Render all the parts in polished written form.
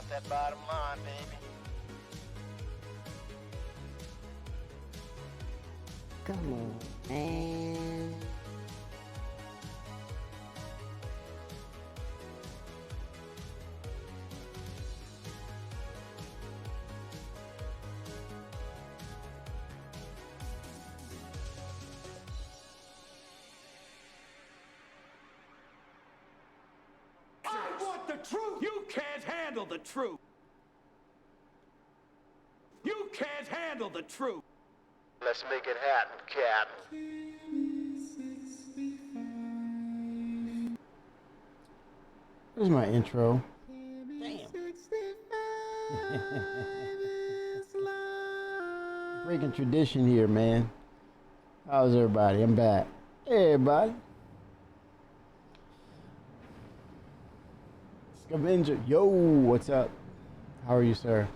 that bottom line, baby. Come on, man. I want the truth! You can't handle the truth! You can't handle the truth! Let's make it happen, Cap. Here's my intro. Breaking tradition here, man. How's everybody? I'm back. Hey, everybody. Scavenger. Yo, what's up? How are you, sir?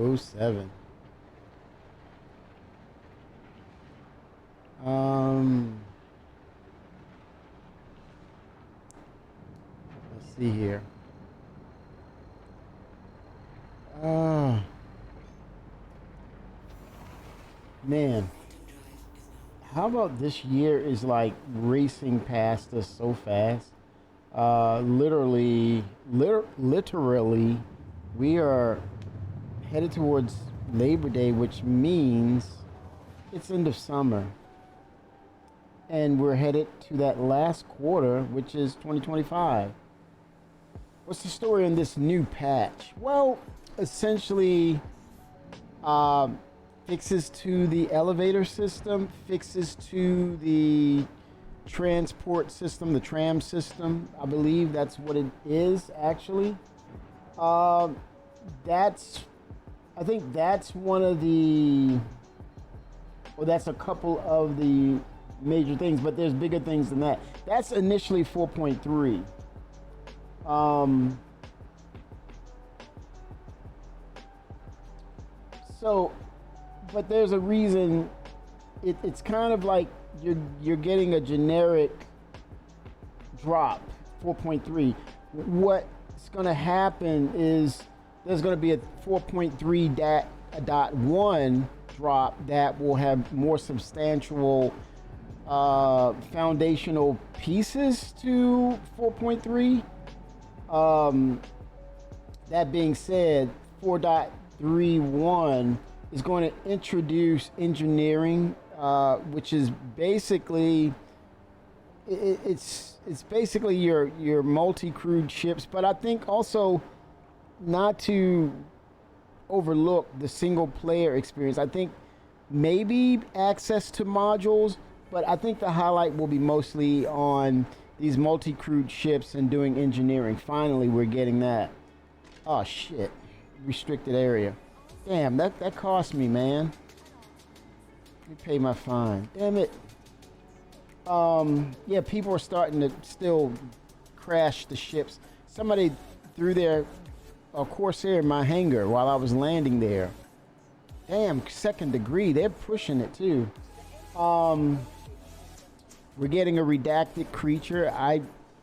Oh, 7. Let's see here. Man, how about this year is like racing past us so fast? Literally, we are headed towards Labor Day, which means it's end of summer. And we're headed to that last quarter, which is 2025. What's the story on this new patch? Well, essentially, fixes to the elevator system, fixes to the transport system, the tram system. I believe that's what it is, actually. I think that's one of the, well, that's a couple of the major things, but there's bigger things than that. That's initially 4.3. So, but there's a reason. It's kind of like you're getting a generic drop, 4.3. What's going to happen is there's going to be a 4.3.1 drop that will have more substantial foundational pieces to 4.3. That being said, 4.31 is going to introduce engineering, which is basically it's basically your multi-crewed ships, but I think also not to overlook the single player experience. I think maybe access to modules, but I think the highlight will be mostly on these multi-crewed ships and doing engineering. Finally, we're getting that. Oh shit, restricted area. Damn, that cost me, man. Let me pay my fine. Damn it. Yeah, people are starting to still crash the ships. Somebody threw their Corsair in my hangar while I was landing there. Damn, second degree. They're pushing it too. We're getting a redacted creature.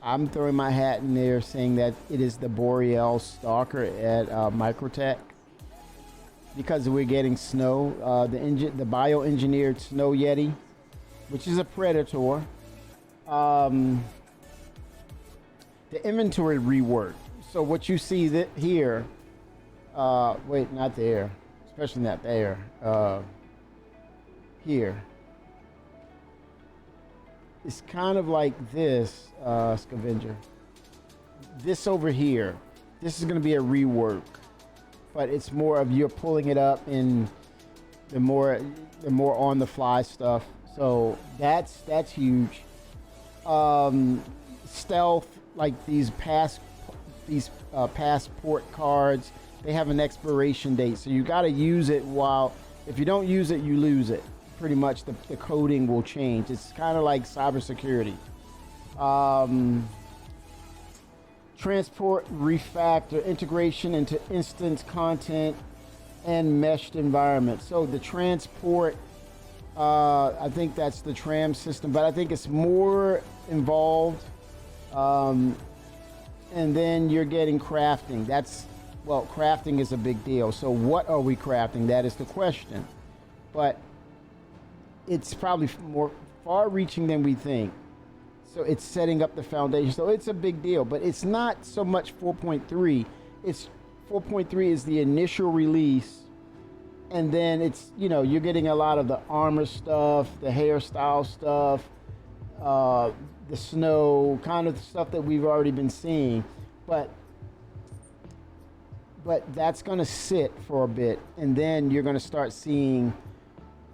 I'm throwing my hat in there saying that it is the Boreal Stalker at Microtech, because we're getting snow. The bioengineered Snow Yeti, which is a predator. The inventory rework. So what you see here, wait, not there, especially not there, here. It's kind of like this, Scavenger. This over here, this is going to be a rework, but it's more of you're pulling it up in the more on the fly stuff. So that's huge. Stealth, like these passport cards, they have an expiration date, so you got to use it while. If you don't use it, you lose it. Pretty much the coding will change. It's kind of like cybersecurity. Transport refactor, integration into instance content and meshed environment. So the transport I think that's the tram system, but I think it's more involved. And then you're getting crafting. Well, crafting is a big deal. So what are we crafting? That is the question. But it's probably more far-reaching than we think. So it's setting up the foundation. So it's a big deal, but it's not so much 4.3. It's 4.3 is the initial release. And then it's, you're getting a lot of the armor stuff, the hairstyle stuff, the snow, kind of stuff that we've already been seeing. But that's going to sit for a bit. And then you're going to start seeing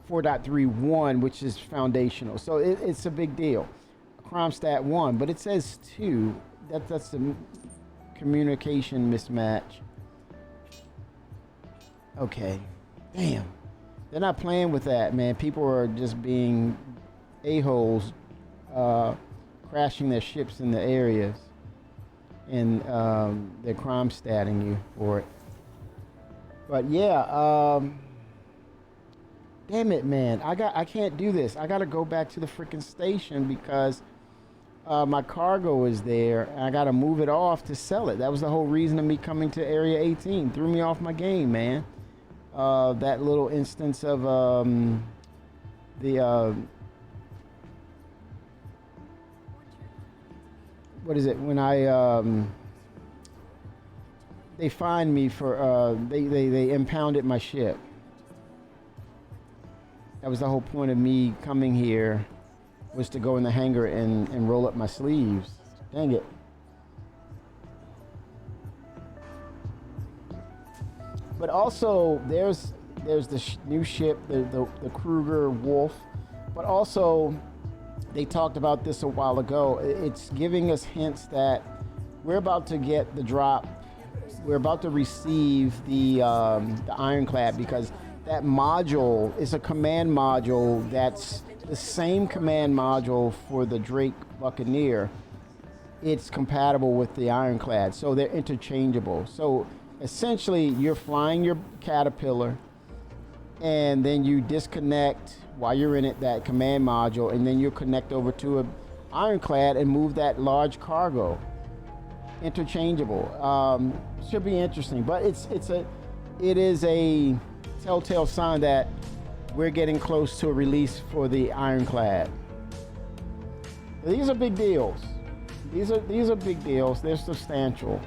4.31, which is foundational. So it's a big deal. Crime Stat 1, but it says 2. That's the communication mismatch. Okay. Damn. They're not playing with that, man. People are just being a-holes, crashing their ships in the areas. And they're crime statting you for it. But yeah, damn it, man. I can't do this. I gotta go back to the freaking station because my cargo is there and I gotta move it off to sell it. That was the whole reason of me coming to Area 18. Threw me off my game, man. That little instance of what is it when they fined me for they impounded my ship. That was the whole point of me coming here, was to go in the hangar and roll up my sleeves. Dang it. But also, there's the new ship, the Kruger Wolf. But also, they talked about this a while ago. It's giving us hints that we're about to get the drop. We're about to receive the Ironclad, because that module is a command module that's the same command module for the Drake Buccaneer. It's compatible with the Ironclad, so they're interchangeable. So essentially, you're flying your Caterpillar, and then you disconnect while you're in it, that command module, and then you connect over to an Ironclad and move that large cargo. Interchangeable. Should be interesting, but it is a telltale sign that we're getting close to a release for the Ironclad. These are big deals. These are big deals. They're substantial.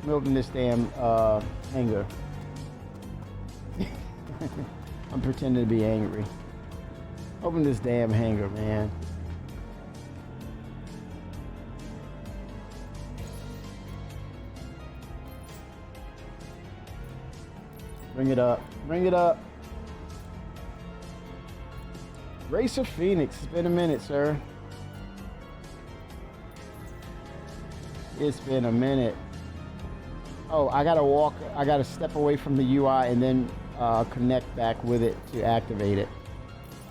I'm opening this damn hangar. I'm pretending to be angry. Open this damn hangar, man. Bring it up. Bring it up. Racer Phoenix. It's been a minute, sir. It's been a minute. Oh, I gotta step away from the UI and then connect back with it to activate it.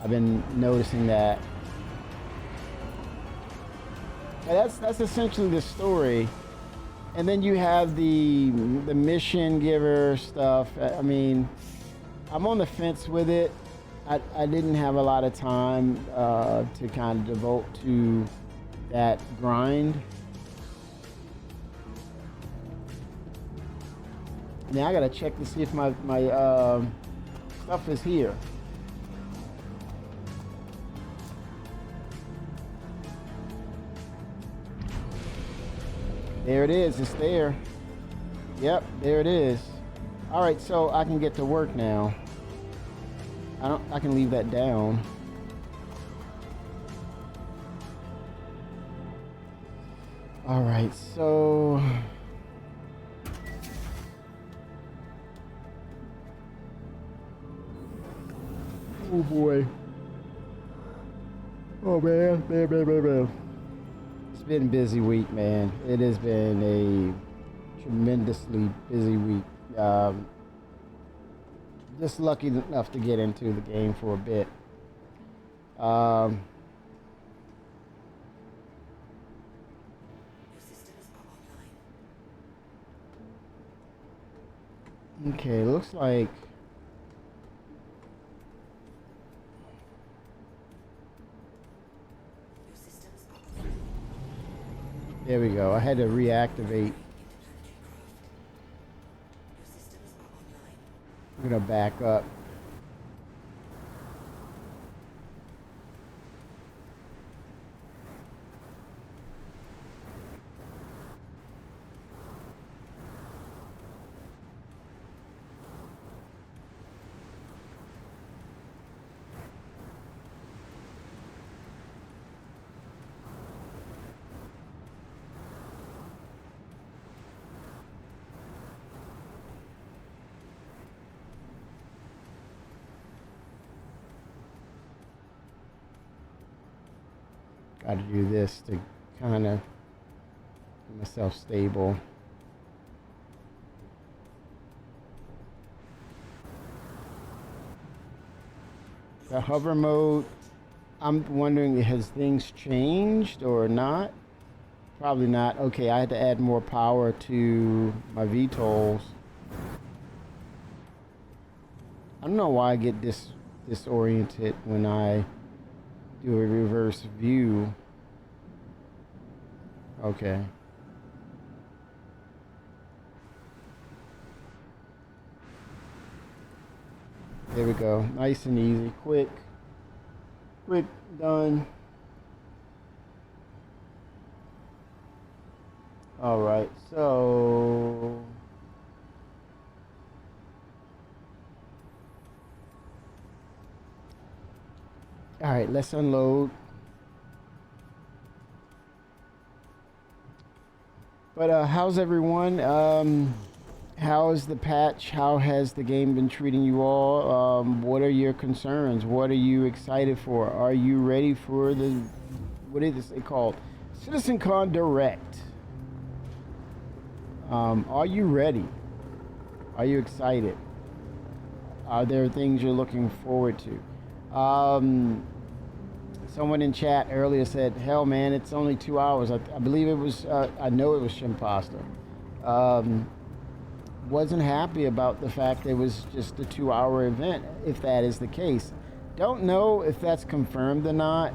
I've been noticing that. But that's essentially the story. And then you have the mission giver stuff. I mean, I'm on the fence with it. I didn't have a lot of time to kind of devote to that grind. Now I gotta check to see if my stuff is here. There it is. It's there. Yep, there it is. All right, so I can get to work now. I can leave that down. All right, so oh boy. Oh man. It's been a busy week, man. It has been a tremendously busy week. Just lucky enough to get into the game for a bit. Okay, looks like there we go. I had to reactivate. I'm gonna back up. Got to do this to kind of get myself stable. The hover mode, I'm wondering, has things changed or not? Probably not. Okay, I had to add more power to my VTOLs. I don't know why I get disoriented when I do a reverse view. Okay. There we go. Nice and easy. Quick, done. All right, so all right, let's unload. But how's everyone? How's the patch? How has the game been treating you all? What are your concerns? What are you excited for? Are you ready for the, what is it called? CitizenCon Direct. Are you ready? Are you excited? Are there things you're looking forward to? Someone in chat earlier said, hell man, it's only 2 hours. I believe it was, I know it was Shimpasta. Wasn't happy about the fact it was just a 2-hour event, if that is the case. Don't know if that's confirmed or not,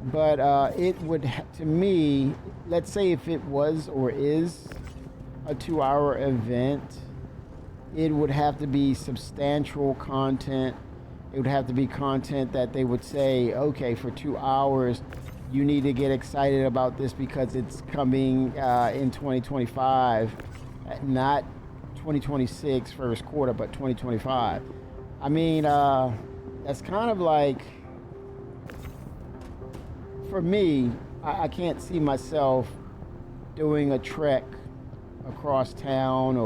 but it would, to me, let's say if it was or is a 2-hour event, it would have to be substantial content. It would have to be content that they would say, okay, for 2 hours, you need to get excited about this because it's coming in 2025, not 2026 first quarter, but 2025. I mean, that's kind of like, for me, I can't see myself doing a trek across town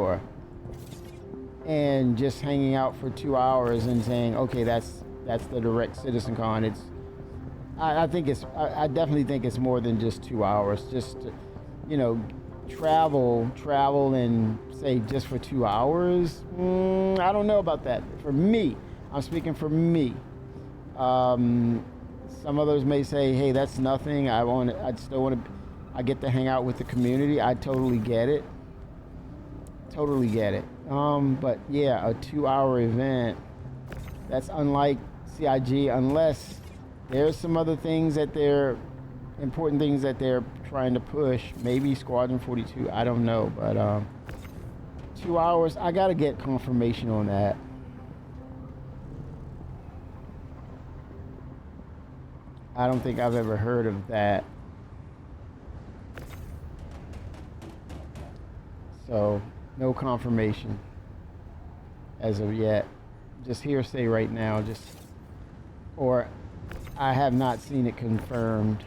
and just hanging out for 2 hours and saying, okay, that's the direct CitizenCon. It's, I definitely think it's more than just 2 hours. Just to, you know, travel and say just for 2 hours. I don't know about that. For me, I'm speaking for me. Some others may say, hey, that's nothing. I get to hang out with the community. I totally get it. Totally get it. But yeah, a 2-hour event, that's unlike CIG, unless there's some other things that important things that they're trying to push. Maybe Squadron 42, I don't know. But 2 hours, I gotta get confirmation on that. I don't think I've ever heard of that. So no confirmation as of yet. Just hearsay right now. Or I have not seen it confirmed.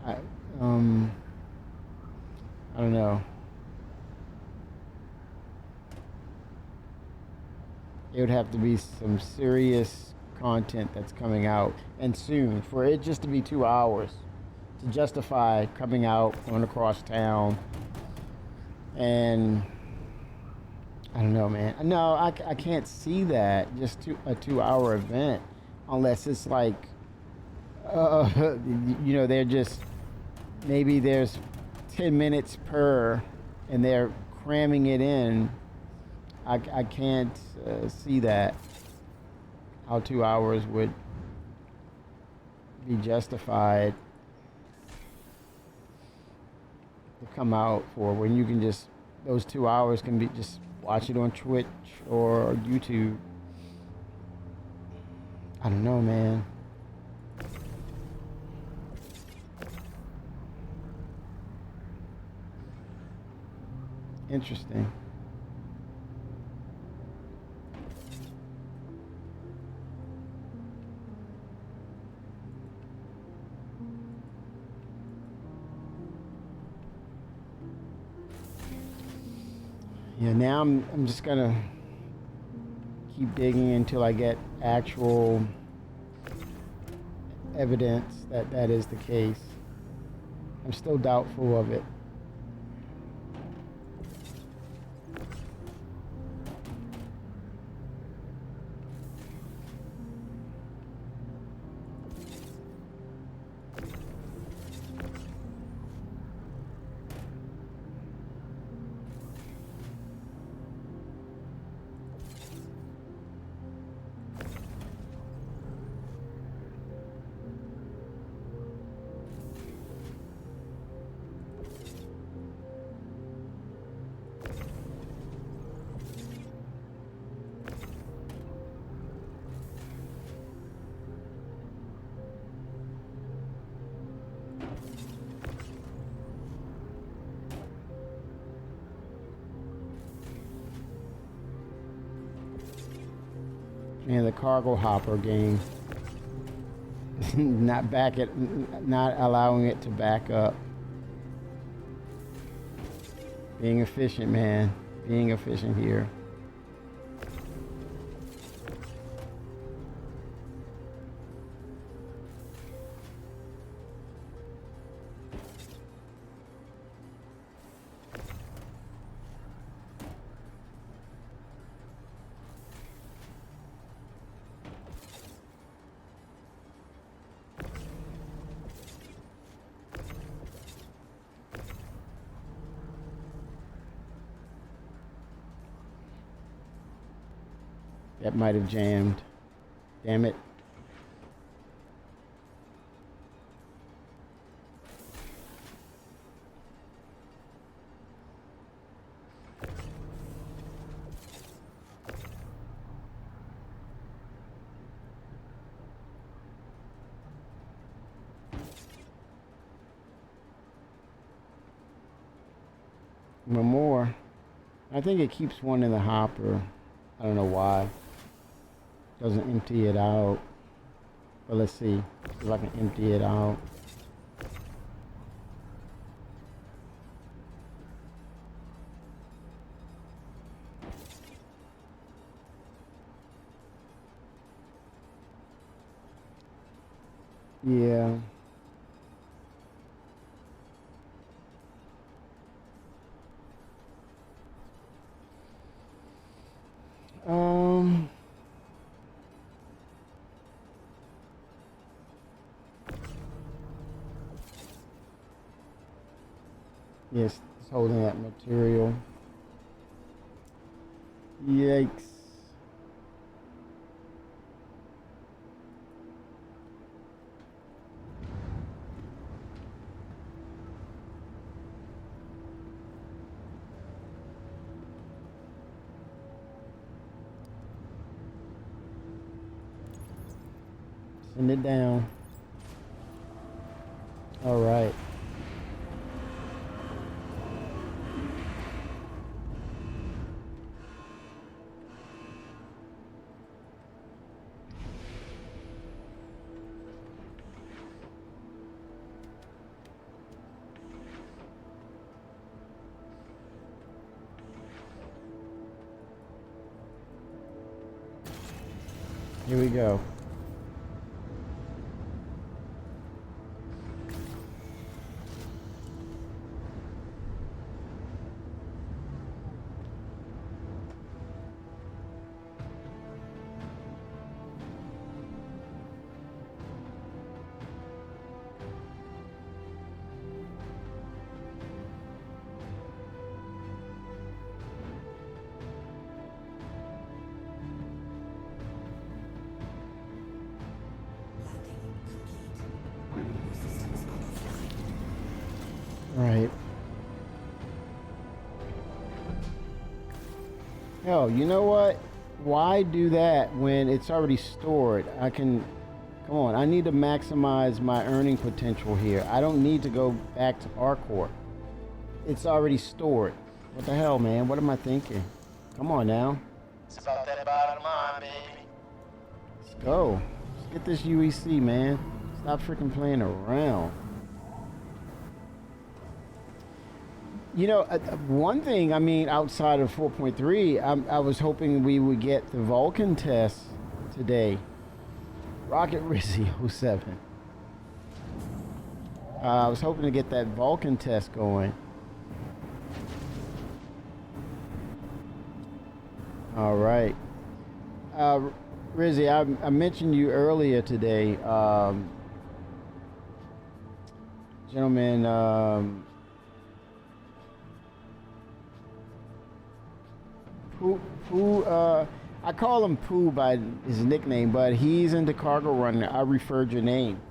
I don't know. It would have to be some serious content that's coming out, and soon, for it just to be 2 hours to justify coming out, going across town. And I don't know, man. No, I can't see that. Just a 2-hour event, unless it's like, you know, they're just, maybe there's 10 minutes per, and they're cramming it in I can't see that how 2 hours would be justified to come out for when you can just those 2 hours can be just watch it on Twitch or YouTube. I don't know, man. Interesting. Yeah, now I'm just gonna keep digging until I get actual evidence that that is the case. I'm still doubtful of it. And the cargo hopper game. Not allowing it to back up. Being efficient, man. Being efficient here. That might have jammed. Damn it. One more. I think it keeps one in the hopper. I don't know why. Doesn't empty it out. But let's see if I can empty it out. Yeah. Um. Yes, it's holding that material. Yikes. Send it down. All right. Here we go. Right. Hell, you know what? Why do that when it's already stored? Come on, I need to maximize my earning potential here. I don't need to go back to R-Corp. It's already stored. What the hell, man? What am I thinking? Come on now. It's about that bottom line, baby. Let's go. Let's get this UEC, man. Stop freaking playing around. You know, one thing, I mean, outside of 4.3, I was hoping we would get the Vulcan test today. Rocket Rizzy 07. I was hoping to get that Vulcan test going. All right. Rizzy, I mentioned you earlier today. Gentleman, Pooh, I call him Pooh by his nickname, but he's into cargo running. I referred your name.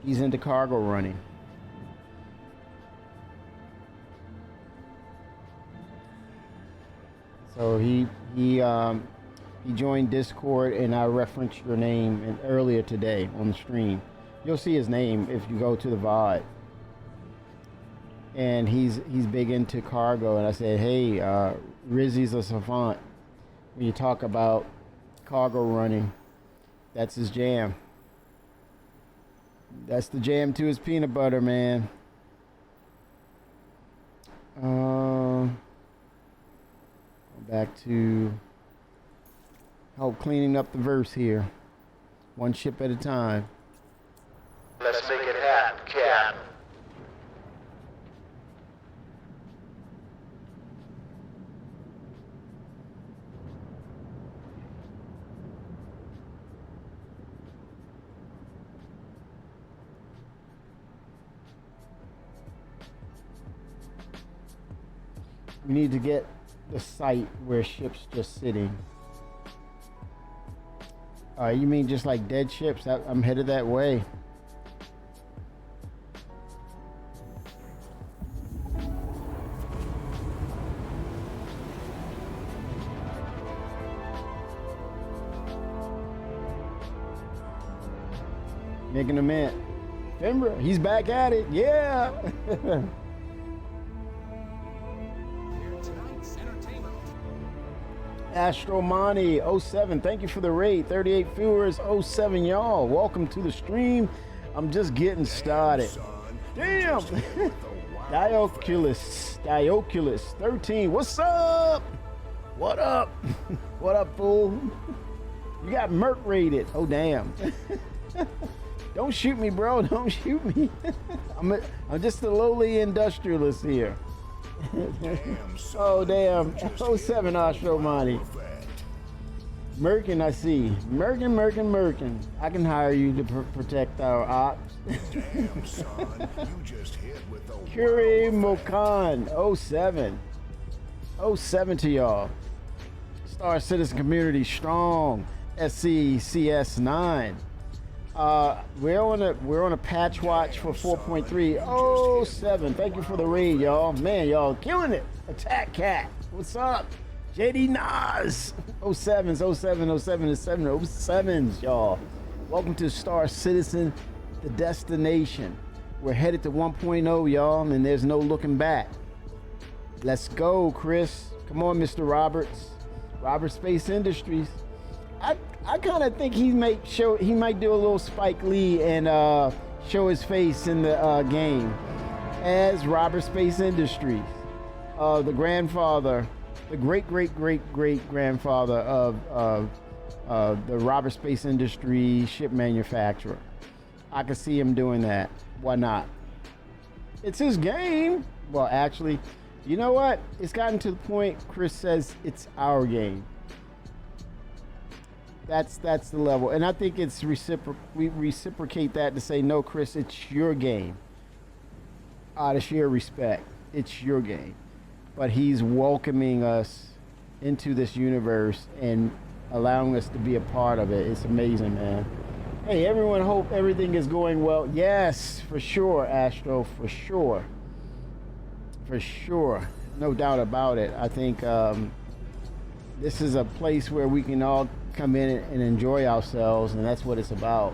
He's into cargo running. So he joined Discord, and I referenced your name earlier today on the stream. You'll see his name if you go to the VOD. And he's big into cargo, and I said, hey, Rizzy's a savant. When you talk about cargo running, that's his jam. That's the jam to his peanut butter, man. Back to help cleaning up the verse here. One ship at a time. Let's make it happen, Captain. We need to get the site where ships just sitting. You mean just like dead ships? I'm headed that way. Making a mint. Fimbra, he's back at it. Yeah. Astromani 07, thank you for the raid. 38 viewers, 07 y'all. Welcome to the stream. I'm just getting started. Damn. Dioculus 13. What's up? What up? What up, fool? You got Merc rated. Oh damn. Don't shoot me, bro. Don't shoot me. I'm just a lowly industrialist here. Oh damn, 07 Astromani. Merkin, I see. Merkin. I can hire you to protect our ops. Damn, son, you just hit with the Curie Mokan, 07. 07 to y'all. Star Citizen Community strong. SCCS9. We're on a patch watch for 4.3. 07. Thank you for the raid, y'all. Man, y'all killing it. Attack Cat. What's up? JD Nas. 07s, 07s, y'all. Welcome to Star Citizen, the destination. We're headed to 1.0, y'all, and there's no looking back. Let's go, Chris. Come on, Mr. Roberts. Robert Space Industries. I kind of think he might do a little Spike Lee and show his face in the game as Robert Space Industries, the grandfather, the great grandfather of the Robert Space Industry ship manufacturer. I could see him doing that. Why not? It's his game. Well, actually, you know what? It's gotten to the point. Chris says it's our game. That's the level, and I think it's we reciprocate that to say, no, Chris, it's your game. Out of sheer respect, it's your game. But he's welcoming us into this universe and allowing us to be a part of it. It's amazing, man. Hey, everyone, hope everything is going well. Yes, for sure, Astro, for sure. for sure. No doubt about it. I think this is a place where we can all come in and enjoy ourselves, and that's what it's about.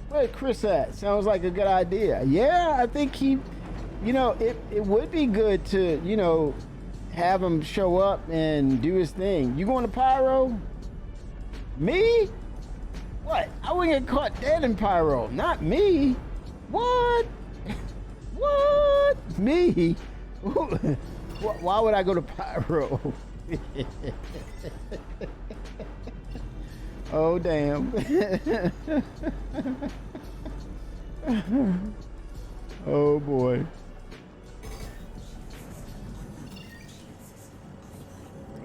Where's Chris at? Sounds like a good idea. Yeah, I think he, it would be good to, have him show up and do his thing. You going to Pyro? Me? What? I wouldn't get caught dead in Pyro. Not me. What? What? Me? Why would I go to Pyro? Oh, damn. Oh, boy.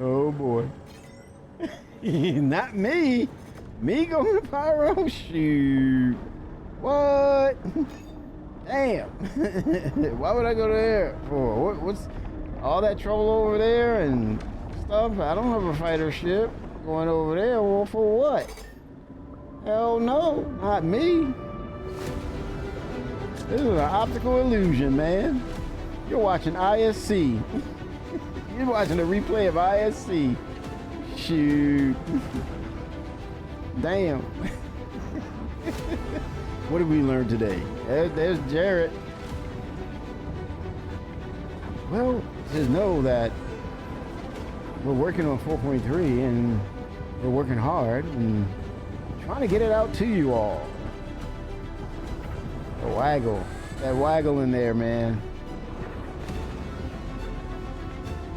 Oh, boy. Not me. Me going to Pyro? Shoot. What? Damn. Why would I go there for? What's all that trouble over there and stuff? I don't have a fighter ship going over there. Well, for what? Hell no, not me. This is an optical illusion, man. You're watching ISC. You're watching a replay of ISC. Shoot. Damn. What did we learn today? There's Jarrett. Well, just know that we're working on 4.3 and we're working hard and trying to get it out to you all. The waggle. That waggle in there, man.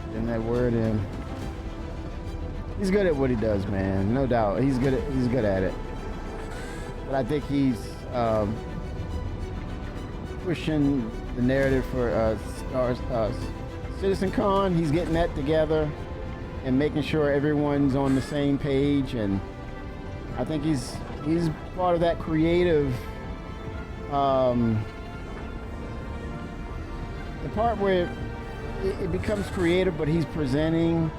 Getting that word in. He's good at what he does, man. No doubt. He's good at it. But I think he's pushing the narrative for Citizen Con. He's getting that together and making sure everyone's on the same page. And I think he's part of that creative. The part where it becomes creative, but he's presenting,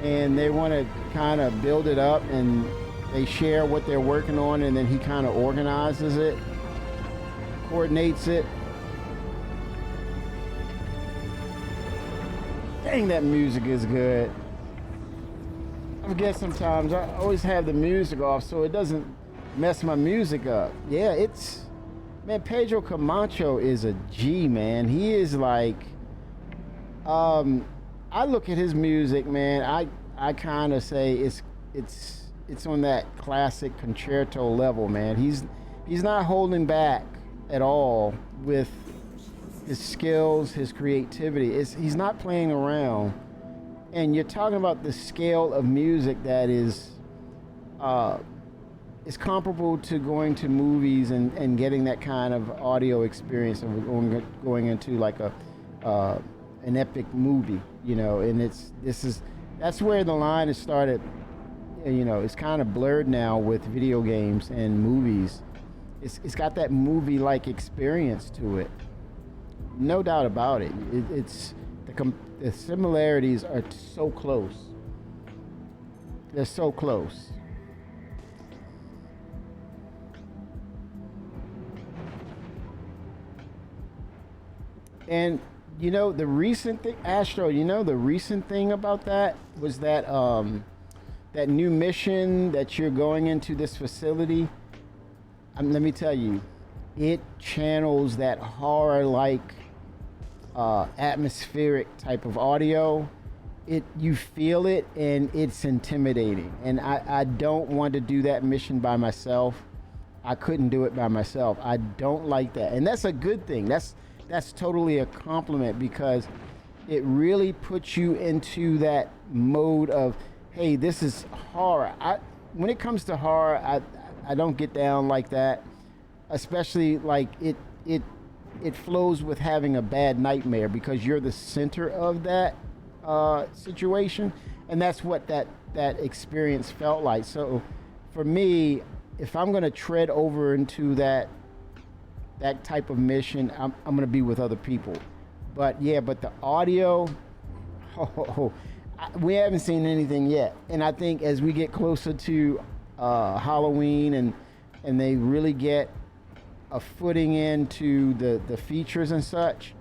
and they want to kind of build it up, and they share what they're working on, and then he kind of organizes it, coordinates it. Dang, that music is good. I forget sometimes, I always have the music off so it doesn't mess my music up. Yeah, man, Pedro Camacho is a G, man. He is like, I look at his music, man, I kind of say it's on that classic concerto level, man. He's not holding back at all with his skills, his creativity. He's not playing around. And you're talking about the scale of music that is comparable to going to movies and getting that kind of audio experience and going into like an epic movie, and that's where the line has started. It's kind of blurred now with video games and movies. It's got that movie-like experience to it, no doubt about it. It's the similarities are so close. They're so close. And the recent thing, Astro, the recent thing about that was that that new mission that you're going into this facility. Let me tell you, it channels that horror-like atmospheric type of audio. You feel it, and it's intimidating. And I don't want to do that mission by myself. I couldn't do it by myself. I don't like that, and that's a good thing. That's totally a compliment, because it really puts you into that mode of, hey, this is horror. When it comes to horror, I don't get down like that, especially like it flows with having a bad nightmare, because you're the center of that situation, and that's what that experience felt like. So for me, if I'm going to tread over into that type of mission, I'm going to be with other people. But the audio, we haven't seen anything yet. And I think as we get closer to Halloween and they really get a footing into the features and such,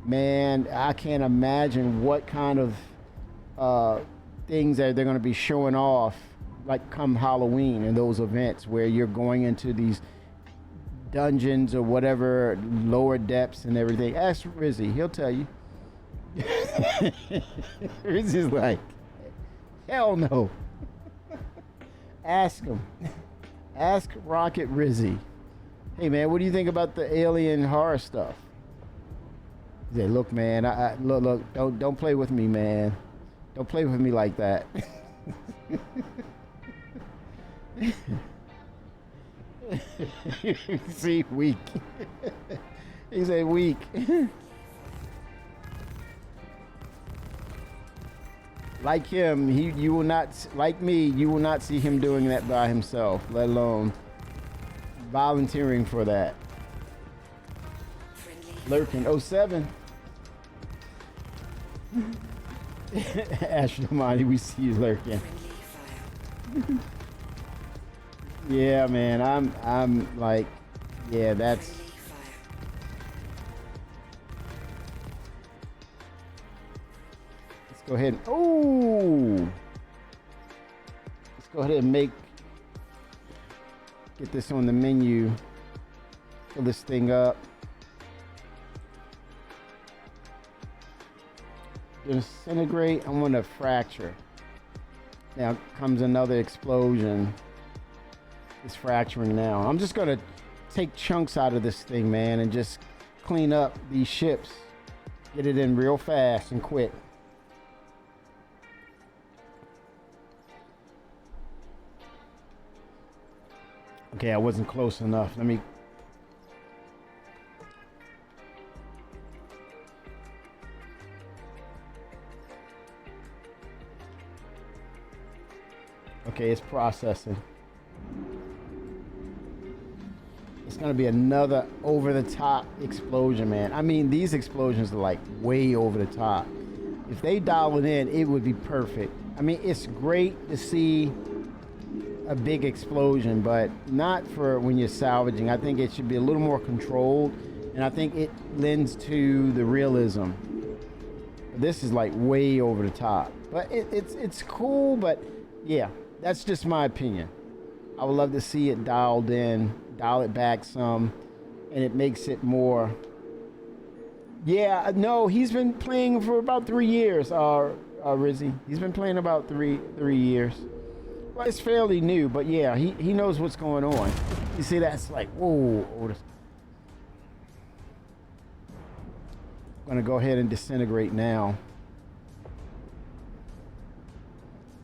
Man, I can't imagine what kind of things that they're going to be showing off, like come Halloween and those events where you're going into these dungeons or whatever, lower depths and everything. Ask Rizzy, he'll tell you. Rizzy's like, hell no. Ask him. Ask Rocket Rizzy. Hey man, what do you think about the alien horror stuff? He said, look man, look, don't play with me, man. Don't play with me like that. See, weak. He said weak. Like him, you will not, like me, you will not see him doing that by himself, let alone volunteering for that. Lurking 07. Astronomani, we see you lurking. Yeah, man, I'm like, yeah, that's. Let's go ahead and, oh! Let's go ahead and get this on the menu. Fill this thing up. Disintegrate, I want to fracture. Now comes another explosion. It's fracturing now. I'm just gonna take chunks out of this thing, man, and just clean up these ships. Get it in real fast and quick. Okay, I wasn't close enough. Let me. Okay, it's processing. It's gonna be another over-the-top explosion, man. I mean, these explosions are like way over the top. If they dial it in, it would be perfect. I mean, it's great to see a big explosion, but not for when you're salvaging. I think it should be a little more controlled, and I think it lends to the realism. This is like way over the top, but it's cool. But yeah, that's just my opinion. I would love to see it dialed in, dial it back some, and it makes it more. Yeah, no, he's been playing for about 3 years. Rizzy, he's been playing about three years. Well, it's fairly new, but yeah, he knows what's going on. You see, that's like, whoa. I'm gonna go ahead and disintegrate now.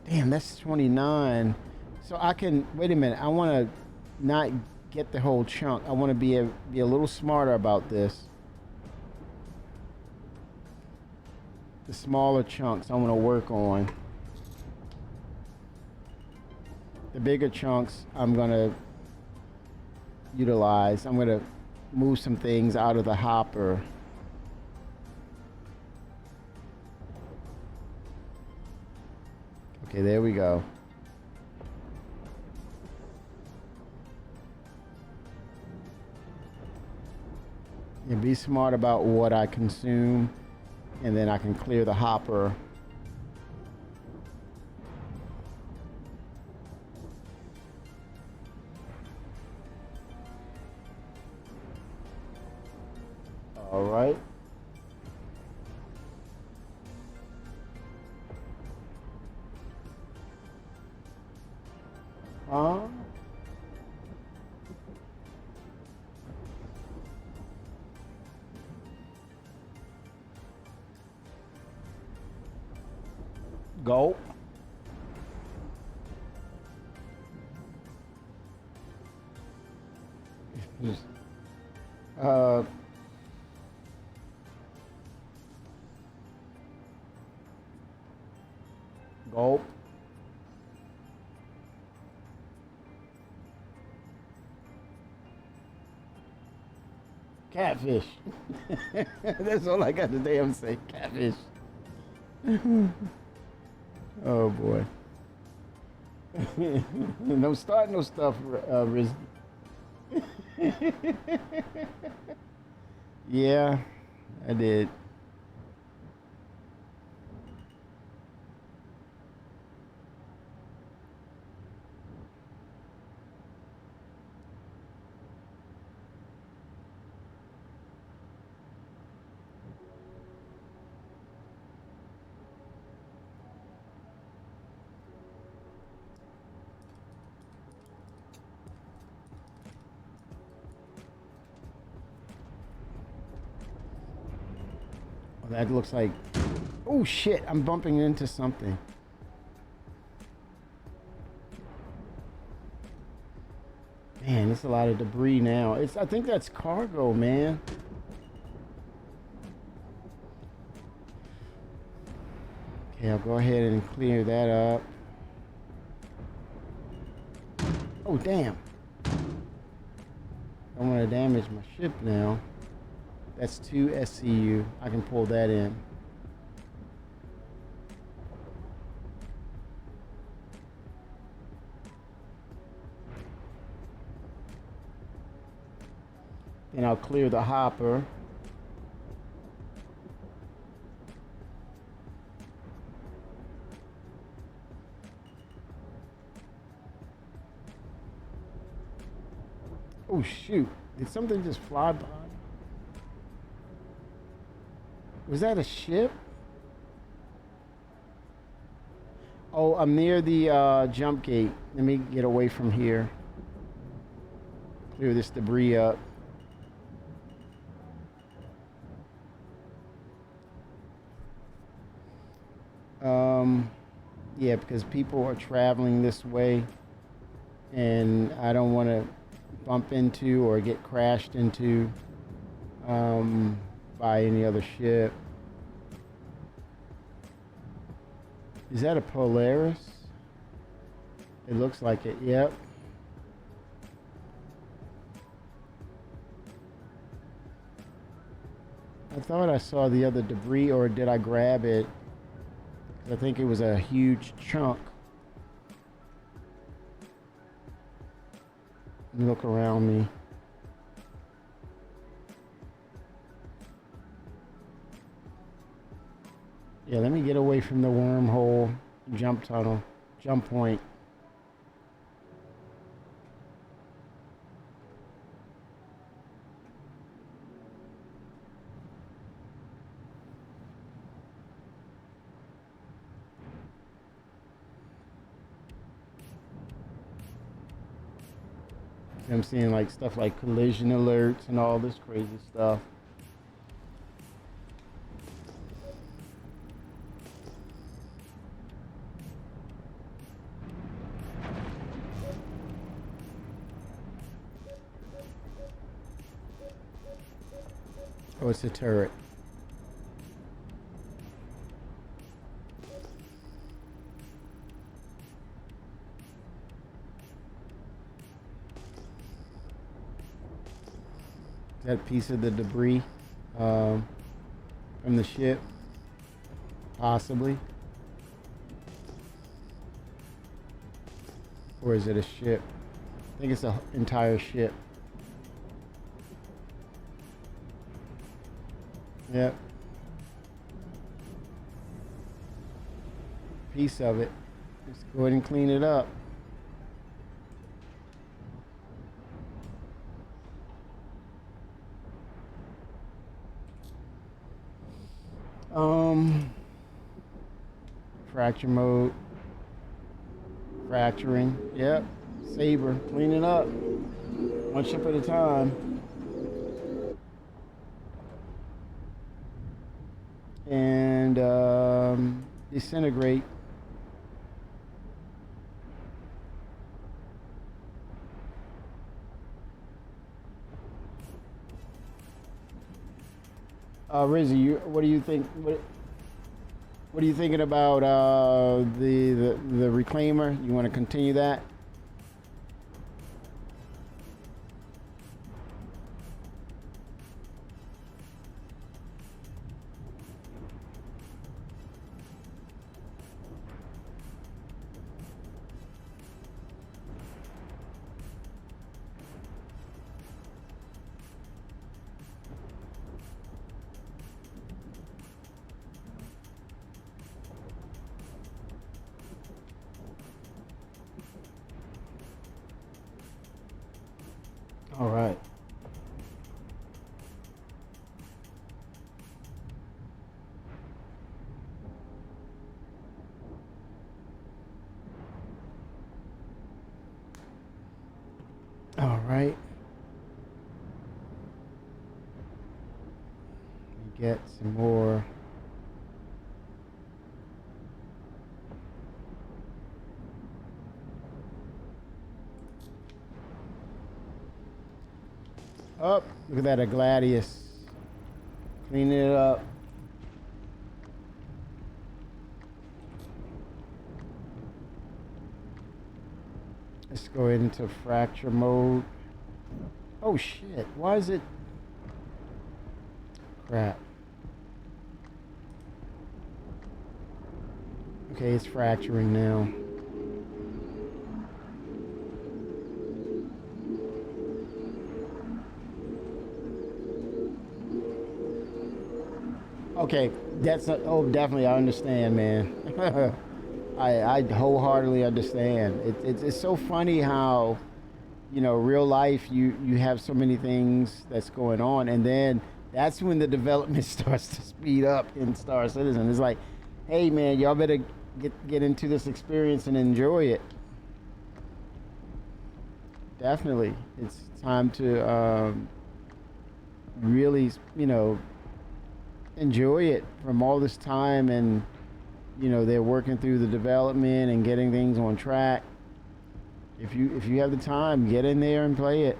Damn, that's 29. So I can, wait a minute, I wanna not get the whole chunk. I wanna be a little smarter about this. The smaller chunks I wanna work on. The bigger chunks I'm gonna utilize. I'm gonna move some things out of the hopper. Okay, there we go. And be smart about what I consume, and then I can clear the hopper. All right. Go. Go. Catfish. That's all I got to damn say. Catfish. Oh boy. Don't start no stuff, Riz. Yeah, I did. That looks like... Oh, shit. I'm bumping into something. Man, there's a lot of debris now. I think that's cargo, man. Okay, I'll go ahead and clear that up. Oh, damn. Don't want to damage my ship now. That's 2 SCU. I can pull that in. Then I'll clear the hopper. Oh shoot, did something just fly by? Was that a ship? Oh, I'm near the jump gate. Let me get away from here. Clear this debris up. Yeah, because people are traveling this way and I don't want to bump into or get crashed into by any other ship. Is that a Polaris? It looks like it, yep. I thought I saw the other debris, or did I grab it? I think it was a huge chunk. Let me look around me. Yeah, let me get away from the wormhole, jump tunnel, jump point. I'm seeing like stuff like collision alerts and all this crazy stuff. Oh, it's a turret. That piece of the debris from the ship, possibly. Or is it a ship? I think it's an entire ship. Yep. Piece of it. Let's go ahead and clean it up. Fracture mode. Fracturing. Yep. Saber. Clean it up. One ship at a time. And disintegrate. Rizzy, what do you think? What are you thinking about the reclaimer? You want to continue that? All right. All right. Let me get some more Up. Look at that, a gladius. Cleaning it up. Let's go into fracture mode. Oh shit, why is it? Crap. Okay, it's fracturing now. Okay, that's a, oh, definitely, I understand, man. I wholeheartedly understand. It's so funny how, you know, real life, you have so many things that's going on, and then that's when the development starts to speed up in Star Citizen. It's like, hey man, y'all better get into this experience and enjoy it. Definitely, it's time to really, you know, enjoy it from all this time, and you know, they're working through the development and getting things on track. If you have the time, get in there and play it.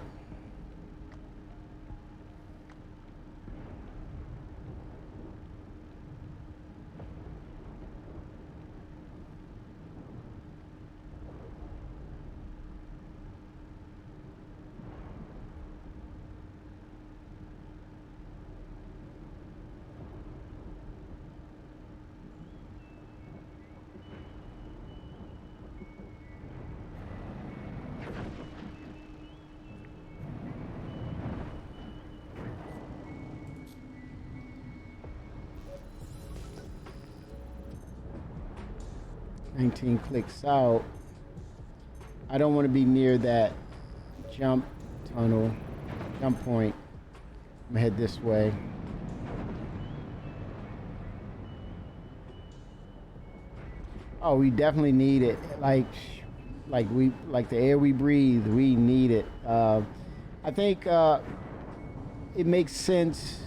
Clicks out. I don't want to be near that jump tunnel, jump point. I'm gonna head this way. Oh, we definitely need it. Like the air we breathe, we need it. I think it makes sense.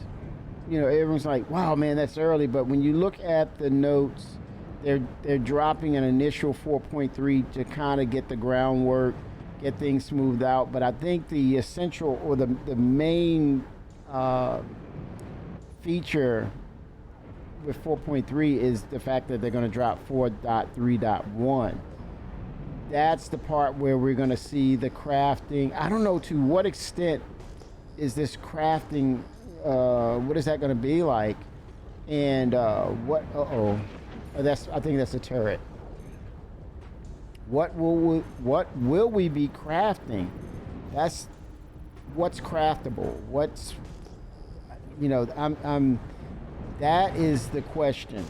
You know, everyone's like, "Wow, man, that's early," but when you look at the notes, they're dropping an initial 4.3 to kind of get the groundwork, get things smoothed out. But I think the essential or the main feature with 4.3 is the fact that they're going to drop 4.3.1. That's the part where we're going to see the crafting. I don't know to what extent is this crafting. What is that going to be like? And what? I think that's a turret. What will we be crafting? That's what's craftable. What's, you know, that is the question.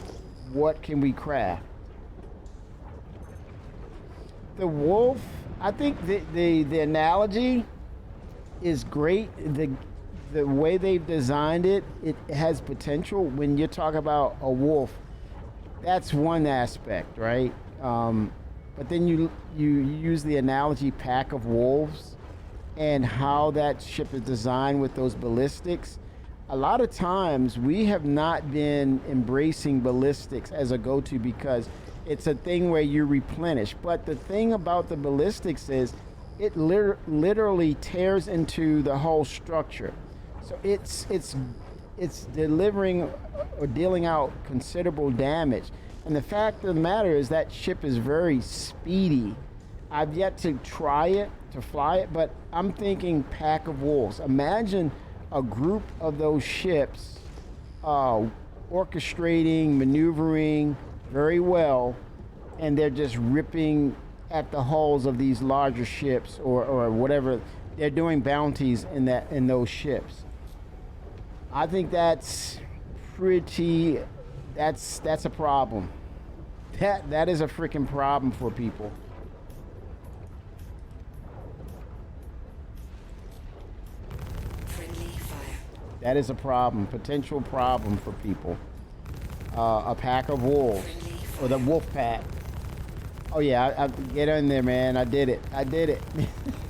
What can we craft? The wolf, I think the analogy is great. The way they've designed it, it has potential. When you talk about a wolf, that's one aspect, right? But then you use the analogy pack of wolves and how that ship is designed with those ballistics. A lot of times we have not been embracing ballistics as a go-to because it's a thing where you replenish. But the thing about the ballistics is it literally tears into the whole structure. So it's delivering or dealing out considerable damage. And the fact of the matter is that ship is very speedy. I've yet to try it, to fly it, but I'm thinking pack of wolves. Imagine a group of those ships orchestrating, maneuvering very well, and they're just ripping at the hulls of these larger ships or whatever. They're doing bounties in those ships. I think that's pretty, that's a problem. That is a freaking problem for people. Friendly fire. That is a problem, potential problem for people. A pack of wolves, or the wolf pack. Oh yeah, I get in there, man. I did it. I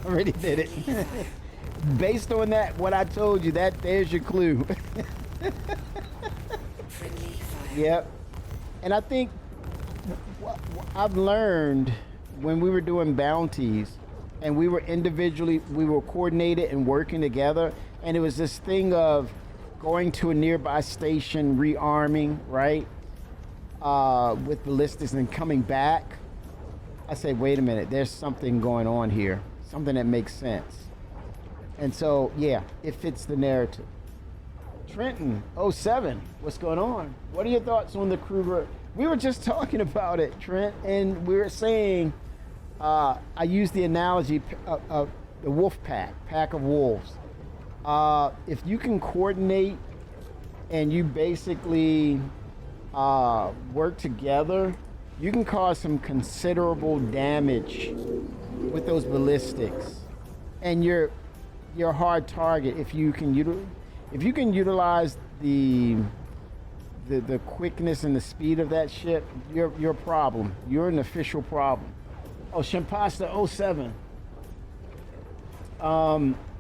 already did it. Based on that, what I told you, there's your clue. Friendly fire. Yep. And I think what I've learned when we were doing bounties, and we were coordinated and working together, and it was this thing of going to a nearby station, rearming, right, with ballistics, and coming back. I said, wait a minute, there's something going on here, something that makes sense. And so, yeah, it fits the narrative. Trenton, '07, what's going on? What are your thoughts on the Kruger? We were just talking about it, Trent, and we were saying, I used the analogy of the wolf pack of wolves. If you can coordinate and you basically work together, you can cause some considerable damage with those ballistics, and you're a hard target if you can utilize the quickness and the speed of that ship. You're a problem. You're an official problem. Oh, Shimpasta 07.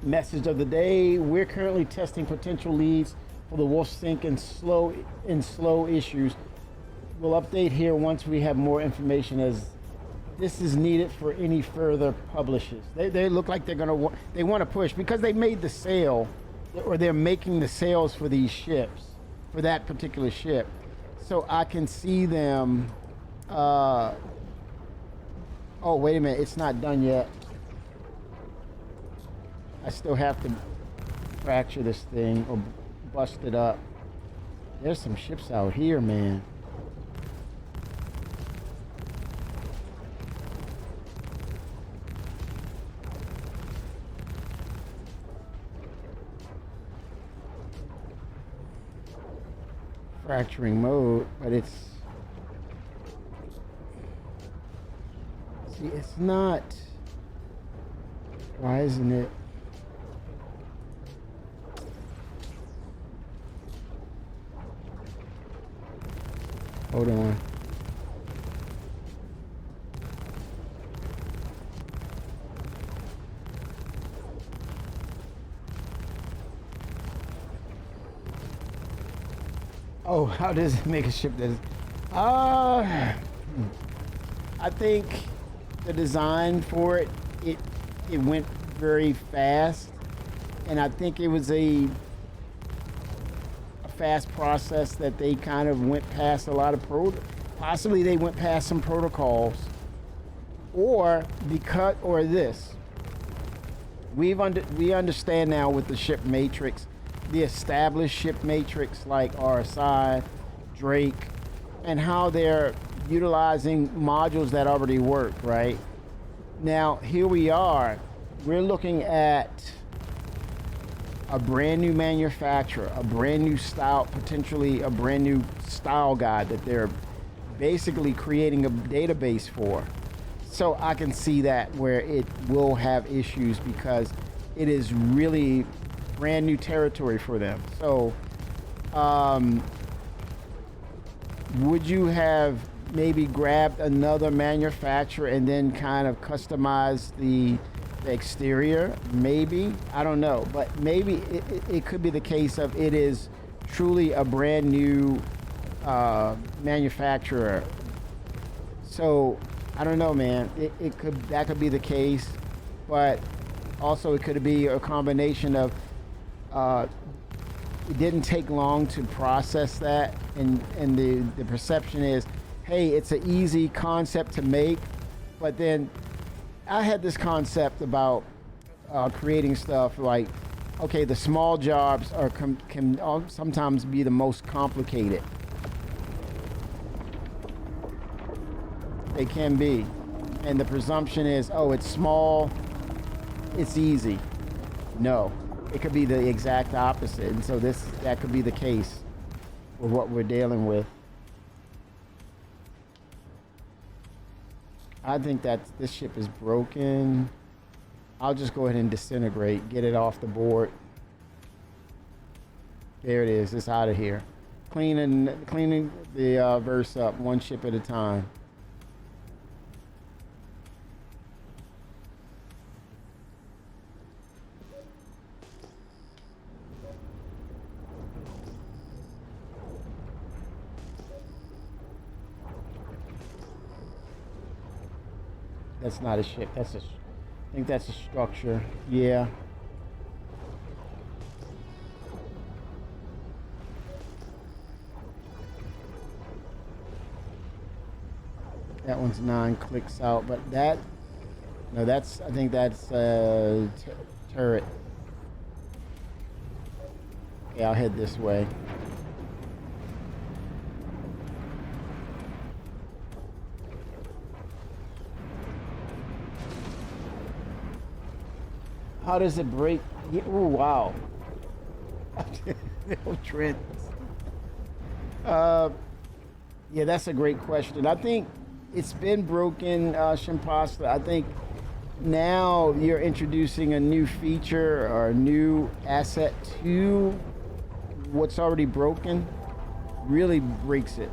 Message of the day: we're currently testing potential leads for the Wolf Sink and slow issues. We'll update here once we have more information, as this is needed for any further publishes. They look like they want to push because they made the sale, or they're making the sales for these ships, for that particular ship. So I can see them. Oh, wait a minute, it's not done yet. I still have to fracture this thing or bust it up. There's some ships out here, man. Fracturing mode, but it's not. Why isn't it? Hold on. Oh, how does it make a ship that is... I think the design for it went very fast, and I think it was a fast process that they kind of went past a lot of possibly they went past some protocols, or this. We understand now with the ship matrix, the established ship matrix like RSI, Drake, and how they're utilizing modules that already work, right? Now, here we are. We're looking at a brand new manufacturer, a brand new style, potentially a brand new style guide that they're basically creating a database for. So I can see that where it will have issues because it is really brand new territory for them. So would you have maybe grabbed another manufacturer and then kind of customized the exterior? Maybe, I don't know, but maybe it could be the case of it is truly a brand new manufacturer. So I don't know, man. That could be the case, but also it could be a combination of it didn't take long to process that, and the perception is, hey, it's an easy concept to make. But then I had this concept about creating stuff like, okay, the small jobs can sometimes be the most complicated. They can be, and the presumption is, oh, it's small, it's easy. No, it could be the exact opposite, and so that could be the case with what we're dealing with. I think that this ship is broken. I'll just go ahead and disintegrate, get it off the board. There it is, it's out of here. Cleaning the verse up one ship at a time. That's not a ship. I think that's a structure. Yeah. That one's 9 clicks out, but that, no, that's, I think that's turret. Okay, I'll head this way. How does it break? Yeah, oh, wow. No trends. Yeah, that's a great question. I think it's been broken, Shimpasta. I think now you're introducing a new feature or a new asset to what's already broken. Really breaks it.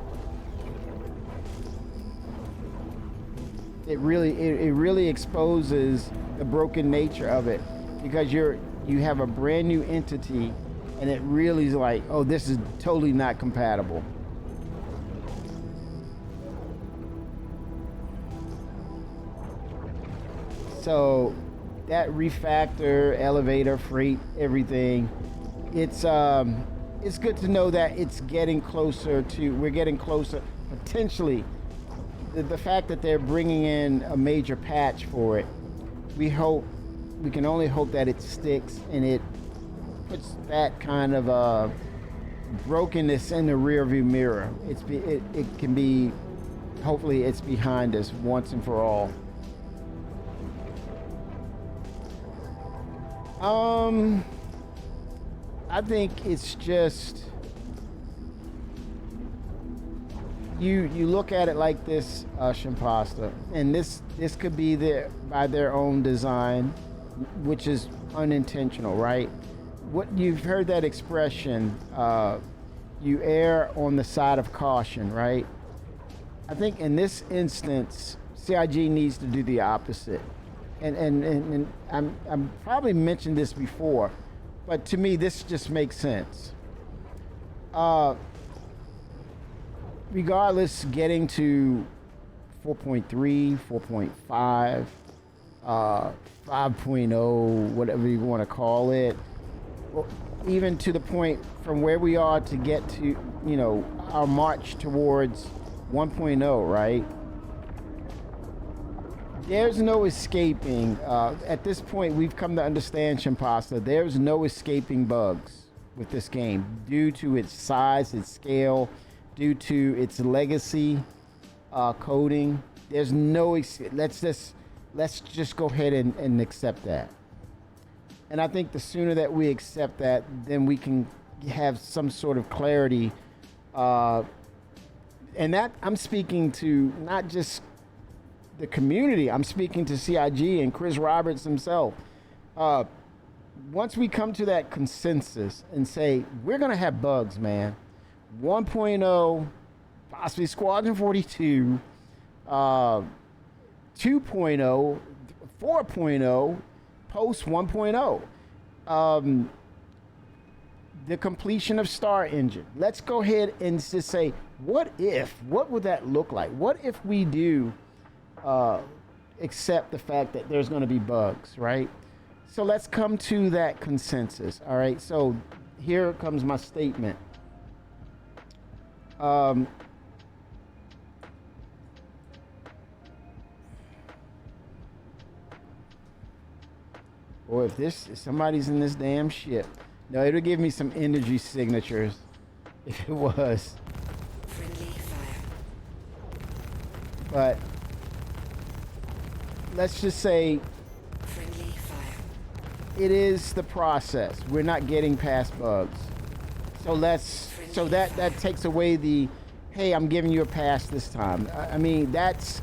It really exposes the broken nature of it, because you have a brand new entity, and it really is like, oh, this is totally not compatible. So that refactor, elevator, freight, everything, it's good to know that it's getting closer to, we're getting closer, potentially. The fact that they're bringing in a major patch for it, we can only hope that it sticks and it puts that kind of brokenness in the rearview mirror. It can be, hopefully it's behind us once and for all. I think it's just, you look at it like this, Shimpasta, and this could be by their own design, which is unintentional, right? What you've heard that expression, you err on the side of caution, right? I think in this instance, CIG needs to do the opposite. And I'm probably mentioned this before, but to me this just makes sense. Regardless, getting to 4.3, 4.5, 5.0, whatever you want to call it, well, even to the point from where we are to get to, our march towards 1.0, right? There's no escaping. At this point, we've come to understand, Shimpasta, there's no escaping bugs with this game due to its size, its scale, due to its legacy coding. There's no, let's just go ahead and accept that. And I think the sooner that we accept that, then we can have some sort of clarity. And that, I'm speaking to not just the community, I'm speaking to CIG and Chris Roberts himself. Once we come to that consensus and say, we're going to have bugs, man. 1.0, possibly Squadron 42, 2.0, 4.0, post 1.0. The completion of Star Engine. Let's go ahead and just say, what would that look like? What if we do accept the fact that there's going to be bugs, right? So let's come to that consensus, all right? So here comes my statement. Or if somebody's in this damn ship. No, it'll give me some energy signatures if it was. Friendly fire. But let's just say Friendly fire. it is the process. We're not getting past bugs. So that takes away the, hey, I'm giving you a pass this time. I mean, that's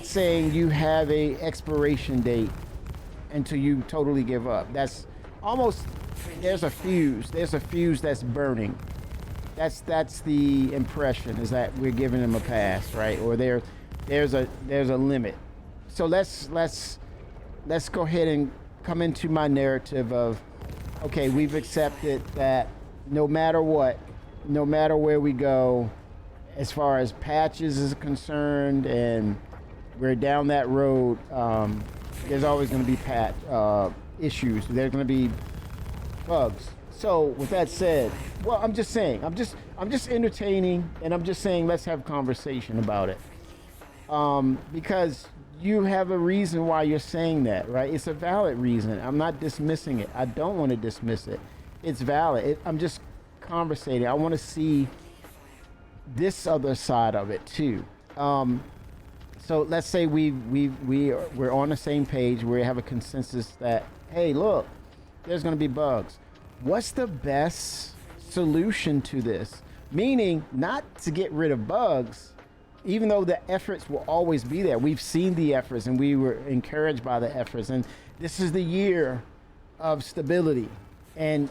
saying you have a expiration date until you totally give up. That's almost, there's a fuse that's burning. That's the impression, is that we're giving them a pass, right? Or there's a limit. So let's go ahead and come into my narrative of, okay, we've accepted that no matter what, no matter where we go, as far as patches is concerned, and we're down that road, there's always going to be issues. There's going to be bugs. So with that said, well, I'm just saying, I'm just entertaining, and I'm just saying, let's have a conversation about it. Because you have a reason why you're saying that, right? It's a valid reason. I'm not dismissing it. I don't want to dismiss it. It's valid. I'm just conversating. I want to see this other side of it too. So let's say we're on the same page. We have a consensus that, hey, look, there's going to be bugs. What's the best solution to this? Meaning not to get rid of bugs, even though the efforts will always be there. We've seen the efforts and we were encouraged by the efforts. And this is the year of stability. And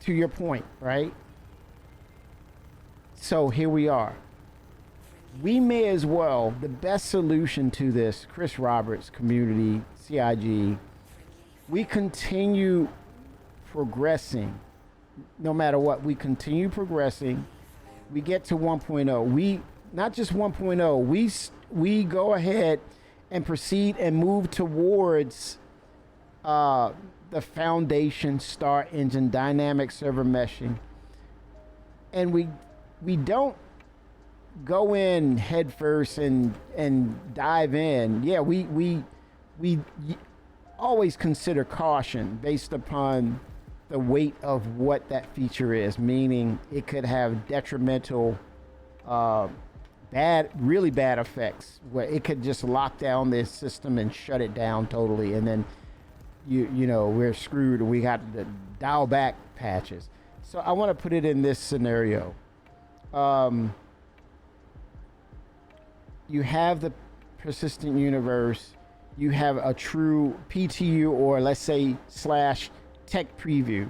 to your point, right? So here we are. We may as well, the best solution to this, Chris Roberts, community, CIG, we continue progressing. No matter what, we continue progressing. We get to 1.0. We, not just 1.0, we go ahead and proceed and move towards the foundation, Star Engine, dynamic server meshing. And we don't go in head first and dive in. Yeah, we always consider caution based upon the weight of what that feature is, meaning it could have detrimental, really bad effects where it could just lock down this system and shut it down totally, and then you know we're screwed. We got to dial back patches. So I want to put it in this scenario. You have the persistent universe, you have a true PTU, or let's say / tech preview.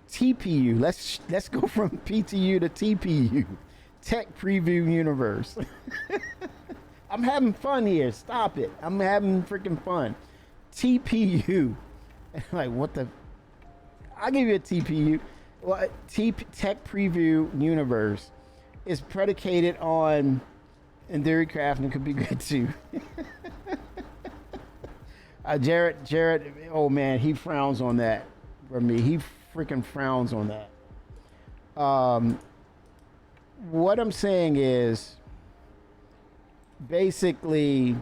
TPU, let's go from PTU to TPU, tech preview universe. I'm having fun here, stop it. I'm having freaking fun. TPU, like what the, I'll give you a TPU. Well, tech preview universe is predicated on, and theory crafting could be good too. Jared, oh man, he frowns on that for me. He freaking frowns on that. What I'm saying is, basically,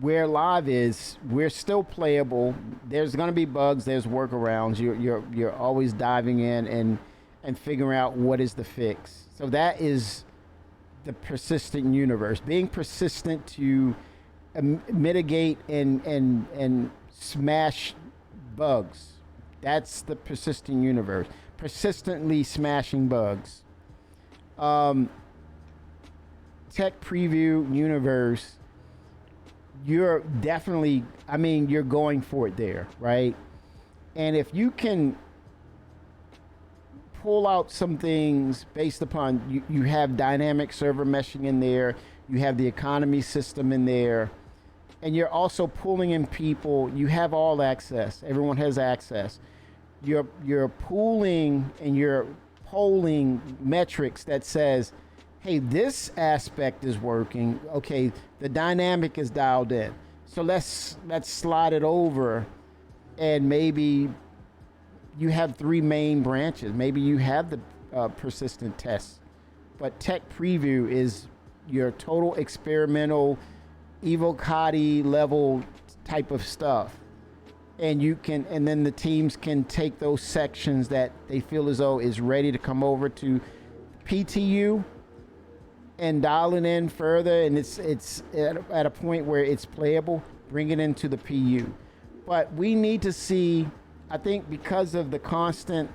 where live is, we're still playable. There's going to be bugs. There's workarounds. You're always diving in and figuring out what is the fix. So that is the persistent universe. Being persistent to mitigate and smash bugs. That's the persistent universe. Persistently smashing bugs. Tech preview universe. You're definitely, I mean, you're going for it there, right? And if you can pull out some things based upon, you have dynamic server meshing in there, you have the economy system in there, and you're also pulling in people, you have all access, everyone has access. You're pooling and you're polling metrics that says, hey, this aspect is working. Okay, the dynamic is dialed in. So let's slide it over, and maybe you have 3 main branches. Maybe you have the persistent tests, but tech preview is your total experimental, evocati level type of stuff, and you can, and then the teams can take those sections that they feel as though is ready to come over to PTU and dial it in further, and it's at a point where it's playable, bring it into the PU. But we need to see, I think because of the constant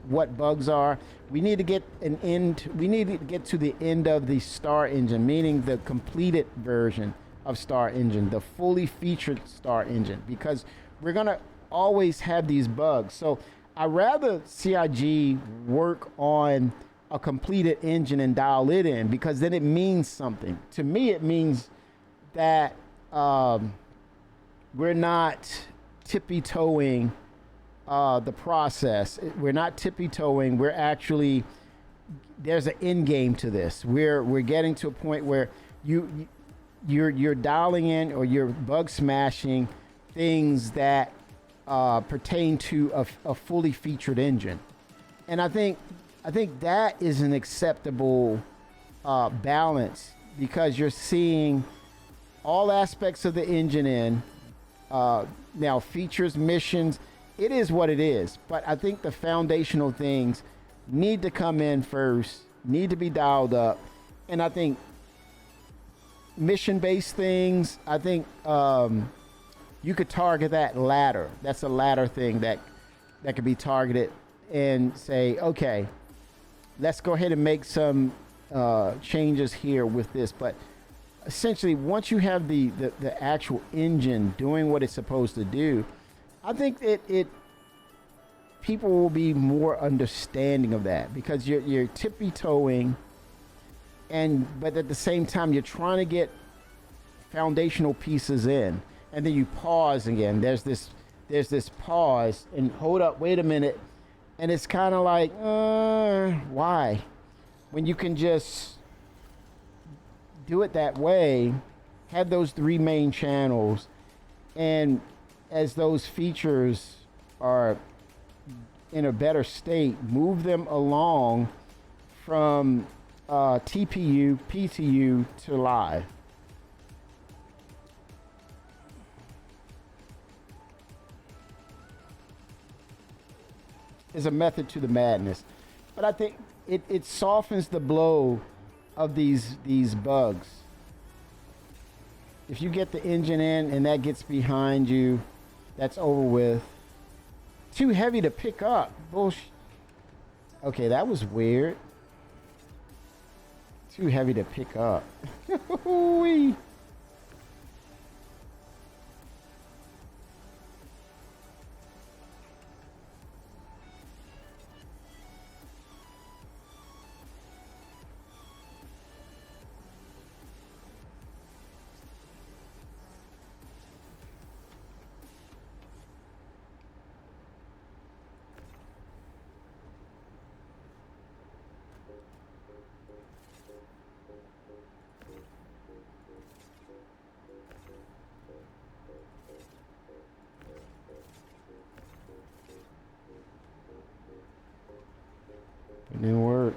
what bugs are, we need to get an end, we need to get to the end of the Star Engine, meaning the completed version of Star Engine, the fully featured Star Engine, because we're gonna always have these bugs. So I'd rather CIG work on a completed engine and dial it in, because then it means something. To me, it means that we're not tippy-toeing the process. We're not tippy-toeing. We're actually there's an end game to this. We're getting to a point where you're dialing in or you're bug smashing things that pertain to a fully featured engine, and I think that is an acceptable balance, because you're seeing all aspects of the engine in now, features, missions. It is what it is, but I think the foundational things need to come in first, need to be dialed up, and I think mission-based things, I think you could target that latter. That's a latter thing that could be targeted and say, okay, let's go ahead and make some changes here with this. But essentially, once you have the actual engine doing what it's supposed to do, I think it people will be more understanding of that, because you're tippy-toeing, but at the same time you're trying to get foundational pieces in, and then you pause again. There's this pause and hold up, wait a minute, and it's kind of like, why? When you can just do it that way, have those 3 main channels, and as those features are in a better state, move them along from TPU, PTU to live. Is a method to the madness, but I think it softens the blow of these bugs. If you get the engine in and that gets behind you, that's over with. Too heavy to pick up. Bullshit. Okay, that was weird. Too heavy to pick up. It didn't work.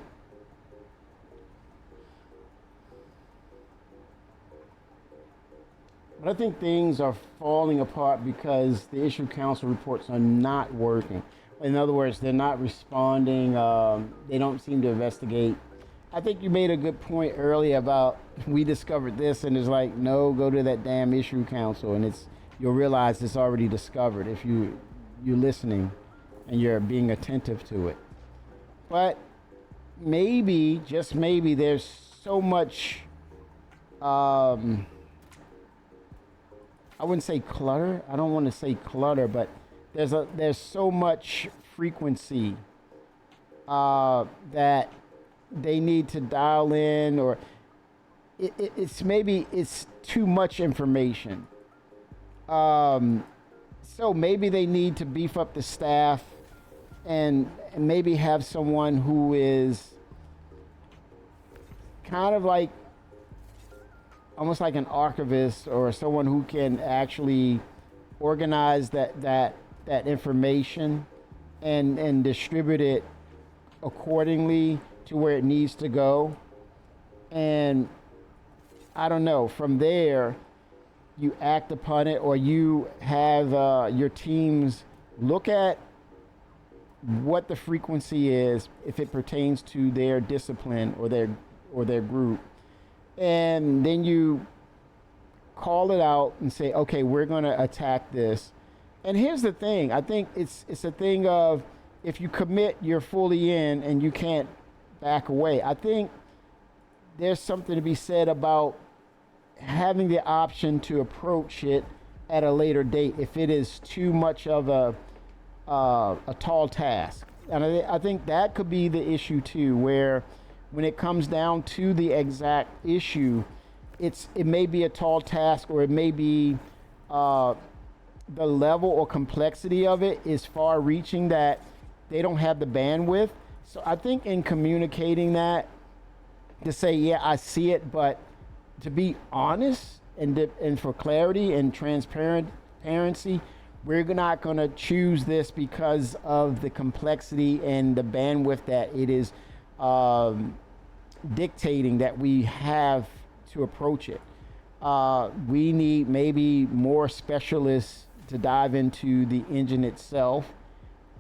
But I think things are falling apart because the issue council reports are not working. In other words, they're not responding. They don't seem to investigate. I think you made a good point earlier about we discovered this, and it's like, no, go to that damn issue council, and you'll realize it's already discovered if you're listening and you're being attentive to it. But maybe, just maybe, there's so much, I wouldn't say clutter. I don't want to say clutter, but there's so much frequency that they need to dial in, or it's maybe it's too much information. So maybe they need to beef up the staff and maybe have someone who is kind of like almost like an archivist, or someone who can actually organize that information and distribute it accordingly to where it needs to go. And I don't know, from there you act upon it, or you have your teams look at what the frequency is if it pertains to their discipline or their group, and then you call it out and say, okay, we're going to attack this. And here's the thing, I think it's a thing of, if you commit, you're fully in and you can't back away. I think there's something to be said about having the option to approach it at a later date if it is too much of a tall task. And I think that could be the issue too, where when it comes down to the exact issue, it may be a tall task, or it may be the level or complexity of it is far reaching that they don't have the bandwidth. So I think in communicating that, to say, yeah, I see it, but to be honest and for clarity and transparency, we're not going to choose this because of the complexity and the bandwidth that it is dictating that we have to approach it. We need maybe more specialists to dive into the engine itself,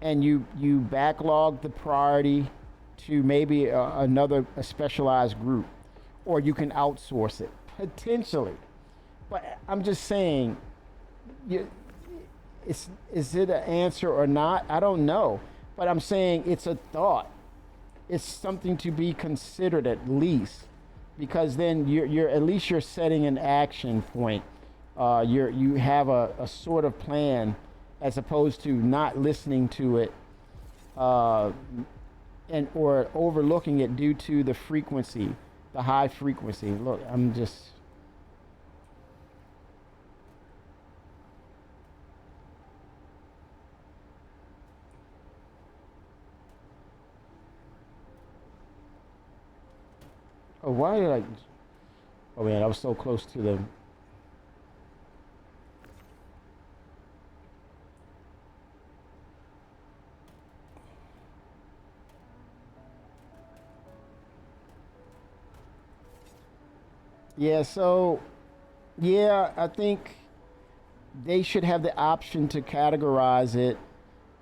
and you backlog the priority to maybe a specialized group, or you can outsource it potentially. But I'm just saying, is it an answer or not? I don't know, but I'm saying it's a thought. It's something to be considered at least, because then you're at least you're setting an action point. You have a sort of plan, as opposed to not listening to it, and or overlooking it due to the frequency, the high frequency. Look, I'm just. Oh, why did I? Oh man, I was so close to the. Yeah, so, yeah, I think they should have the option to categorize it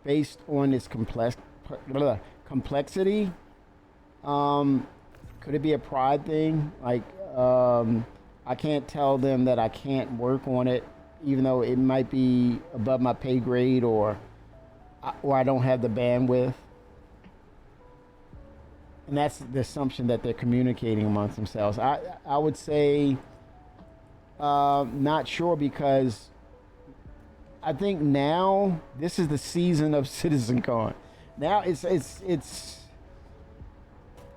based on its complexity. Could it be a pride thing? Like, I can't tell them that I can't work on it, even though it might be above my pay grade, or I don't have the bandwidth. And that's the assumption that they're communicating amongst themselves. I would say not sure, because I think now this is the season of CitizenCon. Now it's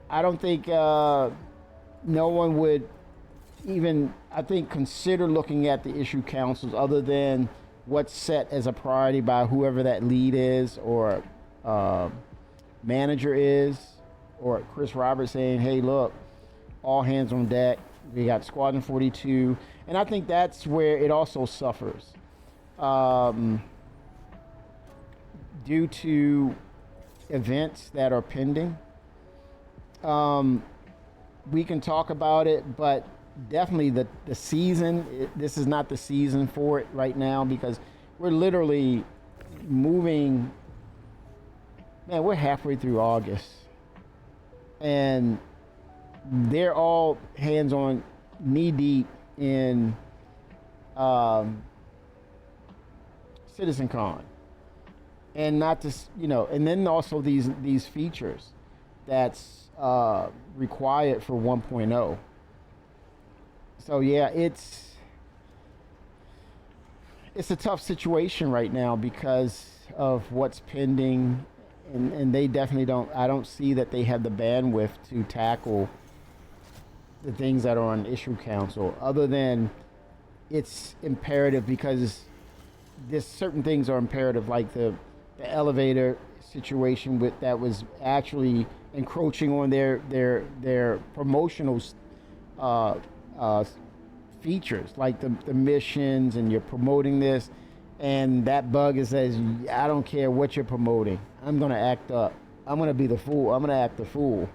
I don't think no one would even, I think, consider looking at the issue councils other than what's set as a priority by whoever that lead is, or manager is, or Chris Roberts saying, hey, look, all hands on deck. We got Squadron 42. And I think that's where it also suffers. Due to events that are pending. We can talk about it, but definitely the season, this is not the season for it right now, because we're literally moving, man, we're halfway through August. And they're all hands on, knee deep in CitizenCon, and not just, and then also these features that's required for 1.0. So yeah, it's a tough situation right now because of what's pending. And they definitely I don't see that they have the bandwidth to tackle the things that are on issue council, other than it's imperative, because there's certain things are imperative, like the elevator situation that was actually encroaching on their promotional features, like the missions, and you're promoting this. And that bug says, I don't care what you're promoting. I'm going to act up. I'm going to be the fool. I'm going to act the fool.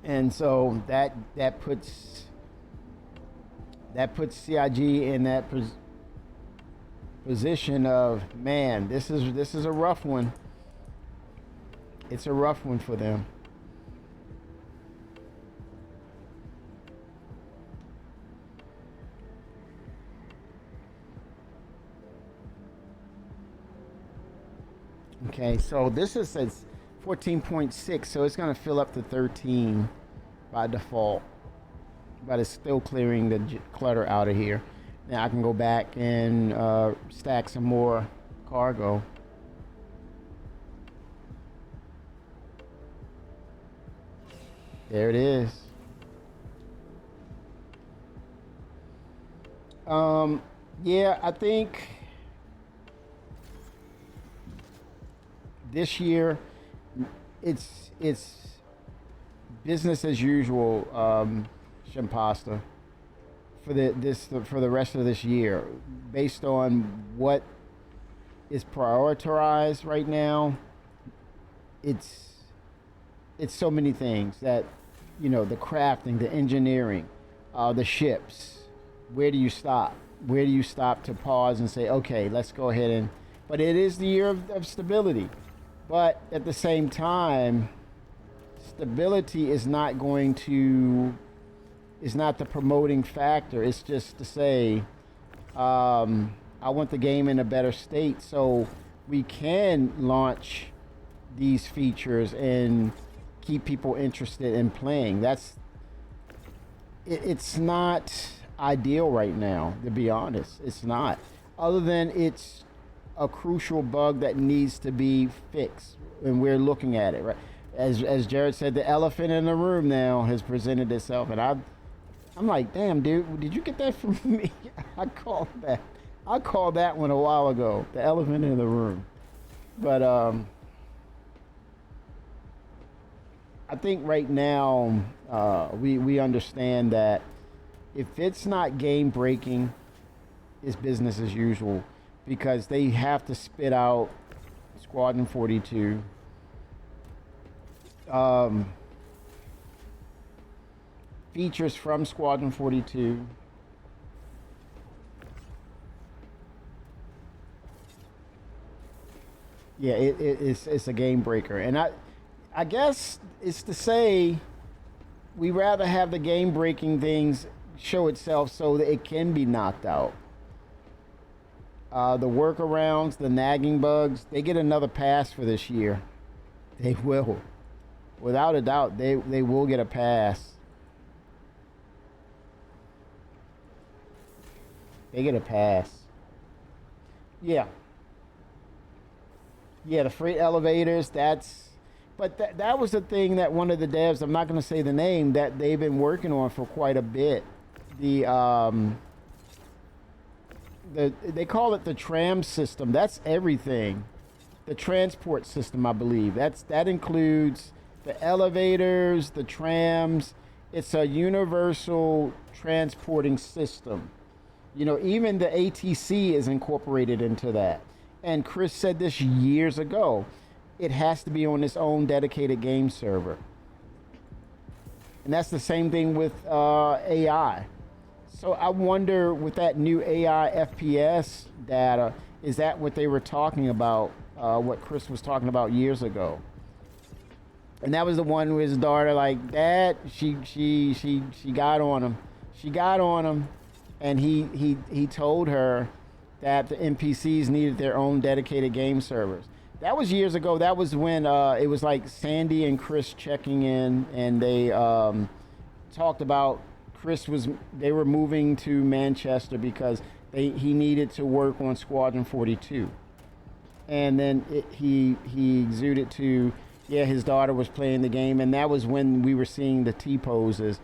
And so that puts CIG in that position of, man, this is a rough one. It's a rough one for them. Okay, so this says 14.6, so it's going to fill up to 13 by default, but it's still clearing the clutter out of here. Now I can go back and stack some more cargo. There it is. Yeah, I think this year, it's business as usual, Shimpasta, for the rest of this year, based on what is prioritized right now. It's so many things that, the crafting, the engineering, the ships. Where do you stop? Where do you stop to pause and say, okay, let's go ahead and... But it is the year of stability. But at the same time, stability is not the promoting factor. It's just to say, I want the game in a better state so we can launch these features and keep people interested in playing. It's not ideal right now, to be honest. It's not. Other than it's a crucial bug that needs to be fixed, and we're looking at it, right? As Jared said, the elephant in the room now has presented itself, and I'm like, damn, dude, did you get that from me? I called that one a while ago, the elephant in the room. But I think right now we understand that if it's not game breaking, it's business as usual, because they have to spit out Squadron 42. Features from Squadron 42. Yeah, it's a game breaker, and I guess it's to say we rather have the game breaking things show itself so that it can be knocked out. The workarounds, the nagging bugs, they get another pass for this year. They will, without a doubt. They will get a pass. They get a pass. Yeah. Yeah, the freight elevators, but that was the thing that one of the devs, I'm not going to say the name, that they've been working on for quite a bit. They call it the tram system. That's everything. The transport system, I believe. That includes the elevators, the trams. It's a universal transporting system. Even the ATC is incorporated into that. And Chris said this years ago. It has to be on its own dedicated game server. And that's the same thing with AI. So I wonder, with that new AI FPS data, is that what they were talking about, what Chris was talking about years ago? And that was the one with his daughter, like, Dad, she got on him. She got on him, and he told her that the NPCs needed their own dedicated game servers. That was years ago. That was when it was like Sandy and Chris checking in, and they talked about they were moving to Manchester because he needed to work on Squadron 42. And then he exuded to, his daughter was playing the game, and that was when we were seeing the T-poses.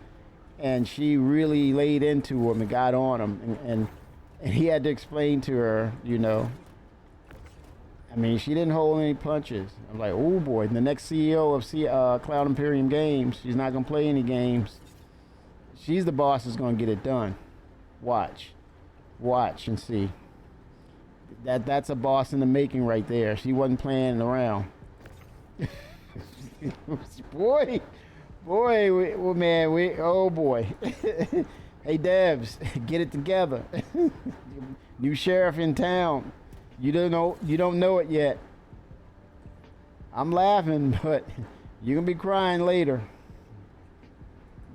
And she really laid into him and got on him, and he had to explain to her, I mean, she didn't hold any punches. I'm like, oh boy, the next CEO of Cloud Imperium Games, she's not going to play any games. She's the boss that's going to get it done. Watch and see. That's a boss in the making right there. She wasn't playing around. boy, oh boy. Hey, Devs, get it together. New sheriff in town. You don't know it yet. I'm laughing, but you're gonna be crying later.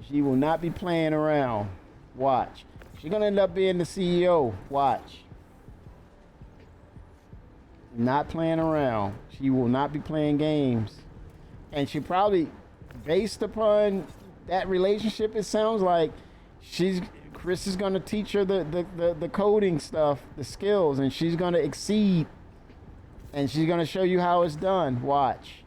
She will not be playing around. Watch. She's gonna end up being the CEO. Watch. Not playing around. She will not be playing games. And she probably, based upon that relationship, it sounds like Chris is going to teach her the coding stuff, the skills, and she's going to exceed. And she's going to show you how it's done. Watch.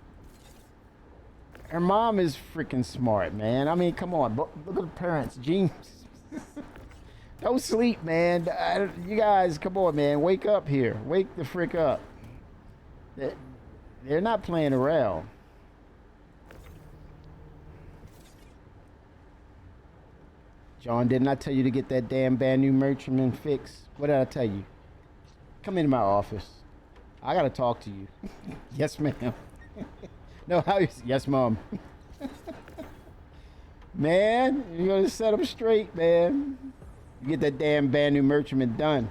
Her mom is freaking smart, man. I mean, come on. Look at the parents. Genius. Don't sleep, man. You guys, come on, man. Wake up here. Wake the frick up. They're not playing around. John, didn't I tell you to get that damn Banu Merchantman fixed? What did I tell you? Come into my office. I gotta talk to you. Yes, ma'am. No, how you? Yes, mom. Man, you're gonna set them straight, man. You get that damn Banu Merchantman done.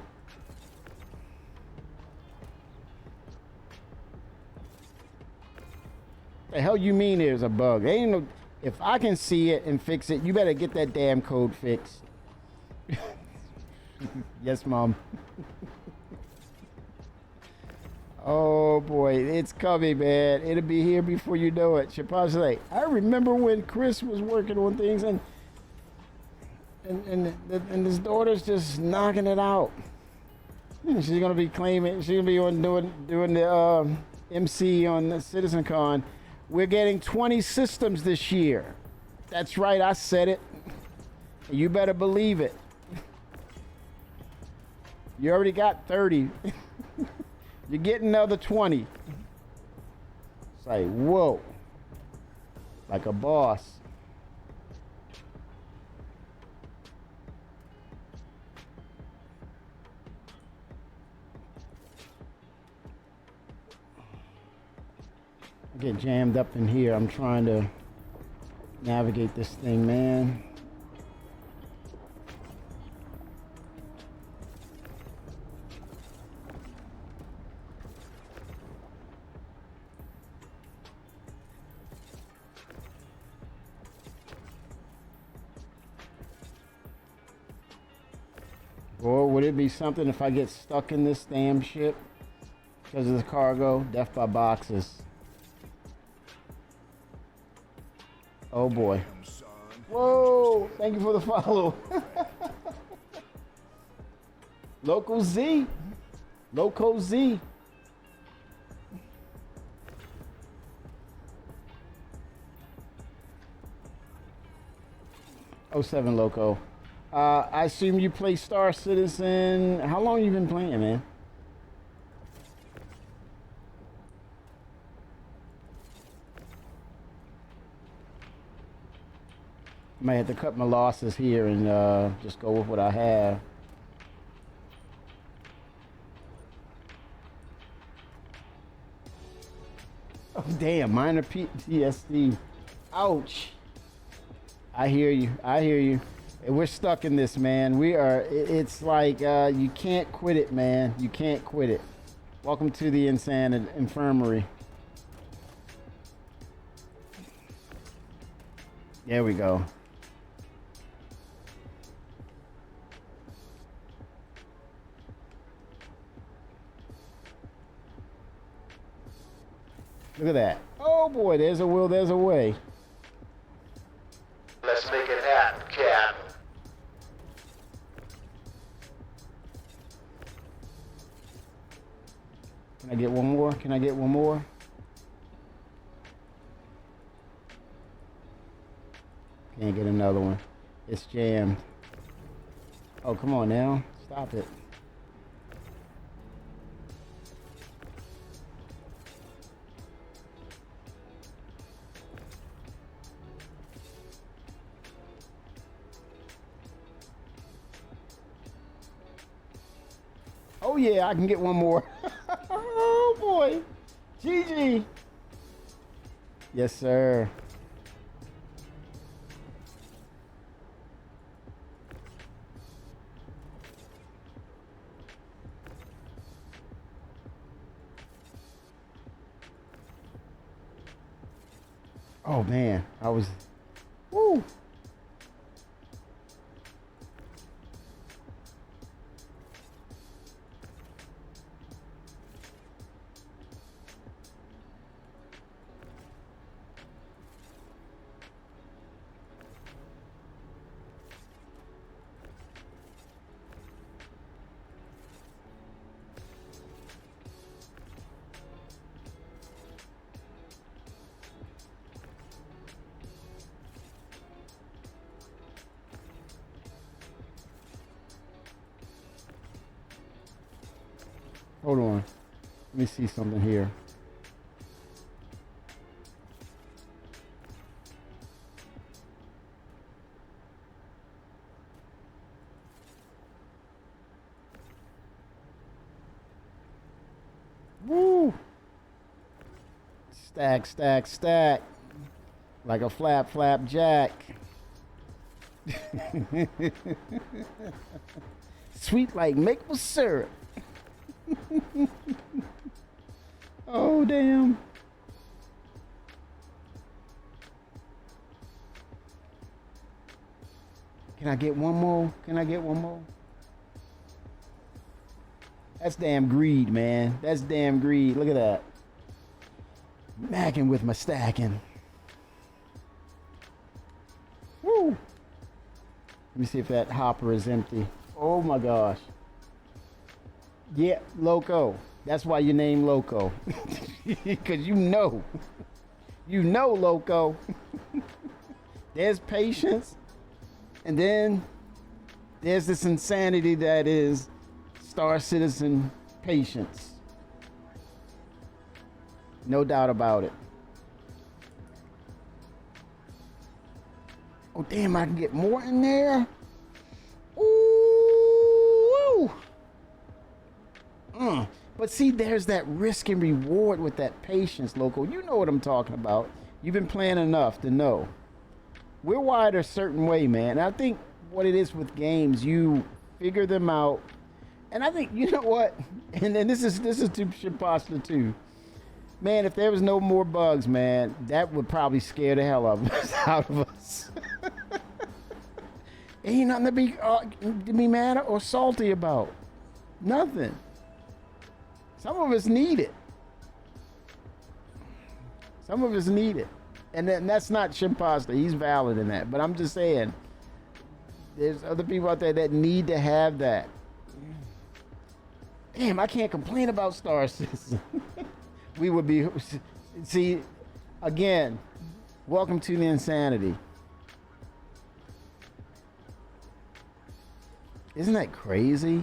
The hell you mean there's a bug? Ain't no. If I can see it and fix it, you better get that damn code fixed. Yes, mom. Oh boy, it's coming, man. It'll be here before you know it. She'll probably say, I remember when Chris was working on things and his daughter's just knocking it out. She's gonna be claiming, she's gonna be on doing the MC on the CitizenCon. We're getting 20 systems this year. That's right, I said it. You better believe it. You already got 30. You're getting another 20. It's like, whoa. Like a boss. I get jammed up in here. I'm trying to navigate this thing, man. Or would it be something if I get stuck in this damn ship because of the cargo? Death by boxes. Oh boy. Whoa, thank you for the follow. Local Z. Loco Z. Oh, 07 Loco. I assume you play Star Citizen. How long you been playing, man? Might have to cut my losses here and just go with what I have. Oh, damn, minor PTSD. Ouch. I hear you. I hear you. We're stuck in this, man. We are. It's like you can't quit it, man. You can't quit it. Welcome to the insane infirmary. There we go. Look at that. Oh boy, there's a will, there's a way. Let's make it happen, Cap. Can I get one more? Can I get one more? Can't get another one. It's jammed. Oh, come on now. Stop it. Oh yeah, I can get one more. Oh boy. GG. Yes, sir. Oh man, I was, woo. Hold on. Let me see something here. Stack, stack, stack. Like a flap, flap jack. Sweet like maple syrup. Oh, damn. Can I get one more? Can I get one more? That's damn greed, man. That's damn greed. Look at that. Macking with my stacking. Woo! Let me see if that hopper is empty. Oh my gosh. Yeah, Loco. That's why you name Loco. Because you know. You know, Loco. There's patience. And then there's this insanity that is Star Citizen patience. No doubt about it. Oh, damn, I can get more in there. Ooh. But see, there's that risk and reward with that patience, Loco. You know what I'm talking about. You've been playing enough to know. We're wired a certain way, man. And I think what it is with games, you figure them out. And I think, you know what? And then this is too Shimposter too. Man, if there was no more bugs, man, that would probably scare the hell out of us. Ain't nothing to be mad or salty about. Nothing. Some of us need it. Some of us need it. And that's not Shimposter. He's valid in that. But I'm just saying, there's other people out there that need to have that. Damn, I can't complain about Star Citizen. We would be... See, again, welcome to the insanity. Isn't that crazy?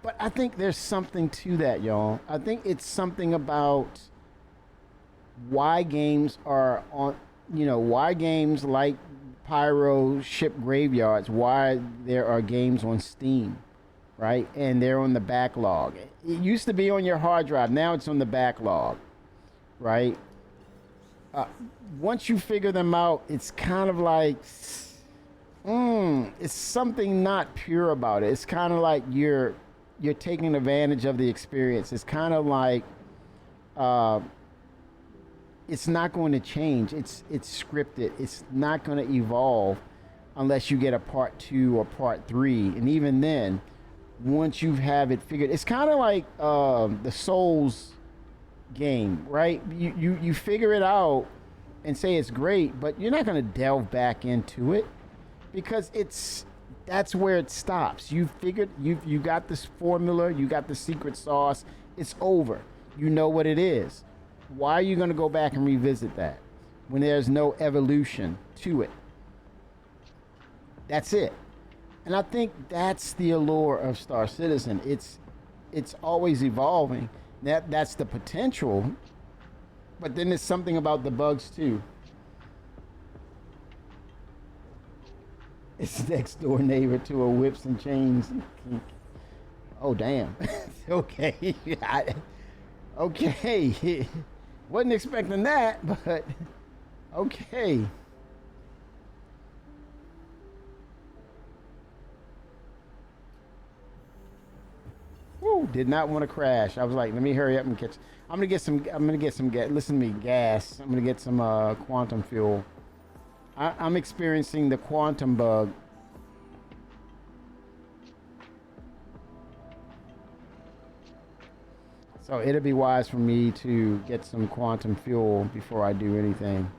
But I think there's something to that, y'all. I think it's something about why games are on, why games like Pyro Ship Graveyards, why there are games on Steam, right? And they're on the backlog. It used to be on your hard drive. Now it's on the backlog, right? Once you figure them out, it's kind of like, it's something not pure about it. It's kind of like you're taking advantage of the experience. It's kind of like, it's not going to change. It's scripted. It's not going to evolve unless you get a part 2 or part 3. And even then, once you have it figured, it's kind of like the Souls game, right? You figure it out and say it's great, but you're not going to delve back into it because that's where it stops. You figured, you got this formula, you got the secret sauce. It's over. You know what it is. Why are you going to go back and revisit that when there's no evolution to it? That's it. And I think that's the allure of Star Citizen. It's always evolving. That's the potential. But then there's something about the bugs too. It's next door neighbor to a whips and chains. Oh, damn. Okay. Okay. Wasn't expecting that, but okay. Woo, did not want to crash. I was like, let me hurry up and catch. I'm gonna get some gas. Listen to me, gas. I'm gonna get some quantum fuel. I'm experiencing the quantum bug. So it'll be wise for me to get some quantum fuel before I do anything.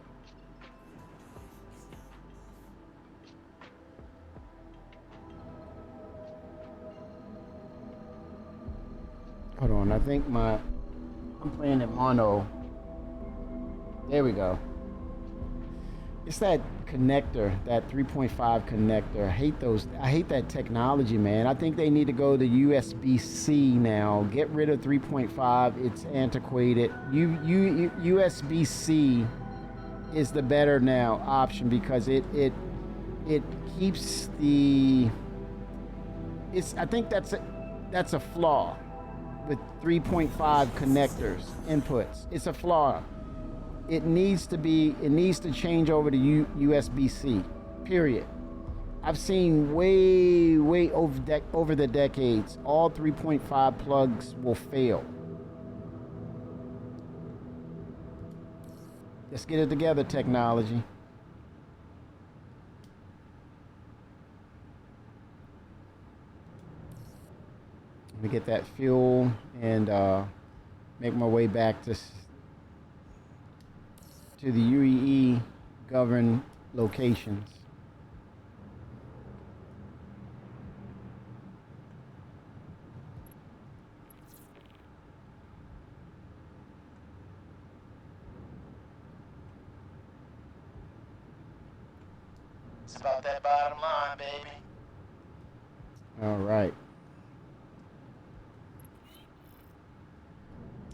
Hold on, I think I'm playing in mono. There we go. It's that connector, that 3.5 connector. I hate that technology, man. I think they need to go to USB-C now. Get rid of 3.5. It's antiquated. USB-C is the better now option because it keeps the. I think that's a flaw with 3.5 connectors inputs. It's a flaw. it needs to change over to USB-C. Period. I've seen way over the decades, all 3.5 plugs will fail. Let's get it together, technology. Let me get that fuel and make my way back to the UEE governed locations. It's about that bottom line, baby. All right.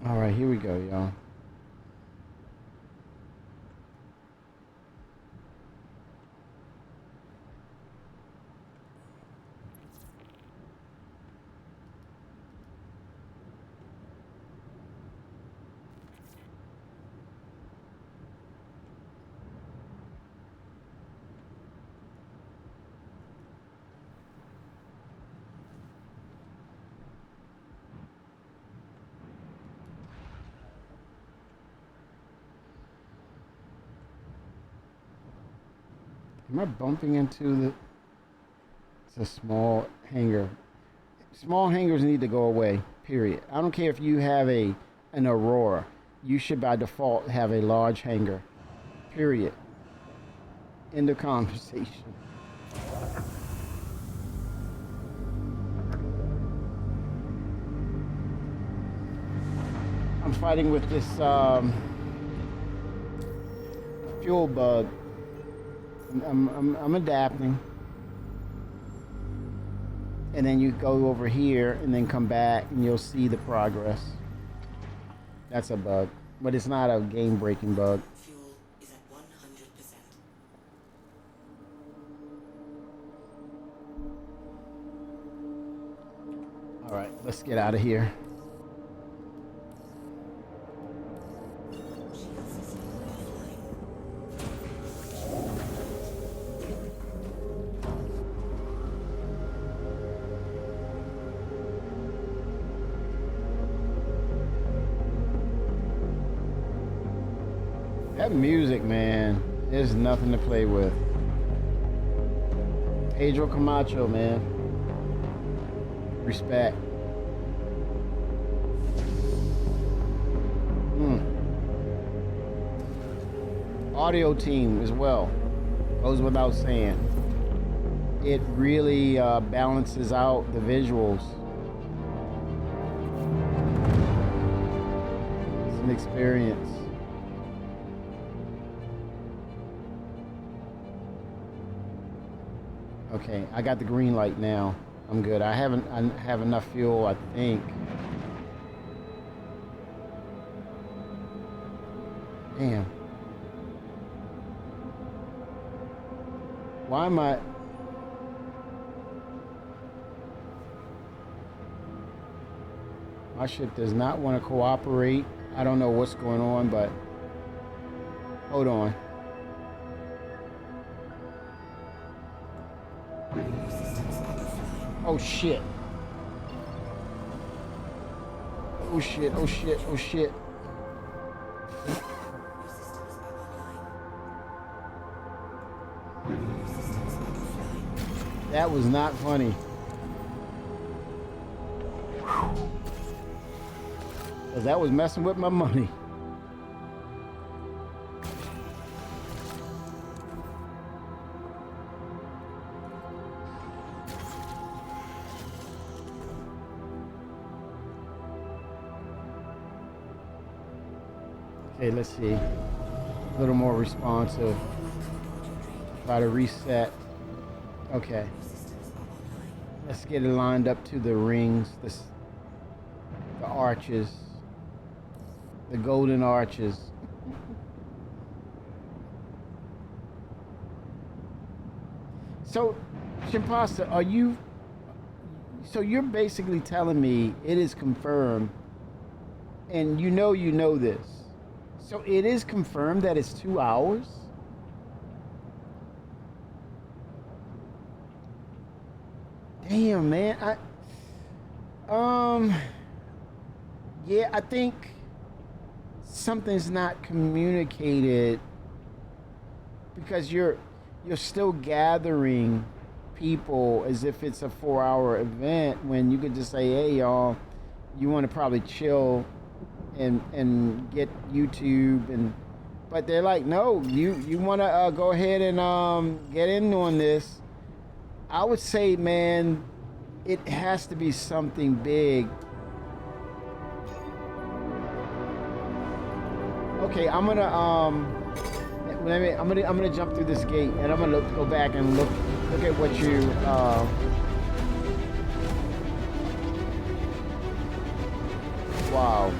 All right, here we go, y'all. Am I bumping into the... It's a small hangar. Small hangars need to go away, period. I don't care if you have an Aurora. You should by default have a large hangar, period. End of conversation. I'm fighting with this fuel bug. I'm adapting, and then you go over here and then come back and you'll see the progress. That's a bug, but it's not a game-breaking bug. Fuel is at 100%. All right, let's get out of here. Shield system offline. That music, man, there's nothing to play with. Pedro Camacho, man. Respect. Audio team as well. Goes without saying. It really balances out the visuals. It's an experience. Okay, I got the green light now. I'm good. I have enough fuel, I think. Damn. Why am I... My ship does not want to cooperate. I don't know what's going on, but... Hold on. Oh shit. Oh shit, oh shit, oh shit. Your systems are online. Your systems are offline. That was not funny. Cause that was messing with my money. Okay, let's see. A little more responsive. Try to reset. Okay. Let's get it lined up to the rings, the arches, the golden arches. So, Shimpasta, so you're basically telling me it is confirmed, and you know this. So it is confirmed that it's 2 hours? Damn, man. Yeah, I think something's not communicated because you're still gathering people as if it's a 4-hour event when you could just say, hey, y'all, you want to probably chill and get YouTube but they're like, no, you want to go ahead and get in on this. I would say, man, it has to be something big. Okay, I'm gonna I'm gonna jump through this gate and I'm gonna go back and look at what you wow.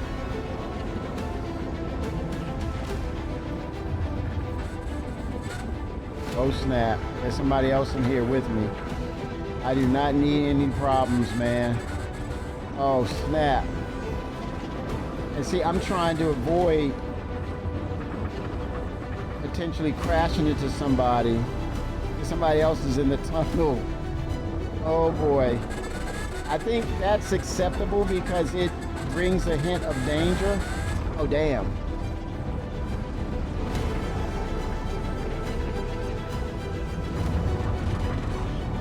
Oh snap, there's somebody else in here with me. I do not need any problems, man. Oh snap. And see, I'm trying to avoid potentially crashing into somebody. Somebody else is in the tunnel. Oh boy. I think that's acceptable because it brings a hint of danger. Oh damn.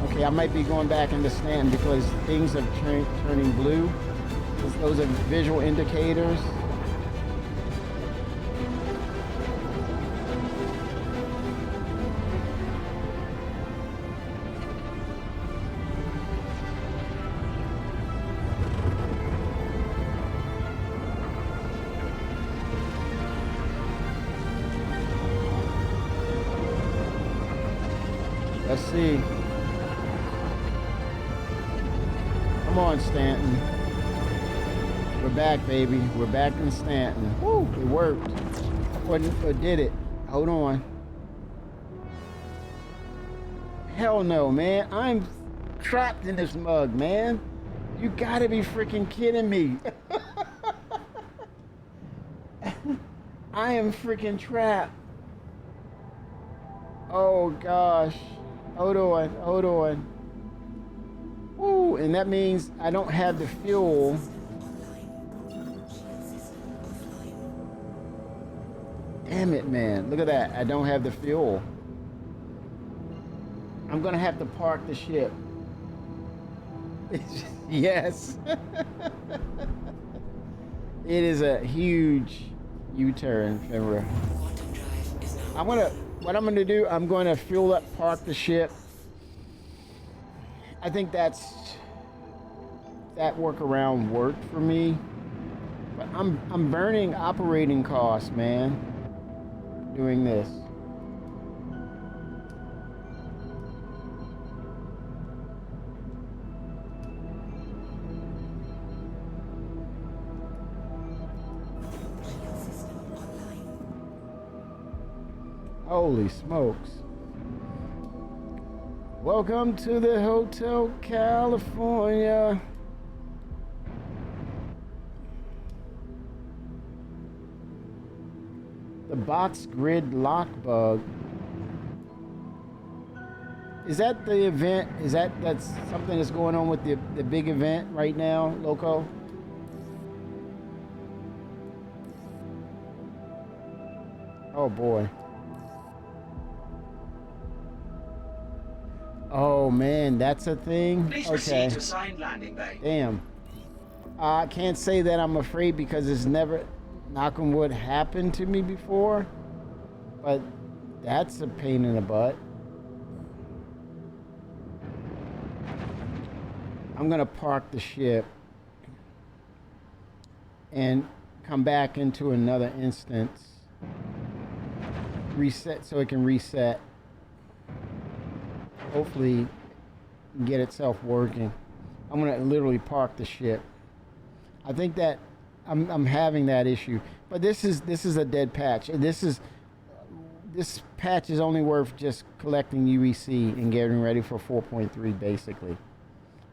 Okay, I might be going back in the stand because things are turning blue. Those are visual indicators. Let's see. Come on, Stanton. We're back, baby. We're back in Stanton. Woo, it worked. Or did it? Hold on. Hell no, man. I'm trapped in this mug, man. You gotta be freaking kidding me. I am freaking trapped. Oh gosh. Hold on. Woo, and that means I don't have the fuel. Damn it, man. Look at that. I don't have the fuel. I'm gonna have to park the ship. Yes. It is a huge U-turn, remember. What I'm gonna do, I'm going to fuel up, park the ship. I think that workaround worked for me. But I'm burning operating costs, man, doing this. Holy smokes. Welcome to the Hotel California. The box grid lock bug. Is that the event? That's something that's going on with the big event right now, Loco? Oh boy. Oh man, that's a thing? Please Okay. proceed to assigned landing bay. Damn. I can't say that I'm afraid because it's never, knock on wood, happened to me before. But that's a pain in the butt. I'm gonna park the ship and come back into another instance. Reset so it can reset. Hopefully get itself working. I'm gonna literally park the ship. I think that I'm having that issue, but this is a dead patch. This patch is only worth just collecting UEC and getting ready for 4.3 basically.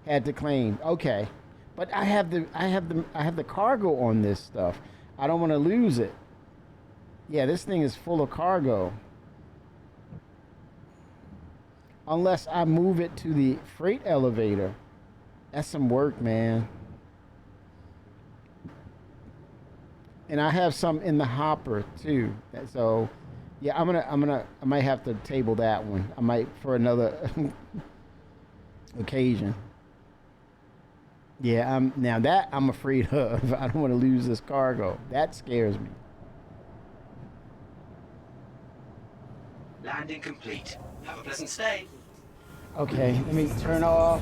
Had to claim. Okay, but I have the cargo on this stuff. I don't want to lose it. Yeah, this thing is full of cargo. Unless I move it to the freight elevator. That's some work, man. And I have some in the hopper too. So, yeah, I might have to table that one. I might for another occasion. Yeah, now that I'm afraid of. I don't want to lose this cargo. That scares me. Landing complete. Have a pleasant stay. Okay, let me turn off.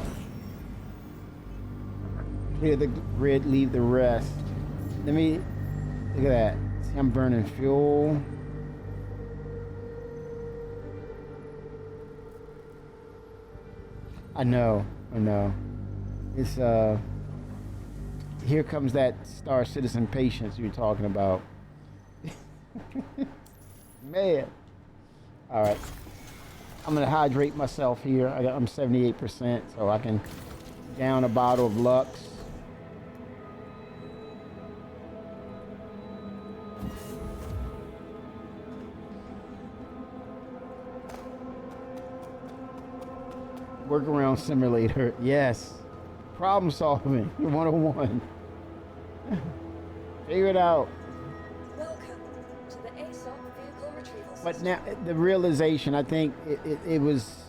Clear the grid, leave the rest. Let me, look at that. See, I'm burning fuel. I know. It's, here comes that Star Citizen patience you were talking about. Man. All right. I'm going to hydrate myself here. I'm 78%, so I can down a bottle of Lux. Workaround simulator. Yes. Problem solving 101. Figure it out. Welcome to the aSOC vehicle retrieval system. But now the realization, I think it was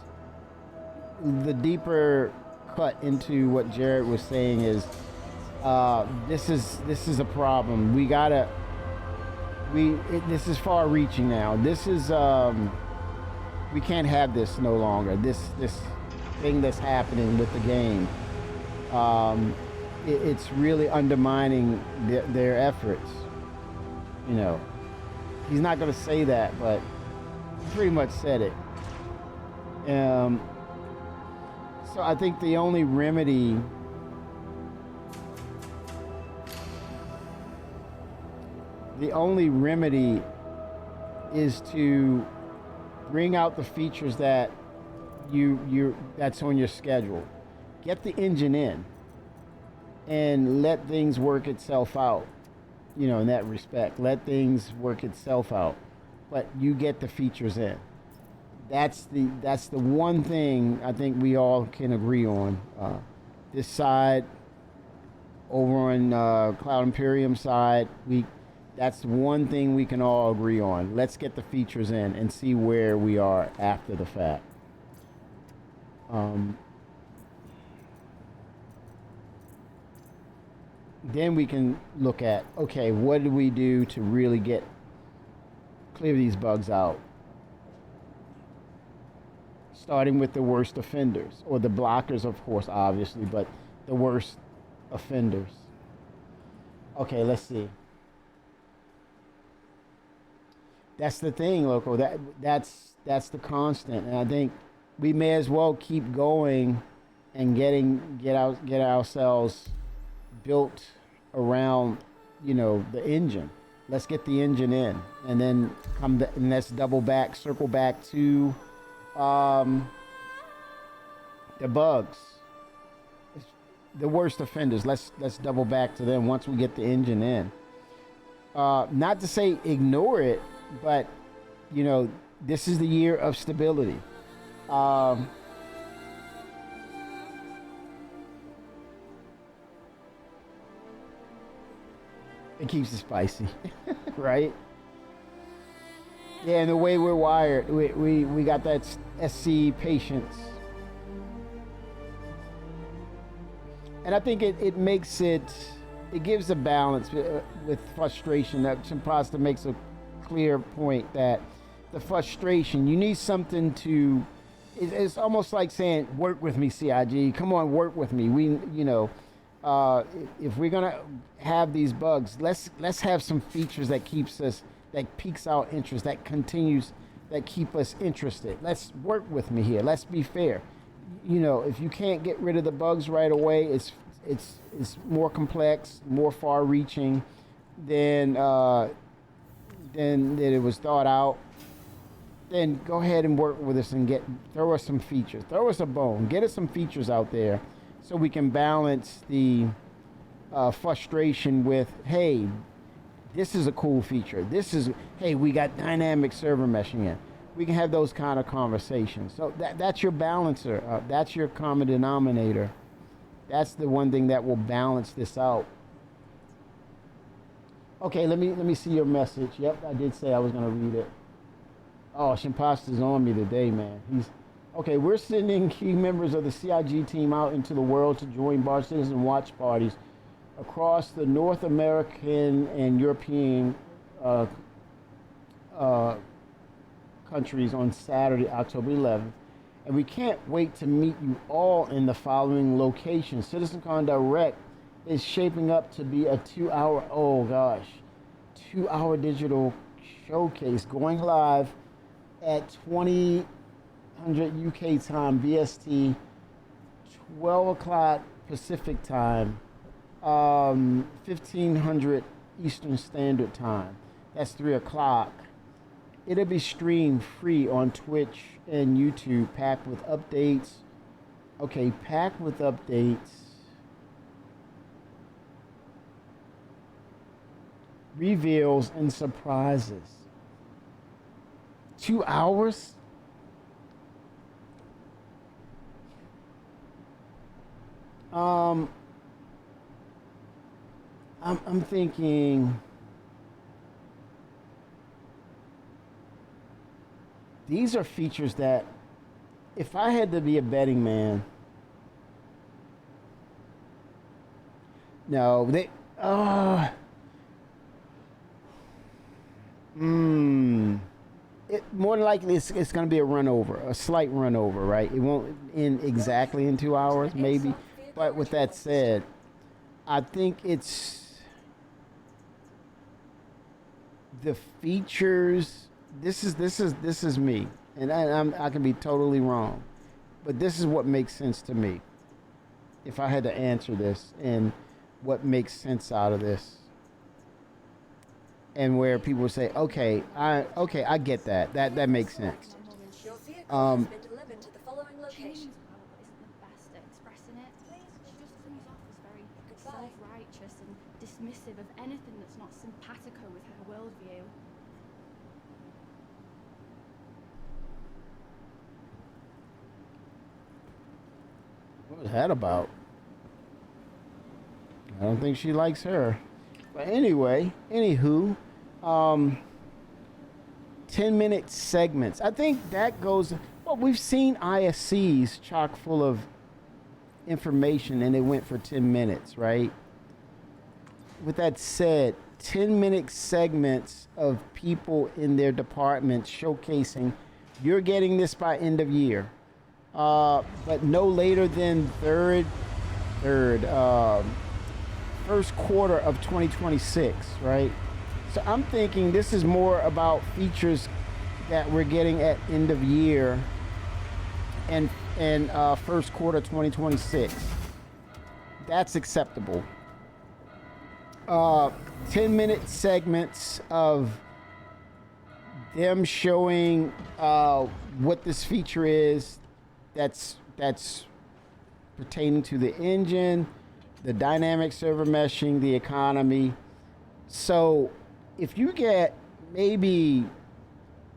the deeper cut into what Jared was saying is this is a problem. This is far reaching now. This is we can't have this no longer. This thing that's happening with the game. It's really undermining their efforts. You know, he's not going to say that, but he pretty much said it. So I think the only remedy is to bring out the features that that's on your schedule. Get the engine in and let things work itself out. You know, in that respect, let things work itself out, but you get the features in. That's the one thing I think we all can agree on. This side, over on Cloud Imperium side, that's one thing we can all agree on. Let's get the features in and see where we are after the fact. Then we can look at, okay, what do we do to really clear these bugs out? Starting with the worst offenders, or the blockers, of course, obviously, but the worst offenders. Okay, let's see. That's the thing, Loco. That's the constant, and I think we may as well keep going and get ourselves built around, you know, the engine. Let's get the engine in, and then and let's circle back to the bugs, the worst offenders. Let's double back to them once we get the engine in. Not to say ignore it, but you know, this is the year of stability. It keeps it spicy, right? Yeah, and the way we're wired, we got that SC patience. And I think it makes it gives a balance with frustration. That Chimprasta makes a clear point that the frustration, you need something to, it's almost like saying, work with me, CIG, come on, work with me. If we're gonna have these bugs, let's have some features that piques our interest, that keep us interested. Let's work with me here. Let's be fair. You know, if you can't get rid of the bugs right away, it's more complex, more far-reaching than it was thought out. Then go ahead and work with us and throw us some features, throw us a bone, get us some features out there, so we can balance the frustration with, hey, This is a cool feature. This is, hey, we got dynamic server meshing in. We can have those kind of conversations. So that's your balancer. That's your common denominator. That's the one thing that will balance this out. Okay, let me see your message. Yep, I did say I was gonna read it. Oh, Shimpasta's on me today, man. He's okay. We're sending key members of the CIG team out into the world to join bar citizen watch parties across the North American and European countries on Saturday, October 11th. And we can't wait to meet you all in the following locations. CitizenCon Direct is shaping up to be a 2-hour, 2-hour digital showcase going live at 2000 UK time, VST, 12 o'clock Pacific time, 1500 Eastern Standard Time. That's 3 o'clock. It'll be streamed free on Twitch and YouTube, packed with updates. Okay, packed with updates. Reveals and surprises. 2 hours? I'm thinking these are features that if I had to be a betting man, no, it more than likely it's going to be a run over, a slight run over, right? It won't end exactly in 2 hours, maybe. But with that said, I think it's the features. This is me, and I can be totally wrong, but this is what makes sense to me. If I had to answer this, and what makes sense out of this, and where people would say, okay, I get that. That makes sense. Your vehicle has been delivered to the following location. Isn't the best at expressing it. She just comes off as very self-righteous and dismissive of anything that's not simpatico with her worldview. What was that about? I don't think she likes her. But anyway, anywho, 10-minute segments. I think that goes. Well, we've seen ISCs chock full of information, and they went for 10 minutes, right? With that said, 10-minute segments of people in their departments showcasing. You're getting this by end of year, but no later than first quarter of 2026, right? So I'm thinking this is more about features that we're getting at end of year and first quarter 2026. That's acceptable. 10-minute segments of them showing what this feature is that's pertaining to the engine, the dynamic server meshing, the economy. So if you get maybe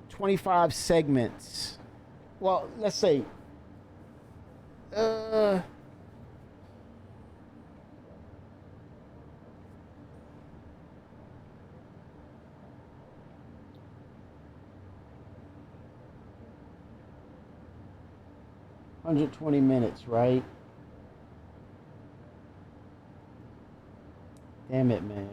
25 segments, well, let's say, $120 minutes, right? Damn it, man.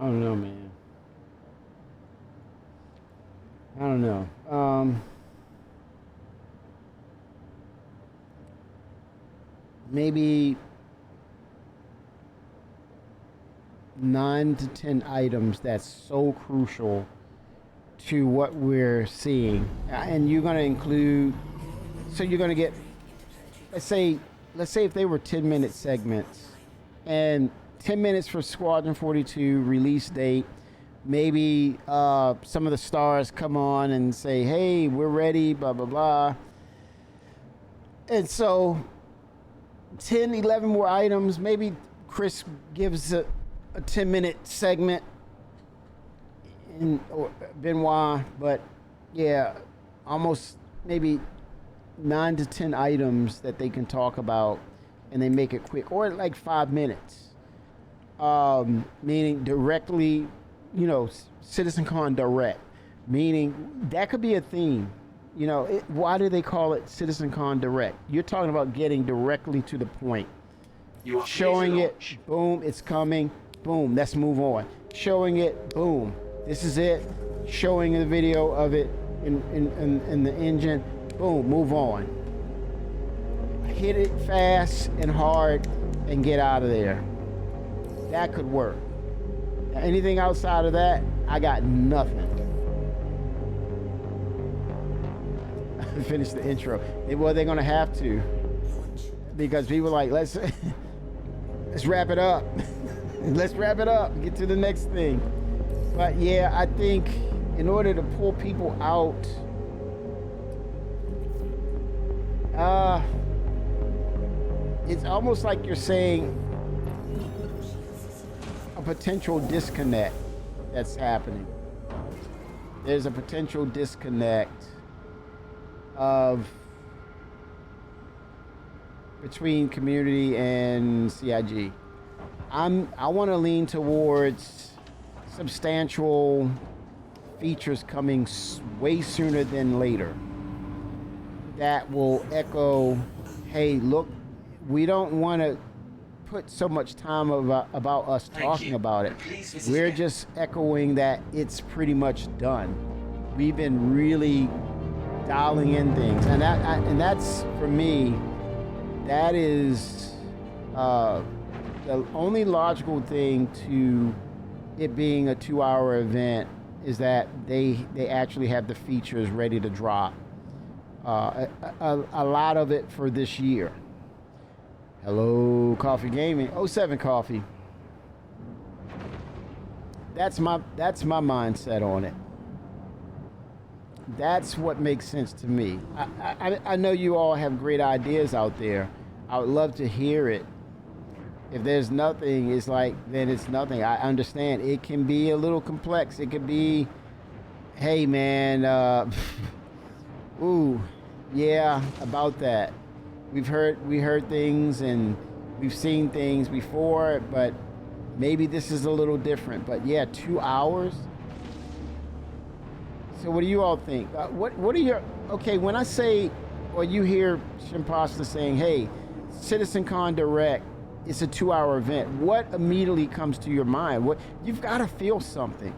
I don't know, man. I don't know. Maybe 9 to 10 items that's so crucial to what we're seeing. And you're going to include, so you're going to get, let's say if they were 10-minute segments, and 10 minutes for Squadron 42 release date, maybe some of the stars come on and say, hey, we're ready, blah, blah, blah. And so 10, 11 more items. Maybe Chris gives a 10-minute segment, or Benoit, but yeah, almost maybe 9 to 10 items that they can talk about, and they make it quick, or like 5 minutes. Meaning directly, CitizenCon Direct, meaning that could be a theme. Why do they call it CitizenCon Direct? You're talking about getting directly to the point. Showing it, boom, it's coming, boom, let's move on. Showing it, boom, this is it. Showing the video of it in the engine, boom, move on. Hit it fast and hard and get out of there. That could work. Now, anything outside of that, I got nothing. Finish the intro. Well, they're gonna have to, because people are like, let's wrap it up. Let's wrap it up. Get to the next thing. But yeah, I think in order to pull people out, it's almost like you're saying a potential disconnect that's happening. There's a potential disconnect between community and CIG. I want to lean towards substantial features coming way sooner than later that will echo, hey, look, we don't want to put so much time about us talking about it. We're just echoing that it's pretty much done. We've been really dialing in things, and that's for me, that is the only logical thing to it being a 2-hour event, is that they actually have the features ready to drop. A lot of it for this year. Hello, Coffee Gaming. 07 Coffee. That's my mindset on it. That's what makes sense to me. I know you all have great ideas out there. I would love to hear it. If there's nothing, it's like, then it's nothing. I understand. It can be a little complex. It could be, hey man, ooh, yeah, about that. We heard things and we've seen things before, but maybe this is a little different. But yeah, 2 hours. So what do you all think? What are your, okay, when I say, or you hear Shimpasta saying, hey, CitizenCon Direct, it's a 2-hour event, what immediately comes to your mind? What, you've got to feel something.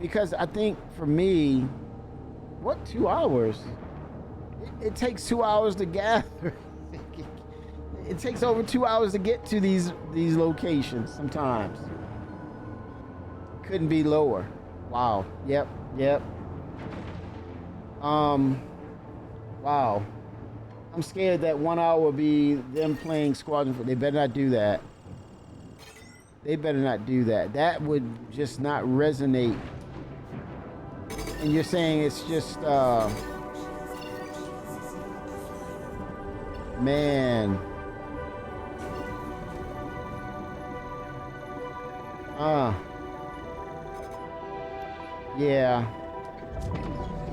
Because I think for me, what, 2 hours? It takes 2 hours to gather. It takes over 2 hours to get to these locations sometimes. Couldn't be lower. Wow. Yep. Wow. I'm scared that 1 hour will be them playing Squadron. They better not do that. They better not do that. That would just not resonate. And you're saying it's just, man. Yeah.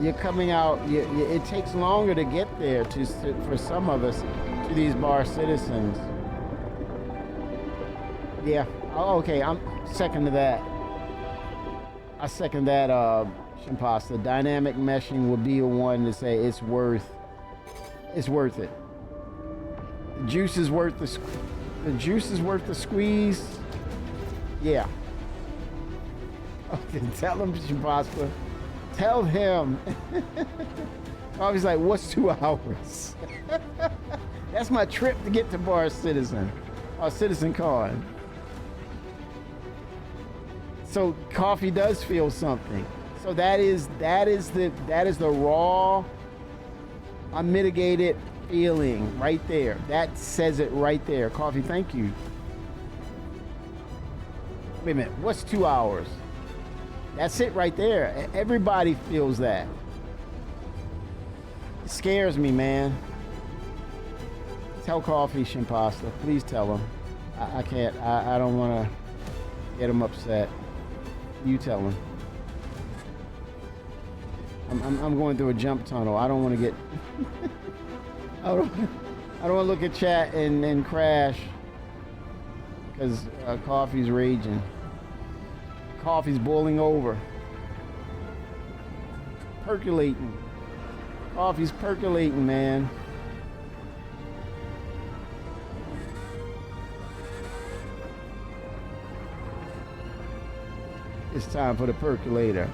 You're coming out, it takes longer to get there for some of us, to these bar citizens. Yeah, oh, okay, I'm second to that. I second that, Shimpasta. Dynamic meshing would be a one to say it's worth it. The juice is worth the squeeze. Yeah. Okay, tell him, Shimpasta. Tell him. I was like, what's 2 hours? That's my trip to get to Bar Citizen, or CitizenCon. So coffee does feel something. So that is the raw, unmitigated feeling right there. That says it right there. Coffee, thank you. Wait a minute, what's 2 hours? That's it right there. Everybody feels that. It scares me, man. Tell Coffee Shimpasta. Please tell him. I can't. I don't want to get him upset. You tell him. I'm going through a jump tunnel. I don't want to get. I don't want to look at chat and crash because Coffee's raging. Coffee's boiling over. Percolating. Coffee's percolating, man. It's time for the percolator.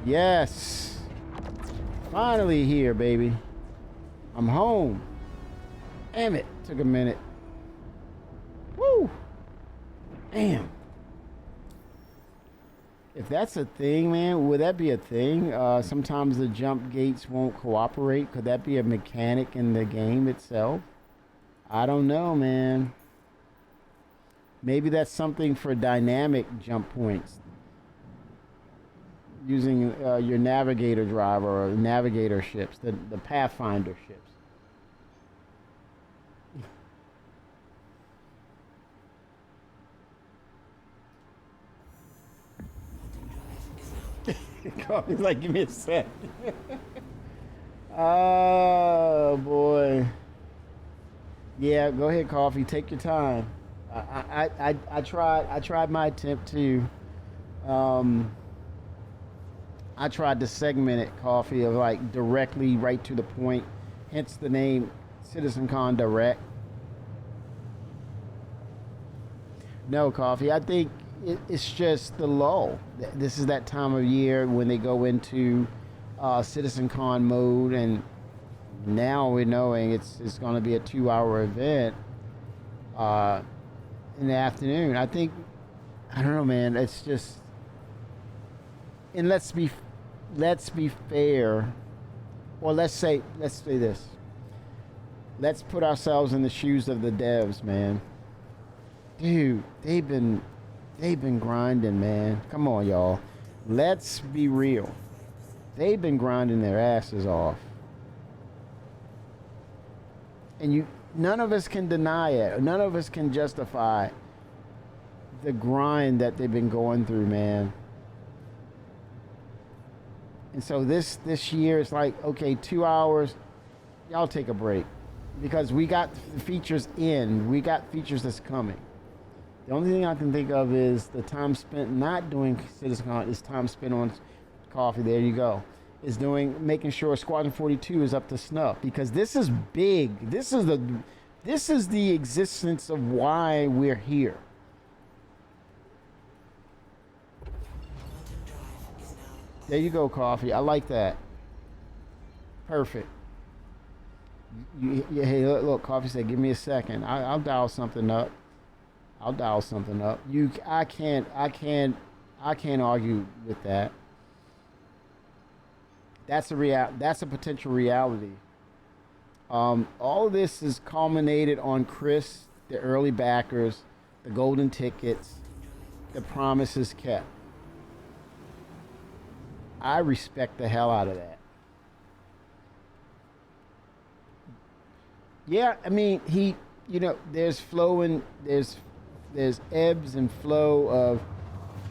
Yes. Finally here, baby. I'm home. Damn it. Took a minute. Woo. Damn. If that's a thing, man, would that be a thing? Sometimes the jump gates won't cooperate. Could that be a mechanic in the game itself? I don't know, man. Maybe that's something for dynamic jump points. Using your navigator driver or navigator ships, the Pathfinder ships. Coffee's like, give me a sec. Oh, boy. Yeah, go ahead, Coffee. Take your time. I tried my attempt to I tried to segment it, Coffee, of like directly right to the point, hence the name CitizenCon Direct. No, Coffee, I think it's just the lull. This is that time of year when they go into CitizenCon mode, and now we're knowing it's going to be a 2-hour event in the afternoon. I think, I don't know, man. It's just, and let's be fair, or let's say this. Let's put ourselves in the shoes of the devs, man. Dude, they've been grinding, man. Come on, y'all. Let's be real. They've been grinding their asses off. And none of us can deny it. None of us can justify the grind that they've been going through, man. And so this year it's like, okay, 2 hours, y'all take a break. Because we got the features in. We got features that's coming. The only thing I can think of is the time spent not doing CitizenCon is time spent on Coffee. There you go. Is making sure Squadron 42 is up to snuff, because this is big. This is the existence of why we're here. There you go, Coffee. I like that. Perfect. Hey, look, Coffee said, "Give me a second. I'll dial something up. I can't argue with that. That's a potential reality. All of this is culminated on Chris, the early backers, the golden tickets, the promises kept. I respect the hell out of that. Yeah, I mean, there's flow and there's ebbs and flow of,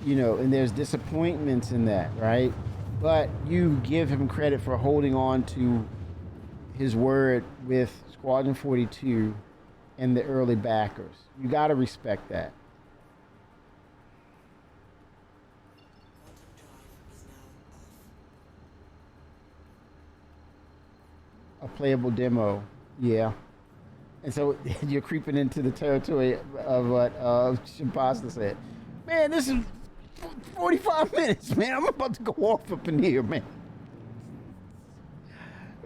and there's disappointments in that, right? But you give him credit for holding on to his word with Squadron 42 and the early backers. You got to respect that. A playable demo, yeah. And so you're creeping into the territory of what Shimpasta said. Man, this is 45 minutes, man. I'm about to go off up in here, man.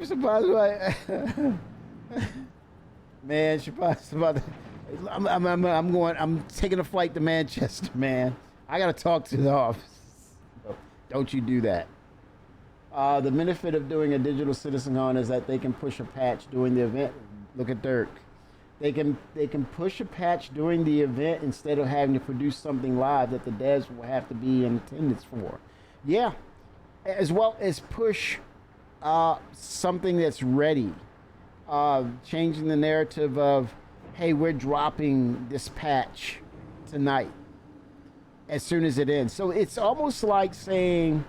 Shimpasta's like, man, Shimpasta's I'm taking a flight to Manchester, man. I gotta talk to the office. Don't you do that. The benefit of doing a digital CitizenCon is that they can push a patch during the event. Look at Dirk. They can push a patch during the event instead of having to produce something live that the devs will have to be in attendance for. Yeah, as well as push something that's ready. Changing the narrative of, hey, we're dropping this patch tonight as soon as it ends. So it's almost like saying,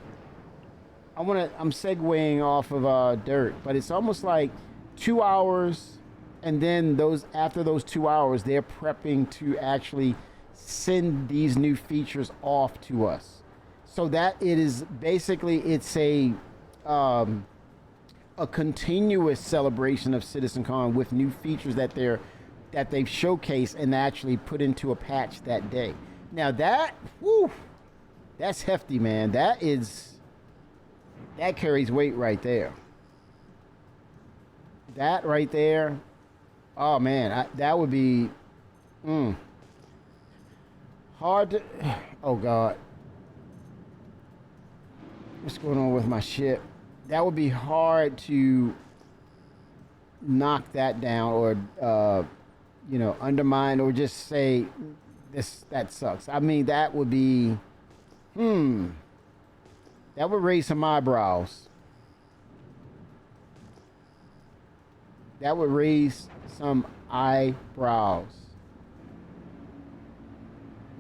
I'm segueing off of Dirt, but it's almost like 2 hours, and then after those 2 hours, they're prepping to actually send these new features off to us. So that it is basically, it's a continuous celebration of CitizenCon with new features that they've showcased and actually put into a patch that day. Now that's hefty, man. That carries weight right there. That right there, oh man, that would be hard to, oh God. What's going on with my ship? That would be hard to knock that down or, undermine or just say that sucks. I mean, that would be, that would raise some eyebrows. That would raise some eyebrows.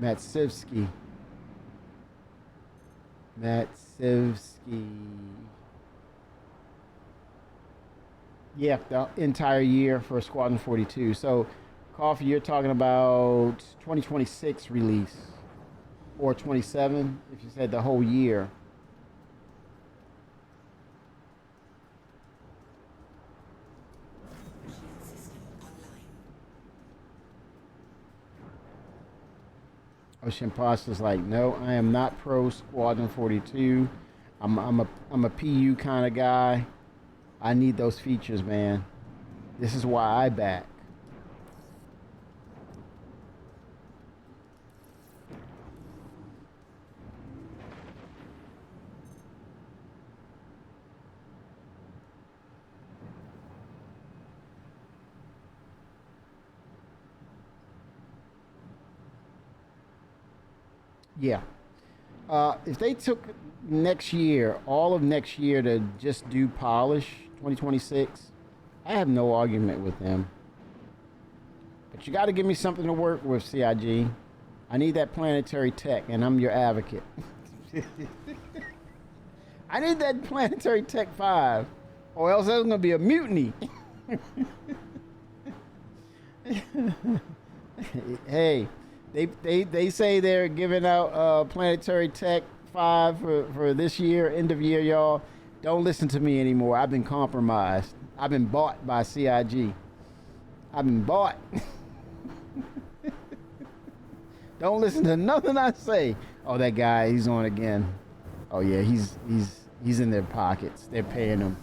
Matsivsky. Yeah, the entire year for Squadron 42. So, Coffee, you're talking about 2026 release. Or 27, if you said the whole year. Shield system online. Ocean Pasta's like, no, I am not pro Squadron 42. I'm a PU kind of guy. I need those features, man. This is why I back. Yeah. If they took next year, all of next year to just do polish 2026, I have no argument with them. But you got to give me something to work with, CIG. I need that planetary tech, and I'm your advocate. I need that planetary tech 5, or else there's going to be a mutiny. Hey. They say they're giving out planetary tech 5 for this year, end of year, y'all. Don't listen to me anymore. I've been compromised. I've been bought by CIG. I've been bought. Don't listen to nothing I say. Oh, that guy, he's on again. Oh yeah, he's in their pockets. They're paying him.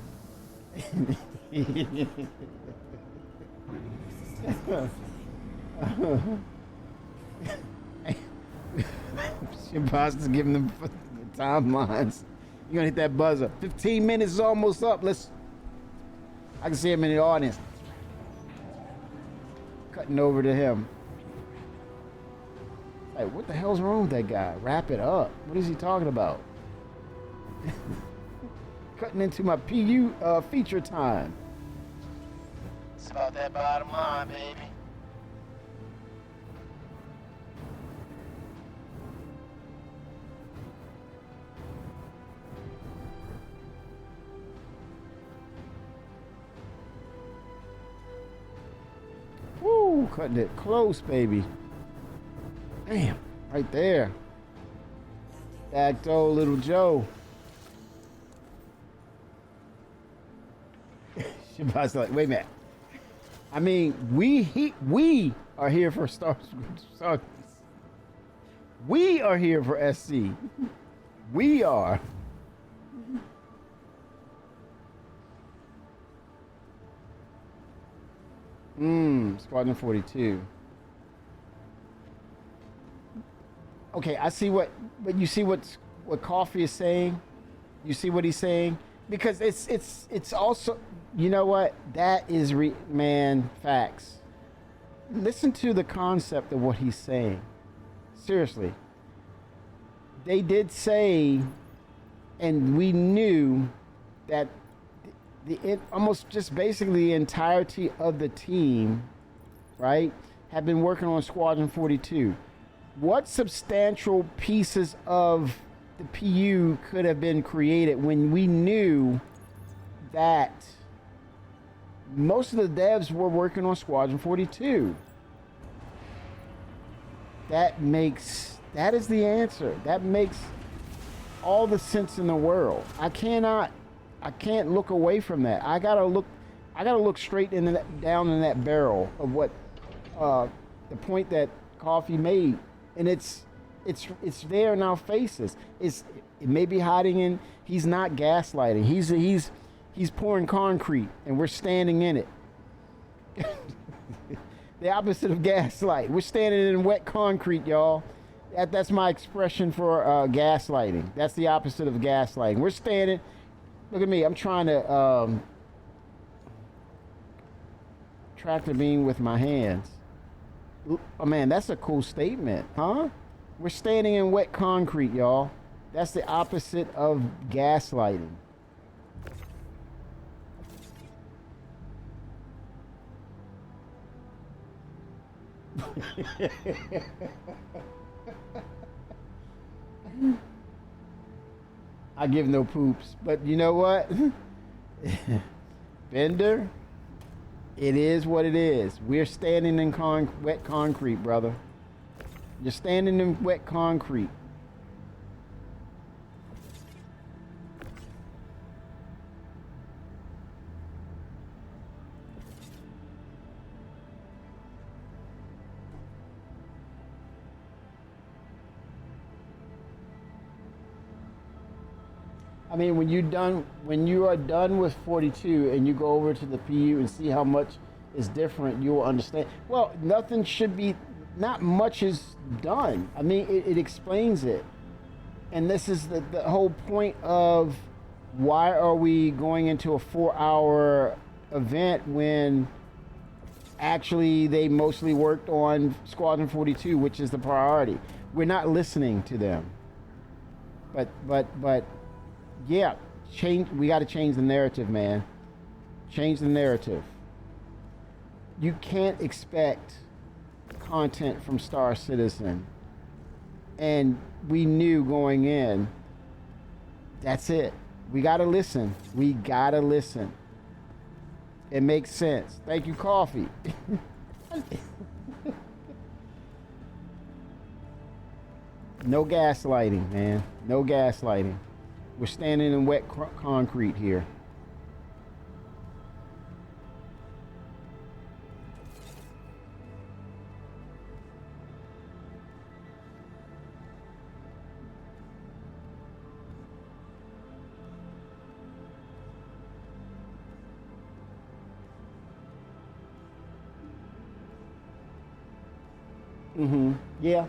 Imposter's giving them timelines. You're gonna hit that buzzer. 15 minutes is almost up. I can see him in the audience. Cutting over to him. Like, what the hell's wrong with that guy? Wrap it up. What is he talking about? Cutting into my PU feature time. It's about that bottom line, baby. Woo, cutting it close, baby. Damn, right there. Back door, little Joe. Shabazz like, wait a minute. I mean, we are here for Star. We are here for SC. We are. Squadron 42. Okay, I see what, but you see what Coffee is saying. You see what he's saying, because it's also, you know what, that is man, facts. Listen to the concept of what he's saying. Seriously, they did say, and we knew that almost just basically the entirety of the team, right, have been working on Squadron 42. What substantial pieces of the PU could have been created when we knew that most of the devs were working on Squadron 42? That is the answer. That makes all the sense in the world. I can't look away from that. I gotta look straight down in that barrel of what the point that Coffee made, and it's there in our faces. It may be hiding in. He's not gaslighting. He's pouring concrete, and we're standing in it. The opposite of gaslight. We're standing in wet concrete, y'all. That's my expression for gaslighting. That's the opposite of gaslighting. We're standing. Look at me. I'm trying to tractor beam with my hands. Oh man, that's a cool statement, huh? We're standing in wet concrete, y'all. That's the opposite of gaslighting. I give no poops, but you know what? Bender, it is what it is. We're standing in wet concrete, brother. You're standing in wet concrete. I mean, when you are done with 42 and you go over to the PU and see how much is different, you will understand. Well, not much is done. I mean, it explains it. And this is the whole point of why are we going into a 4-hour event when actually they mostly worked on Squadron 42, which is the priority. We're not listening to them. But yeah, we got to change the narrative, man. Change the narrative. You can't expect content from Star Citizen. And we knew going in, that's it. We got to listen. We got to listen. It makes sense. Thank you, Coffee. No gaslighting, man. No gaslighting. We're standing in wet concrete here. Yeah.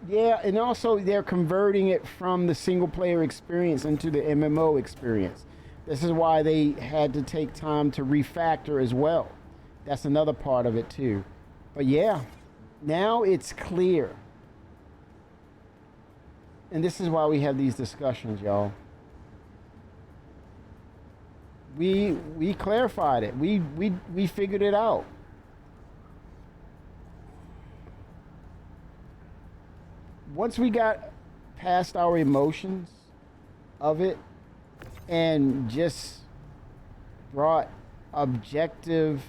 Yeah, and also they're converting it from the single player experience into the MMO experience. This is why they had to take time to refactor as well. That's another part of it too. But yeah, now it's clear. And this is why we have these discussions, y'all. We clarified it. We figured it out. Once we got past our emotions of it and just brought objective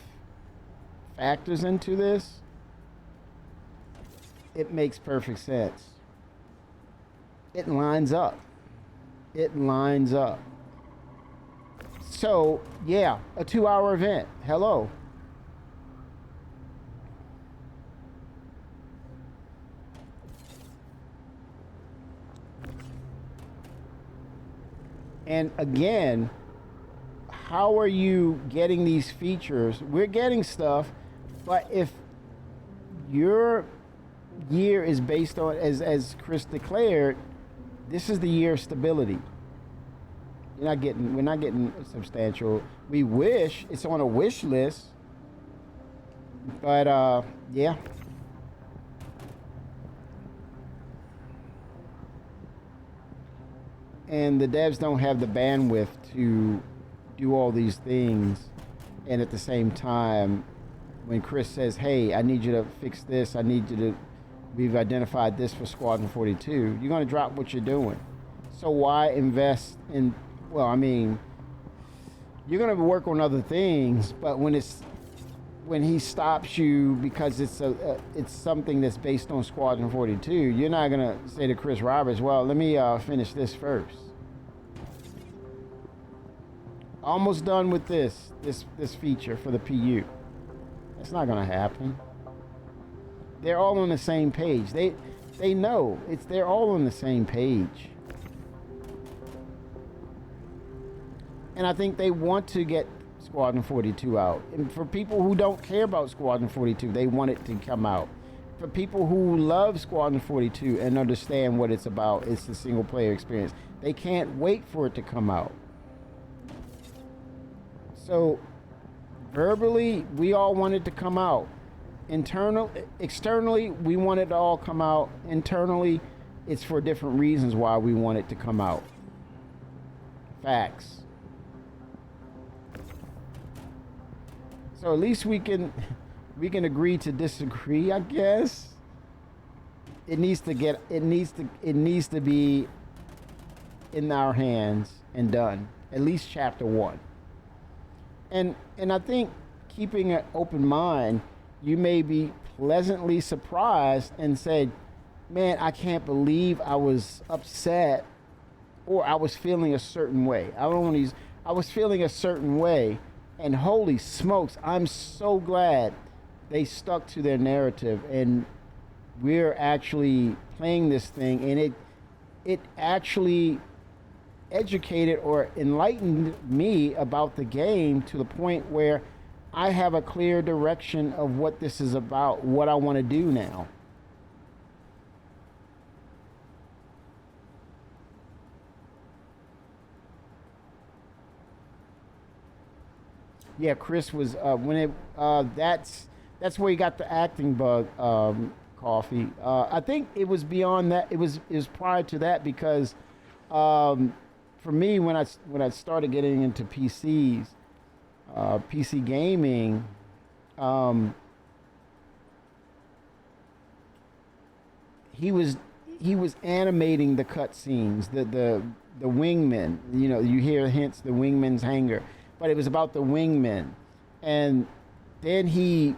factors into this, it makes perfect sense. It lines up. It lines up. So, yeah, a 2-hour event. Hello. And again, how are you getting these features? We're getting stuff, but if you're year is based on, as Chris declared, this is the year of stability. We're not getting substantial. We wish it's on a wish list, but yeah. And the devs don't have the bandwidth to do all these things, and at the same time, when Chris says, "Hey, I need you to fix this. I need you to. We've identified this for Squadron 42." You're gonna drop what you're doing. So why invest in? Well, I mean, you're gonna work on other things, but when he stops you because it's something that's based on Squadron 42, you're not gonna say to Chris Roberts, "Well, let me finish this first. Almost done with this feature for the PU." It's not gonna happen. They're all on the same page. They know they're all on the same page. And I think they want to get Squadron 42 out. And for people who don't care about Squadron 42, they want it to come out. For people who love Squadron 42 and understand what it's about, it's the single player experience. They can't wait for it to come out. So verbally, we all want it to come out. Externally, we want it to all come out. Internally, it's for different reasons why we want it to come out. Facts. So at least we can agree to disagree, I guess. It needs to be in our hands and done. At least chapter 1. And I think keeping an open mind, you may be pleasantly surprised and say, "Man, I can't believe I was upset, or I was feeling a certain way. I was feeling a certain way, and holy smokes, I'm so glad they stuck to their narrative, and we're actually playing this thing, and it actually educated or enlightened me about the game to the point where I have a clear direction of what this is about, what I want to do now." Yeah, Chris was that's where he got the acting bug, Coffee. I think it was beyond that. It was prior to that, because for me, when I started getting into PCs, PC gaming, he was animating the cutscenes, the wingmen. You know, you hear hints, the wingmen's hangar, but it was about the wingmen. And then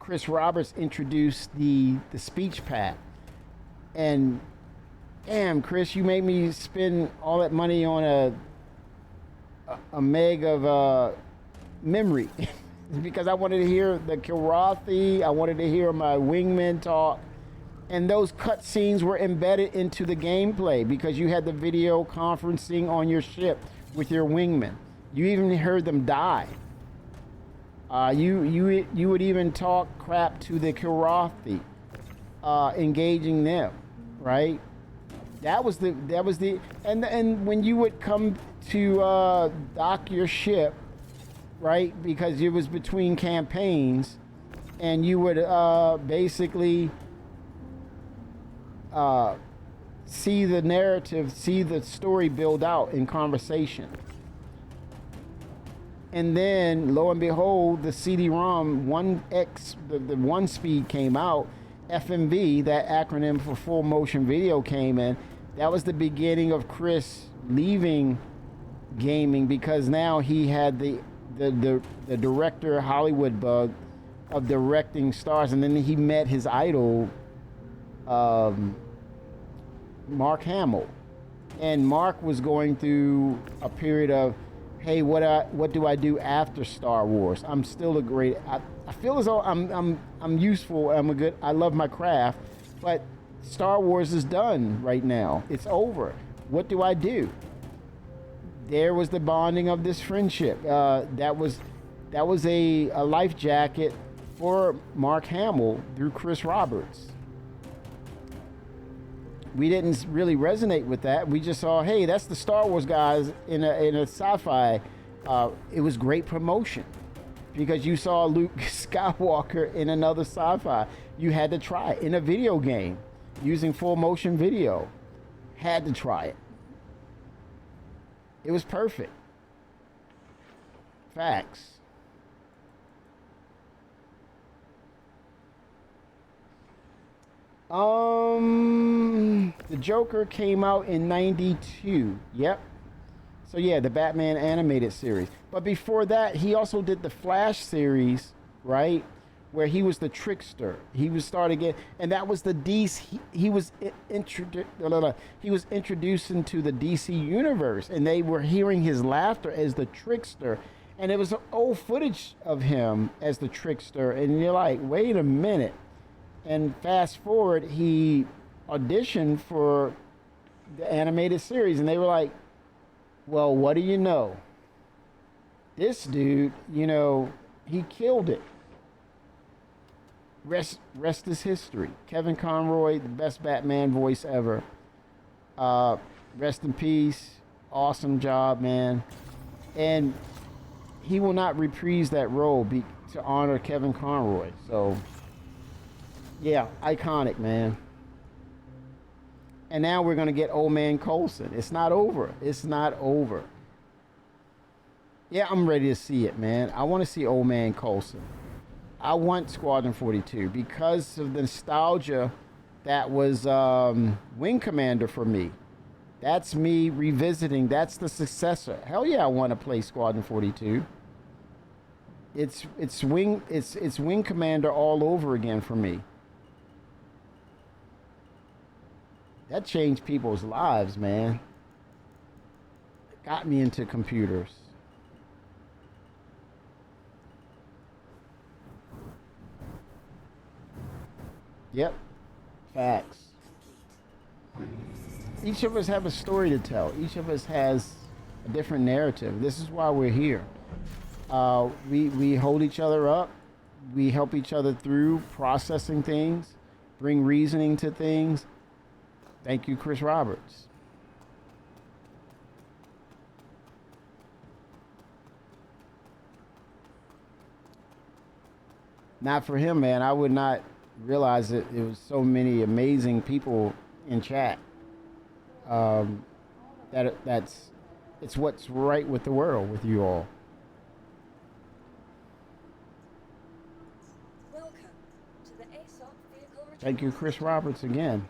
Chris Roberts introduced the speech pad, and damn, Chris, you made me spend all that money on a meg of memory because I wanted to hear the Kilrathi, I wanted to hear my wingmen talk, and those cutscenes were embedded into the gameplay because you had the video conferencing on your ship with your wingmen. You even heard them die. You would even talk crap to the Kilrathi, engaging them, right? That was the and when you would come to dock your ship, right? Because it was between campaigns, and you would basically see the narrative, see the story build out in conversation. And then, lo and behold, the CD-ROM 1X, the 1 speed came out. FMV, that acronym for full motion video, came in. That was the beginning of Chris leaving gaming, because now he had the director Hollywood bug of directing stars, and then he met his idol, Mark Hamill, and Mark was going through a period of, hey, what do I do after Star Wars? I'm still a great. I feel as though I'm useful. I love my craft, but Star Wars is done right now. It's over. What do I do? There was the bonding of this friendship. That was a life jacket for Mark Hamill through Chris Roberts. we didn't really resonate with that. We just saw, hey, that's the Star Wars guys in a sci-fi. It was great promotion because you saw Luke Skywalker in another sci-fi. You had to try it in a video game using full motion video. Had to try it. It was perfect. Facts. The Joker came out in '92. Yep. So yeah, the Batman animated series. But before that, he also did the Flash series, right? Where he was the trickster. He was starting it, and that was the DC. He was introduced into the DC universe, and they were hearing his laughter as the trickster, and it was old footage of him as the trickster, and you're like, wait a minute. And fast forward, he auditioned for the animated series, and they were like, well, what do you know? This dude, he killed it. Rest is history. Kevin Conroy, the best Batman voice ever. Rest in peace. Awesome job, man. And he will not reprise that role to honor Kevin Conroy. So, yeah, iconic, man. And now we're going to get Old Man Coulson. It's not over. It's not over. Yeah, I'm ready to see it, man. I want to see Old Man Coulson. I want Squadron 42 because of the nostalgia that was Wing Commander for me. That's me revisiting. That's the successor. Hell yeah, I want to play Squadron 42. It's Wing Commander all over again for me. That changed people's lives, man. It got me into computers. Yep. Facts. Each of us have a story to tell. Each of us has a different narrative. This is why we're here. We hold each other up. We help each other through processing things, bring reasoning to things. Thank you, Chris Roberts. Not for him, man. I would not realize that there was so many amazing people in chat. It's what's right with the world with you all. Welcome to the ASOP vehicle return. Thank you, Chris Roberts, again.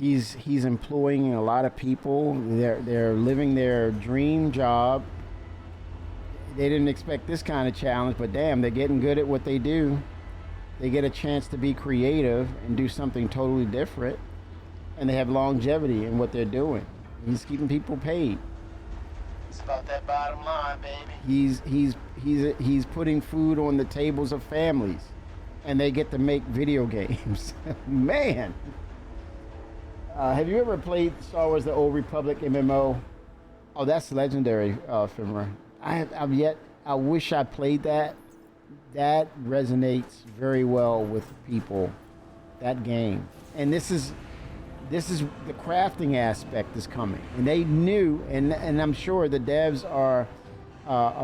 He's employing a lot of people. They're living their dream job. They didn't expect this kind of challenge, but damn, they're getting good at what they do. They get a chance to be creative and do something totally different, and they have longevity in what they're doing. He's keeping people paid. It's about that bottom line, baby. He's putting food on the tables of families, and they get to make video games. Man. Have you ever played Star Wars: The Old Republic MMO? Oh, that's legendary, Fimra. I wish I played that. That resonates very well with people. That game, and this is the crafting aspect is coming, and they knew, and I'm sure the devs are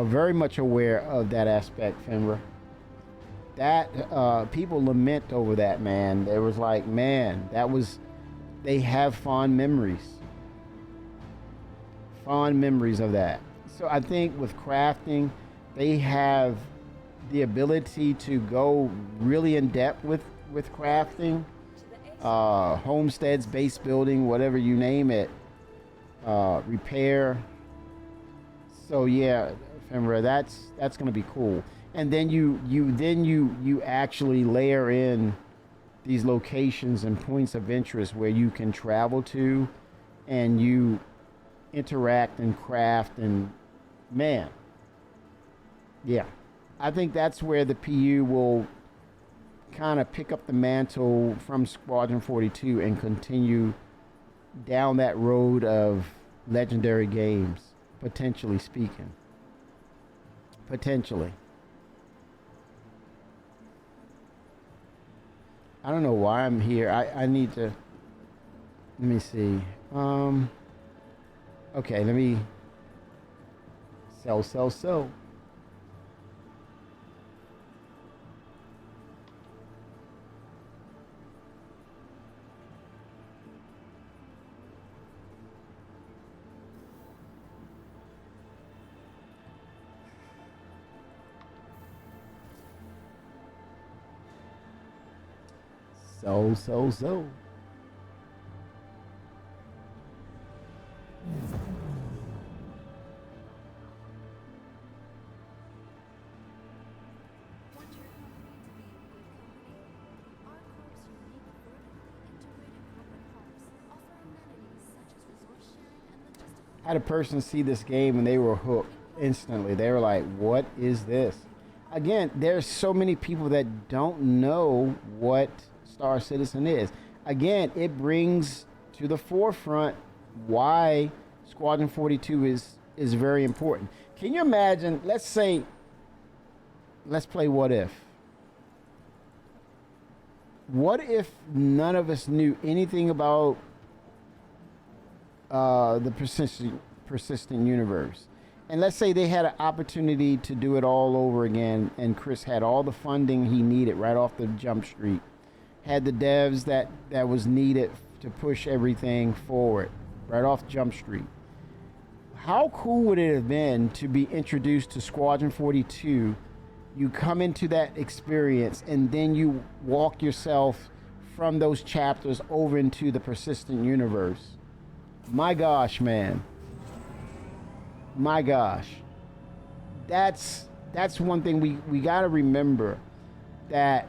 very much aware of that aspect, Fimra. That people lament over that, man. It was like, man, that was. They have fond memories of that. So I think with crafting, they have the ability to go really in depth with crafting, homesteads, base building, whatever you name it, repair. So yeah, Fimra, that's gonna be cool. And then you actually layer in these locations and points of interest where you can travel to and you interact and craft, and man, yeah, I think that's where the PU will kind of pick up the mantle from Squadron 42 and continue down that road of legendary games, potentially speaking. Potentially. I don't know why I'm here. I need to. Let me see. Okay, let me sell. So. Want your company to be in good company? Our corp's unique vertically integrated corporate parks offer amenities such as resource sharing and logistical. I had a person see this game and they were hooked instantly. They were like, "What is this?" Again, there's so many people that don't know what Star Citizen is. Again, it brings to the forefront why Squadron 42 is very important. Can you imagine? Let's say, let's play What If. What if none of us knew anything about the persistent universe? And let's say they had an opportunity to do it all over again, and Chris had all the funding he needed right off the jump street, had the devs that was needed to push everything forward right off Jump Street. How cool would it have been to be introduced to Squadron 42? You come into that experience, and then you walk yourself from those chapters over into the persistent universe. My gosh, man. My gosh. That's one thing we got to remember, that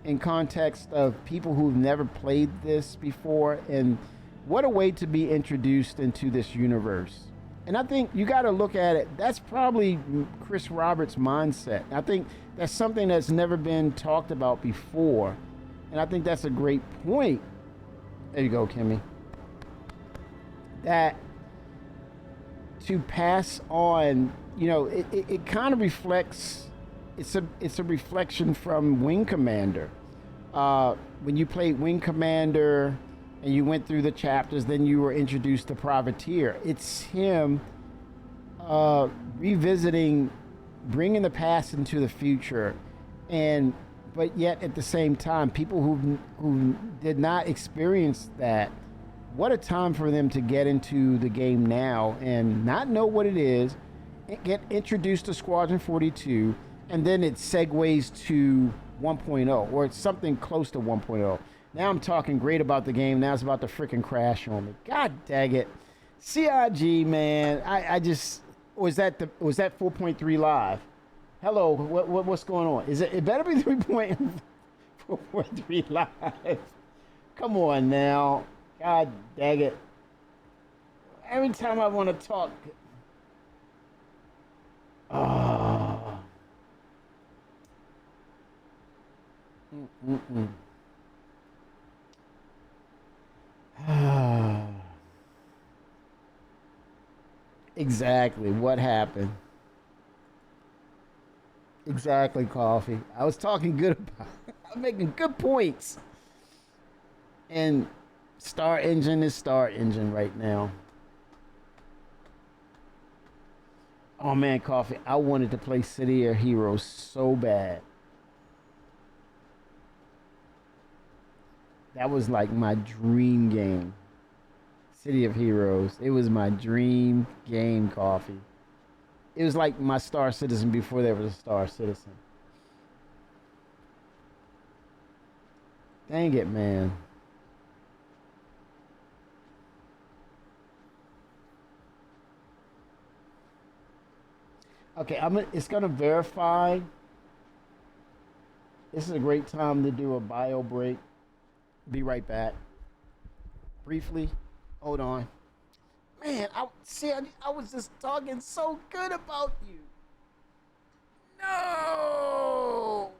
in context of people who've never played this before, and what a way to be introduced into this universe. And I think you got to look at it. That's probably Chris Roberts' mindset. I think that's something that's never been talked about before. And I think that's a great point. There you go, Kimmy. That to pass on, you know, it kind of reflects, it's a reflection from Wing Commander. When you played Wing Commander and you went through the chapters, then you were introduced to Privateer. It's him revisiting, bringing the past into the future, but yet at the same time, people who did not experience that, what a time for them to get into the game now and not know what it is, and get introduced to Squadron 42, and then it segues to 1.0, or it's something close to 1.0. Now I'm talking great about the game. Now it's about to freaking crash on me. God dang it. CIG, man. I just, was that 4.3 live? Hello, what's going on? It better be 3.4.3 live. Come on now. God dang it. Every time I want to talk. Oh. Exactly. What happened? Exactly, Coffee. I was talking good about it. I'm making good points. And Star Engine is Star Engine right now. Oh man, Coffee. I wanted to play City of Heroes so bad. That was like my dream game. City of Heroes. It was my dream game, Coffee. It was like my Star Citizen before there was a Star Citizen. Dang it, man. Okay, it's gonna verify. This is a great time to do a bio break. Be right back. Briefly, hold on. Man, I was just talking so good about you. No.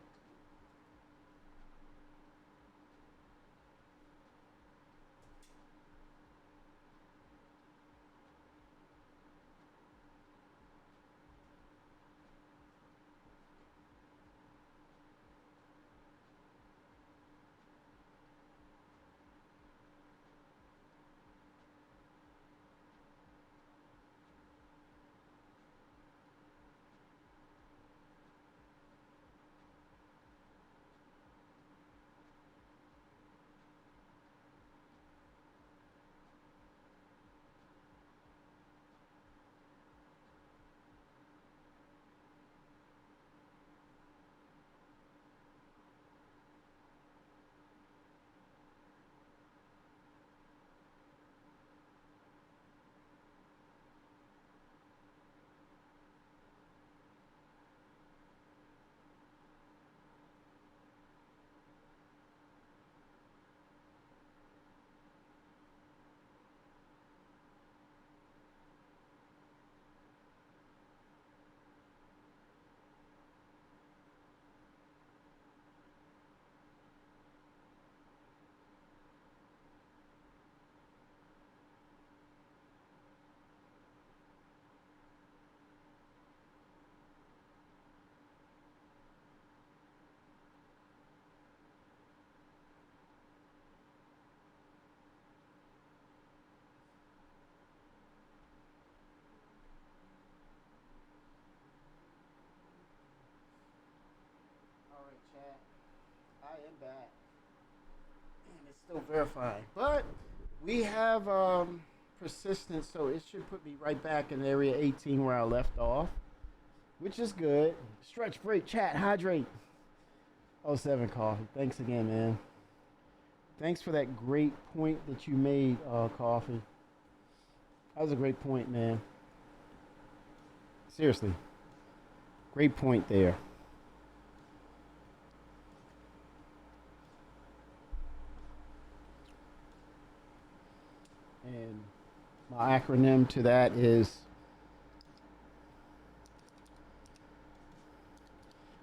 am back. And it's still verifying. But we have persistence, so it should put me right back in area 18 where I left off, which is good. Stretch, break, chat, hydrate. Oh, 7 coffee. Thanks again, man. Thanks for that great point that you made, Coffee. That was a great point, man. Seriously. Great point there. And my acronym to that is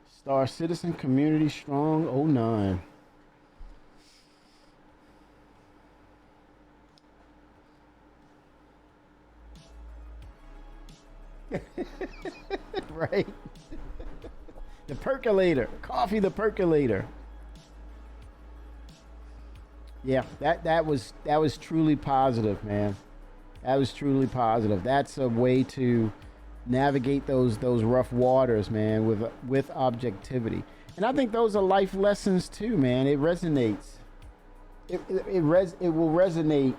Star Citizen Community Strong 09. Right? The percolator. Coffee the percolator. Yeah, that was truly positive, man. That was truly positive. That's a way to navigate those rough waters, man, with objectivity. And I think those are life lessons too, man. It resonates. It will resonate.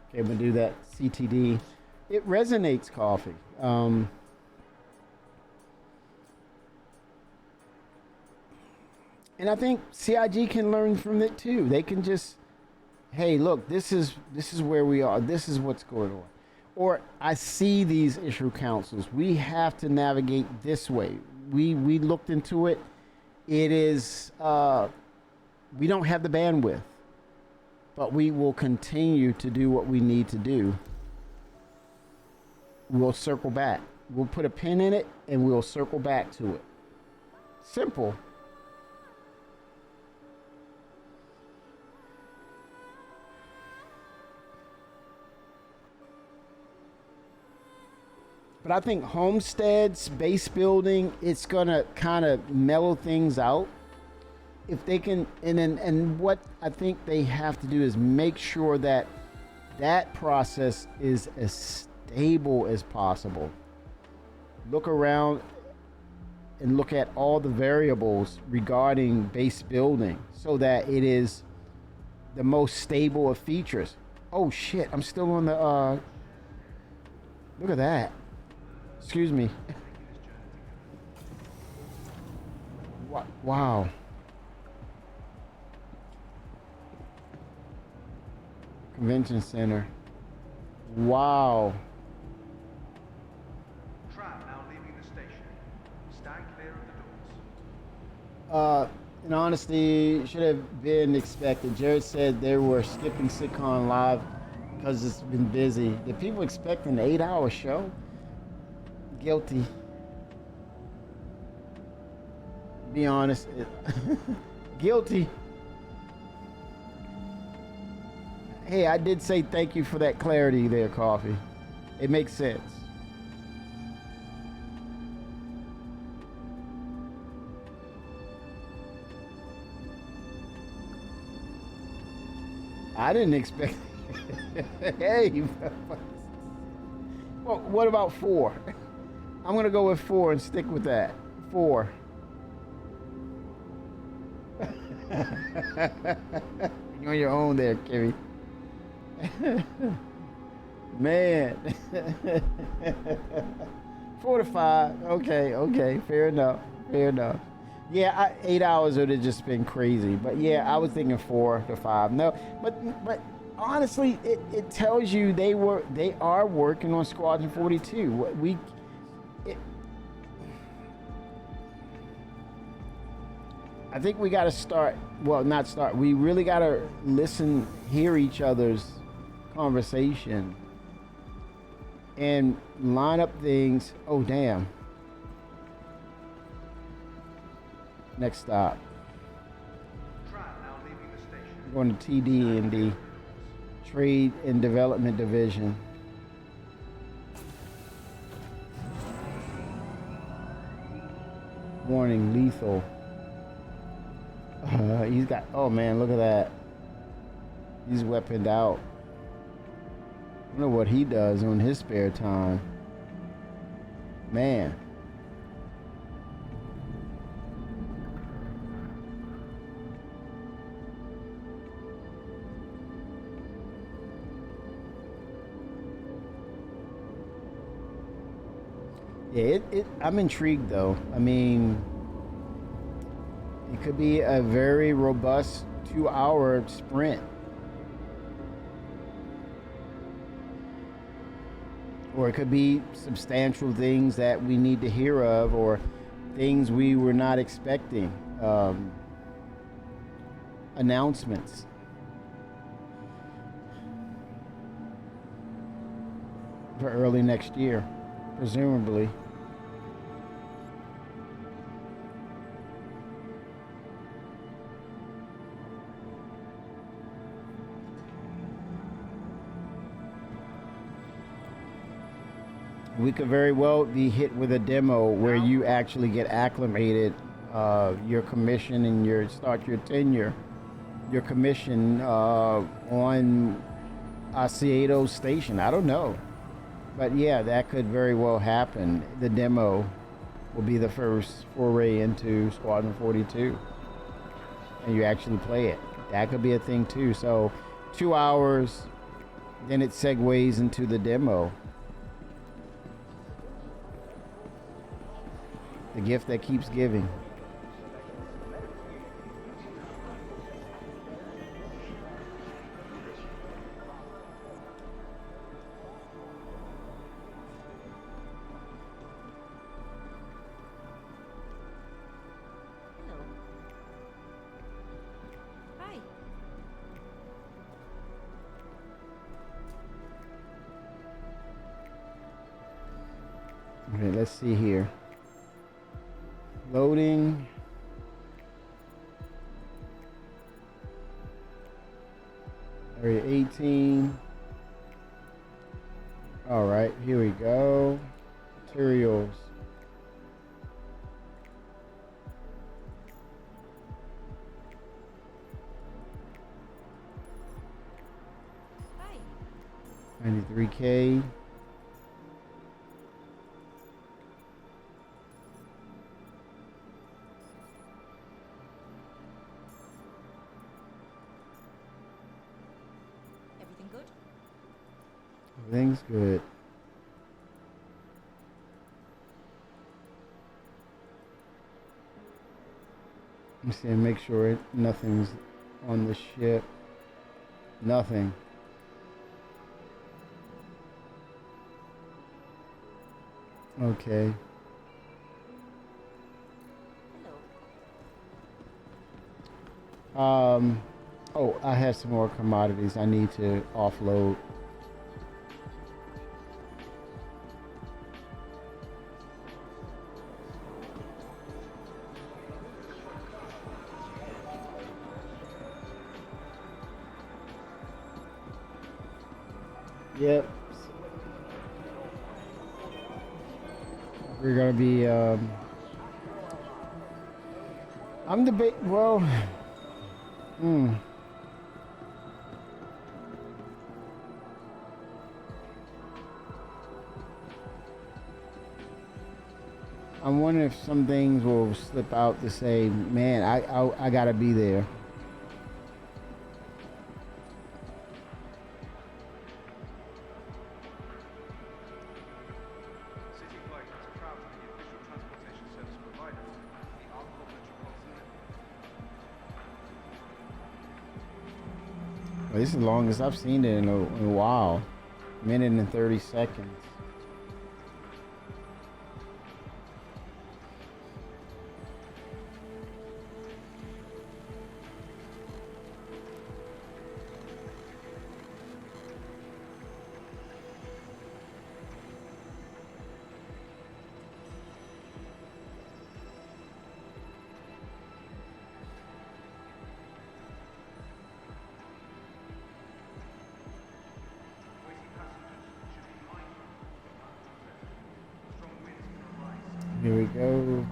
Okay, I'm gonna do that CTD. It resonates, Coffee. And I think CIG can learn from it too. They can just, hey, look, this is where we are. This is what's going on. Or I see these issue councils. We have to navigate this way. We looked into it. It is we don't have the bandwidth, but we will continue to do what we need to do. We'll circle back. We'll put a pin in it and we'll circle back to it. Simple. But I think homesteads, base building, it's gonna kind of mellow things out. If they can, and what I think they have to do is make sure that that process is as stable as possible. Look around and look at all the variables regarding base building so that it is the most stable of features. Oh shit, I'm still on the, look at that. Excuse me. Wow. Convention center. Wow. Tram now leaving the station. Stand clear of the doors. In honesty, should have been expected. Jared said they were skipping SitCon Live because it's been busy. Did people expect an 8-hour show? Guilty. Be honest. Guilty. Hey, I did say thank you for that clarity there, Coffee. It makes sense. I didn't expect. Hey. Well, what about 4? I'm going to go with 4 and stick with that. 4. You're on your own there, Kimmy. Man. 4 to 5. Okay. Fair enough. Yeah, 8 hours would have just been crazy. But yeah, I was thinking 4 to 5. No, but honestly, it tells you they are working on Squadron 42. I think we got to start. Well, not start. We really got to listen, hear each other's conversation, and line up things. Oh, damn. Next stop. Tram now leaving the station. We're going to TD&D, Trade and Development Division. Warning, lethal. He's got, oh man, look at that. He's weaponed out. I wonder what he does on his spare time. Man. Yeah, I'm intrigued though. I mean, it could be a very robust 2-hour sprint. Or it could be substantial things that we need to hear of, or things we were not expecting. Announcements. For early next year, presumably. We could very well be hit with a demo where you actually get acclimated, your commission and start your tenure, your commission on aUEC station. I don't know. But yeah, that could very well happen. The demo will be the first foray into Squadron 42. And you actually play it. That could be a thing too. So 2 hours, then it segues into the demo. The gift that keeps giving. Hello. Hi. Okay, let's see here. Loading. Area 18. All right, here we go. Materials. Hi. 93K. Everything good? Everything's good. Let me see and make sure nothing's on the ship. Nothing. Okay. Hello. Oh, I have some more commodities I need to offload. Yep. We're gonna be, I'm well, I'm wondering if some things will slip out to say, man, I gotta be there. City Flight is proud to be the official transportation service provider of the Arcor metropolitan network. Well, this is the longest I've seen it in a while. Minute and 30 seconds. Waiting passengers should be mindful of strong winds can arise. Here we go.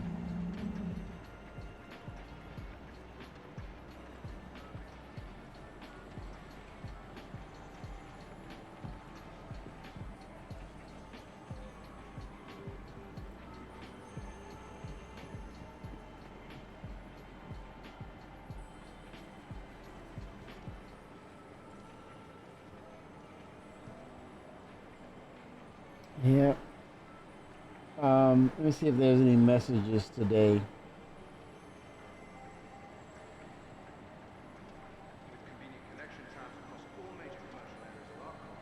Yep. Let me see if there's any messages today. With convenient connection times across all major commercial areas of our car,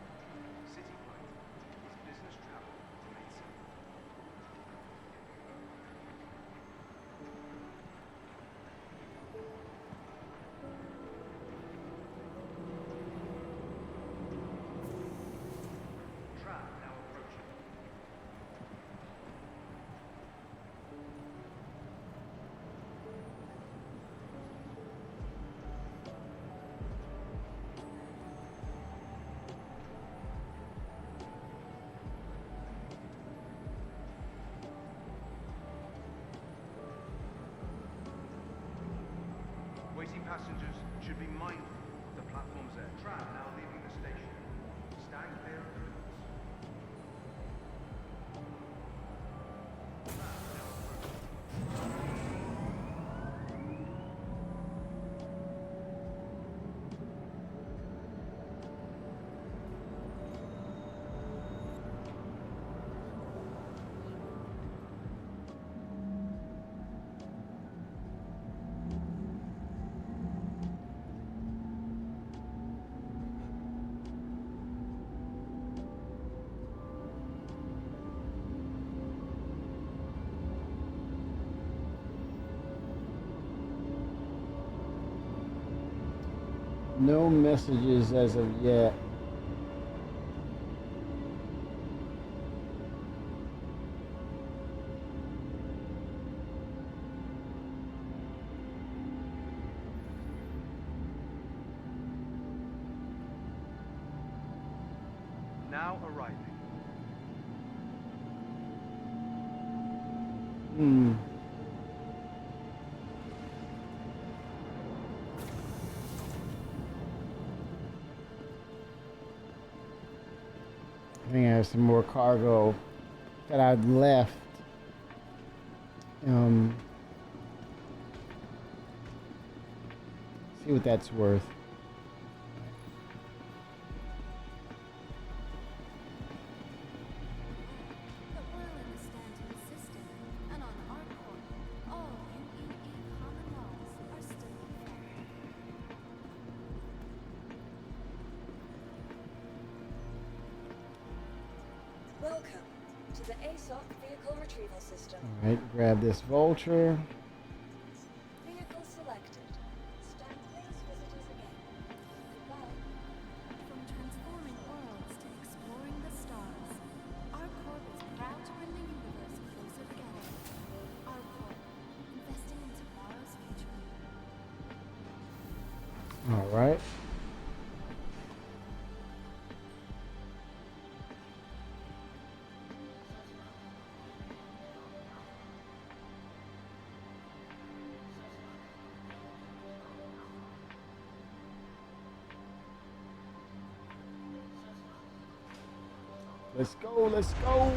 city flight is business travel made simple. Tram now approaching. Waiting passengers should be mindful of the platforms there. Tram now leaving the station. Stand clear of the doors. Tram now approaching. No messages as of yet. Now arriving. Hmm. I think I have some more cargo that I'd left. See what that's worth. But while in the Stanton system and on our core, all UEE common laws are still in effect. Welcome to the aUEC Vehicle Retrieval System. All right, grab this vulture. Vehicle selected. Stand please visitors again. Goodbye. From transforming worlds to exploring the stars, our corp is proud to bring the universe closer together. Our corp, investing in tomorrow's future. All right. Let's go, let's go.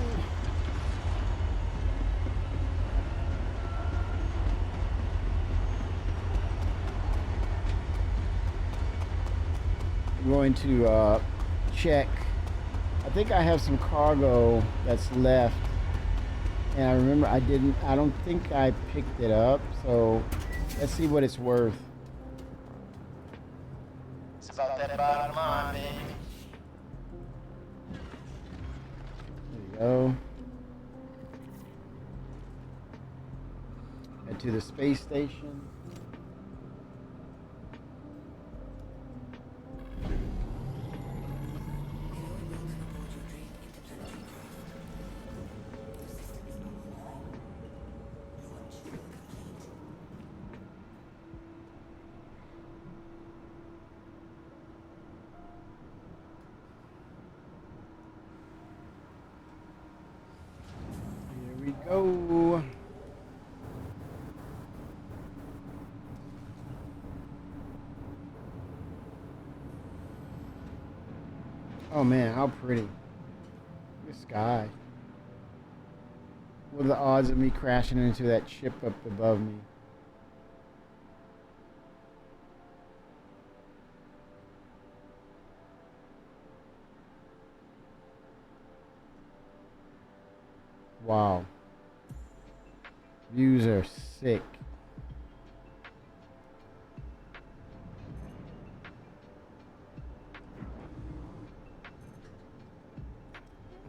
I'm going to check. I think I have some cargo that's left. And I remember I don't think I picked it up. So let's see what it's worth. It's about that bottom line, baby. There you go. Head to the space station. Here we go. Oh man, how pretty. The sky. What are the odds of me crashing into that ship up above me? Wow. Views are sick.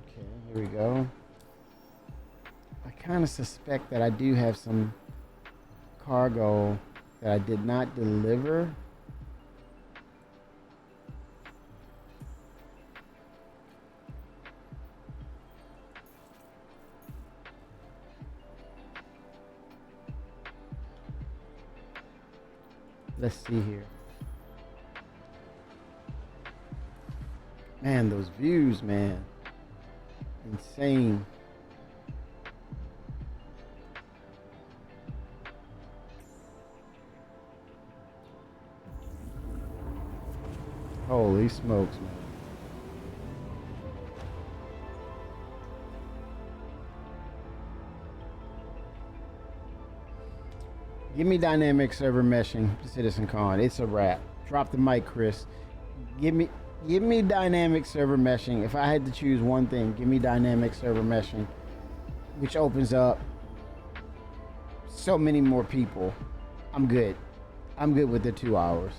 Okay, here we go. I kind of suspect that I do have some cargo that I did not deliver. Let's see here. Man, those views, man. Insane. Holy smokes, man. Give me dynamic server meshing, Citizen Con. It's a wrap. Drop the mic, Chris. Give me dynamic server meshing. If I had to choose one thing, give me dynamic server meshing, which opens up so many more people. I'm good. I'm good with the 2 hours.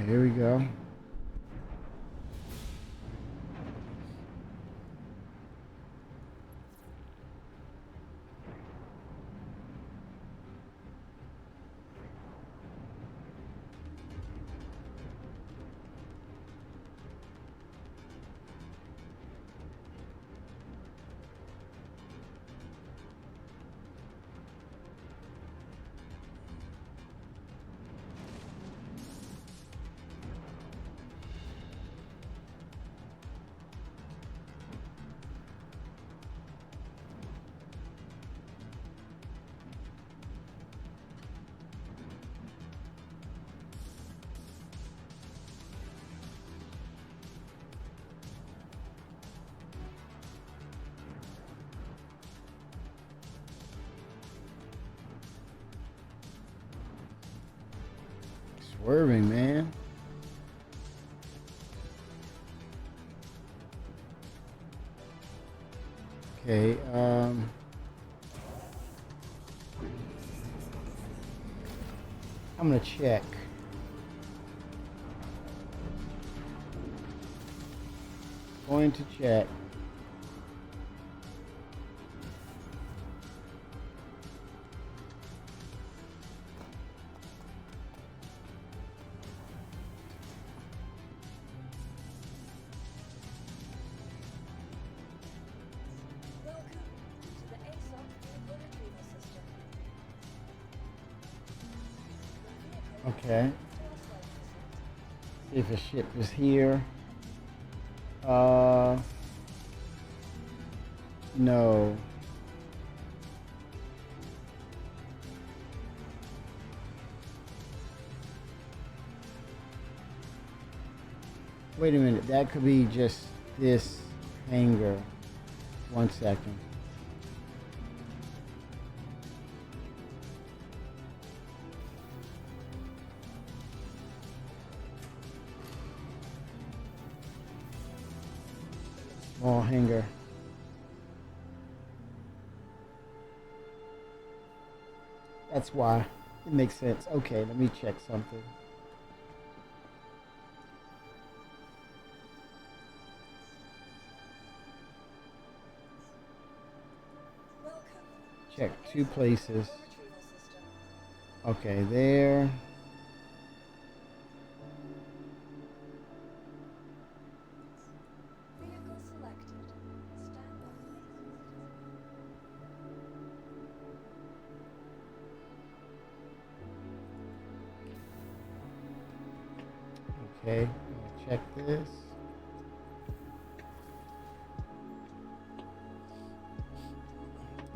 Here we go. Swerving, man. Okay, I'm gonna check. Going to check. Okay. See if a ship is here. No. Wait a minute, that could be just this hangar. 1 second. Small hangar. That's why. It makes sense. Okay, let me check something. Check 2 places. Okay, there. Okay, I'll check this.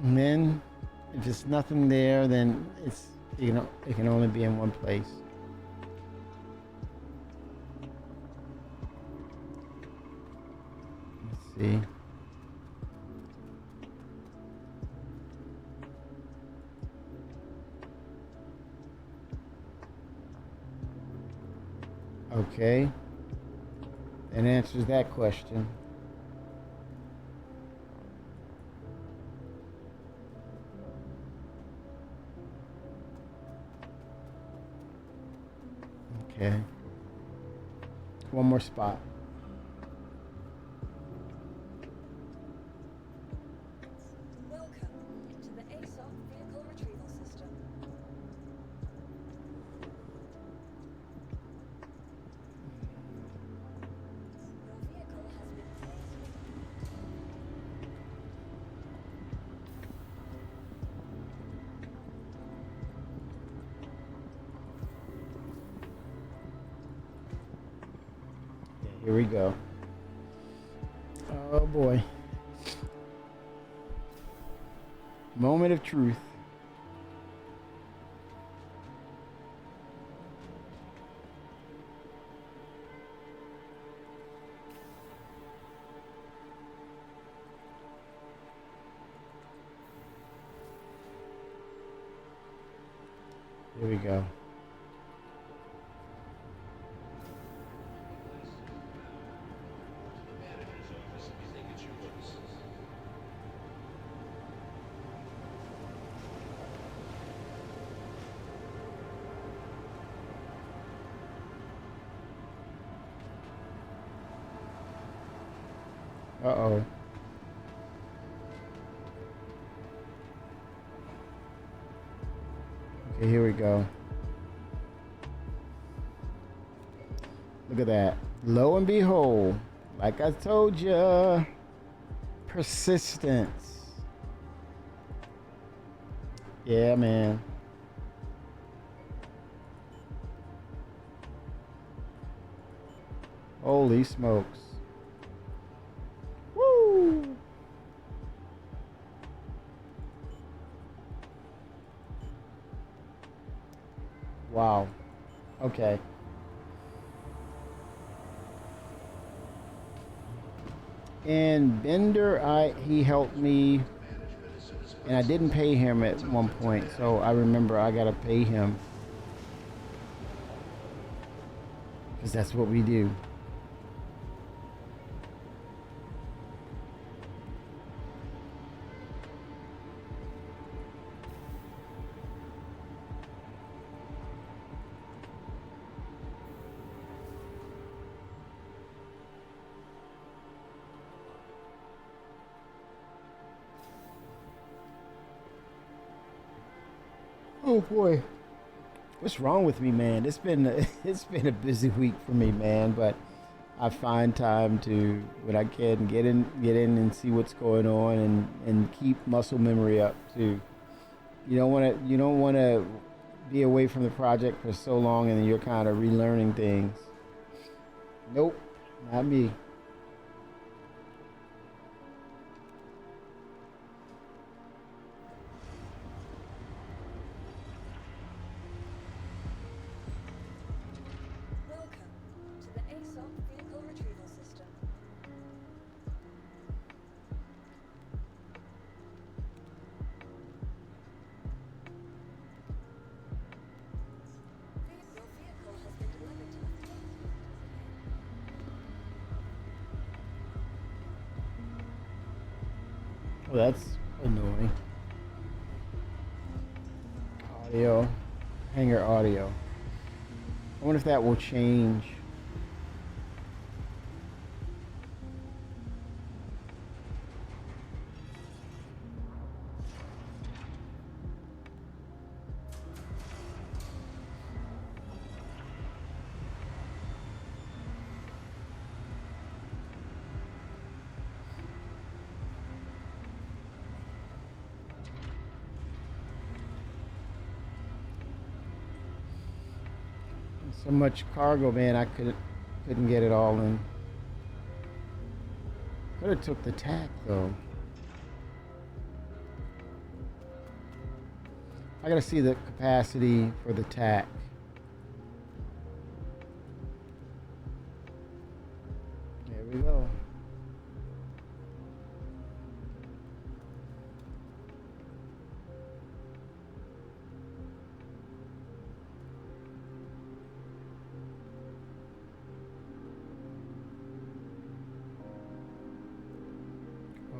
And then, if there's nothing there, then it can only be in one place. Let's see. Okay. That answers that question. Okay. One more spot. Welcome to the aSOC vehicle retrieval system. Your vehicle has been placed. Here we go. Oh boy. Moment of truth. Here we go. Uh-oh. Okay, here we go. Look at that. Lo and behold, like I told ya, persistence. Yeah, man. Holy smokes. Woo! Wow. Okay. And Bender, he helped me, and I didn't pay him at one point, so I remember I gotta pay him, because that's what we do. Oh boy, what's wrong with me, man? It's been a busy week for me, man. But I find time to, when I can, get in and see what's going on, and keep muscle memory up too. You don't want to be away from the project for so long, and then you're kind of relearning things. Nope, not me. Well, that's annoying. Audio, hanger audio. I wonder if that will change. So much cargo, man. I could Couldn't get it all in. Could have took the tack though. I gotta see the capacity for the tack. There we go.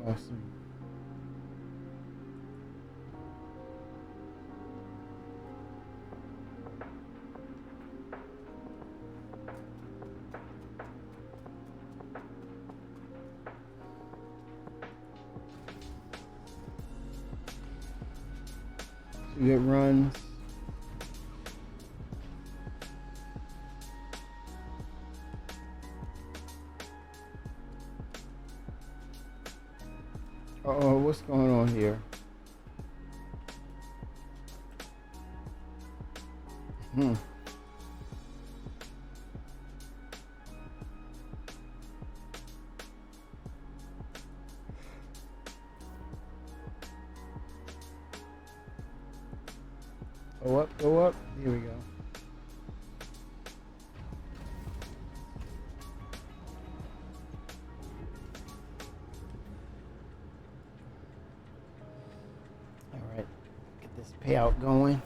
Awesome. So it runs. Uh-oh, what's going on here? Go up, go up. Here we go. All right, get this payout going.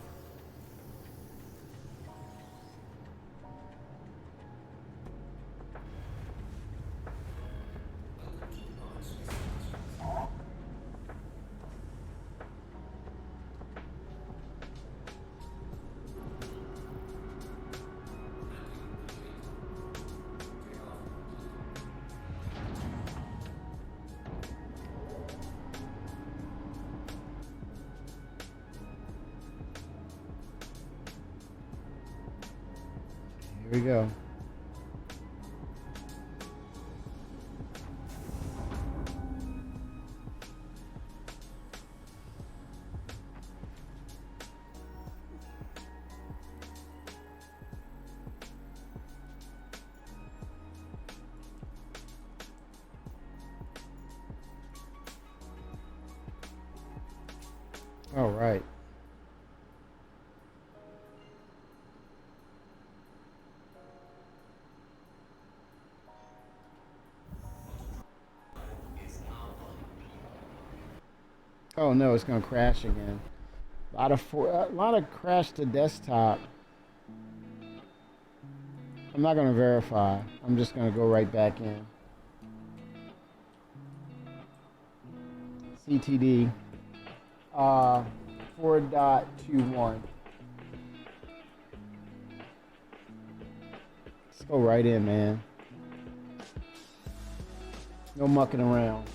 Here we go. All right. Oh no, it's gonna crash again. A lot of crash to desktop. I'm not gonna verify. I'm just gonna go right back in. CTD 4.21. Let's go right in, man. No mucking around.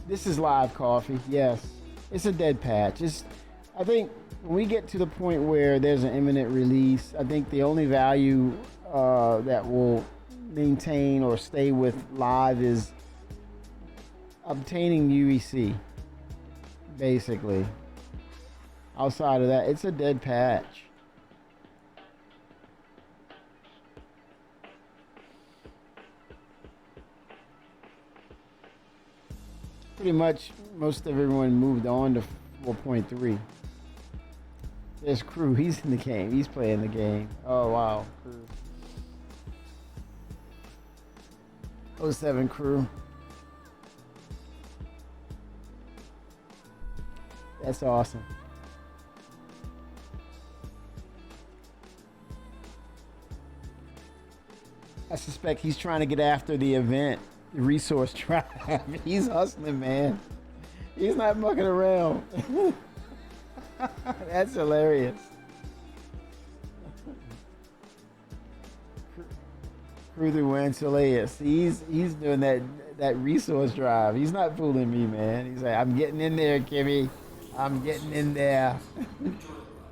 This is live coffee, yes. It's a dead patch. I think when we get to the point where there's an imminent release, I think the only value that will maintain or stay with live is obtaining UEC, basically. Outside of that, it's a dead patch. Pretty much most of everyone moved on to 4.3. There's Crew. He's in the game. He's playing the game. Oh, wow. Crew. 07 Crew. That's awesome. I suspect he's trying to get after the event. Resource drive. He's hustling, man. He's not mucking around. That's hilarious. Cruther Wancelius. He's doing that resource drive. He's not fooling me, man. He's like, I'm getting in there, Kimmy. I'm getting in there.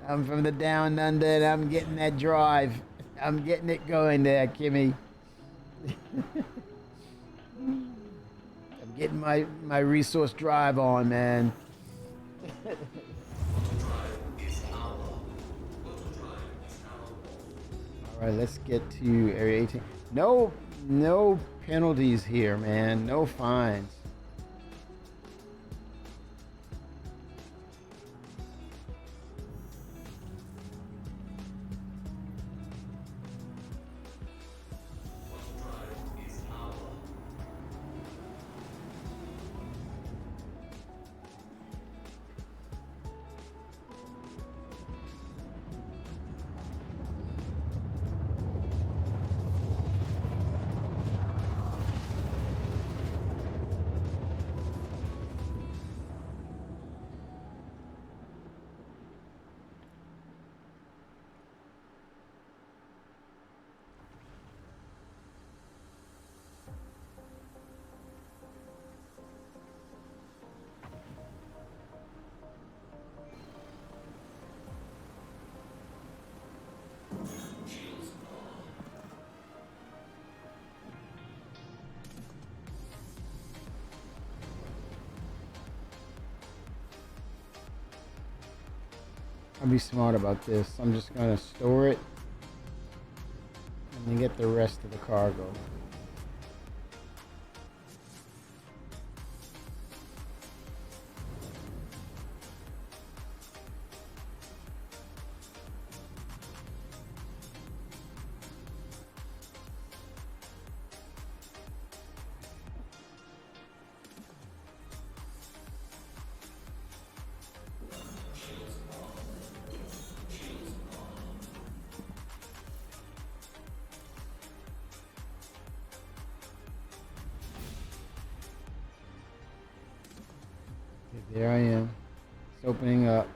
I'm from the down under and I'm getting that drive. I'm getting it going there, Kimmy. I'm getting my resource drive on, man. All All right, let's get to area 18. No, no penalties here, man. No fines. I'll be smart about this. I'm just gonna store it and then get the rest of the cargo. There I am. It's opening up.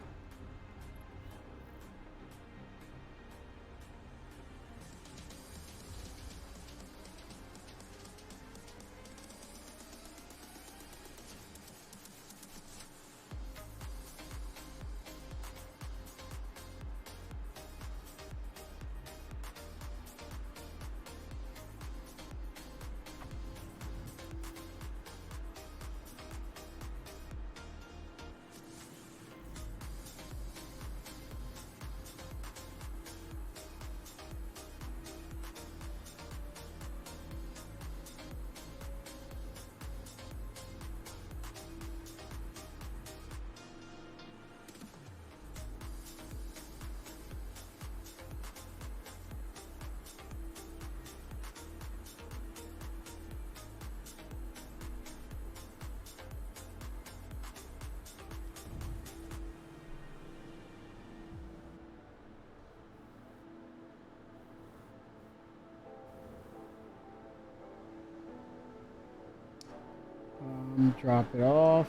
Drop it off.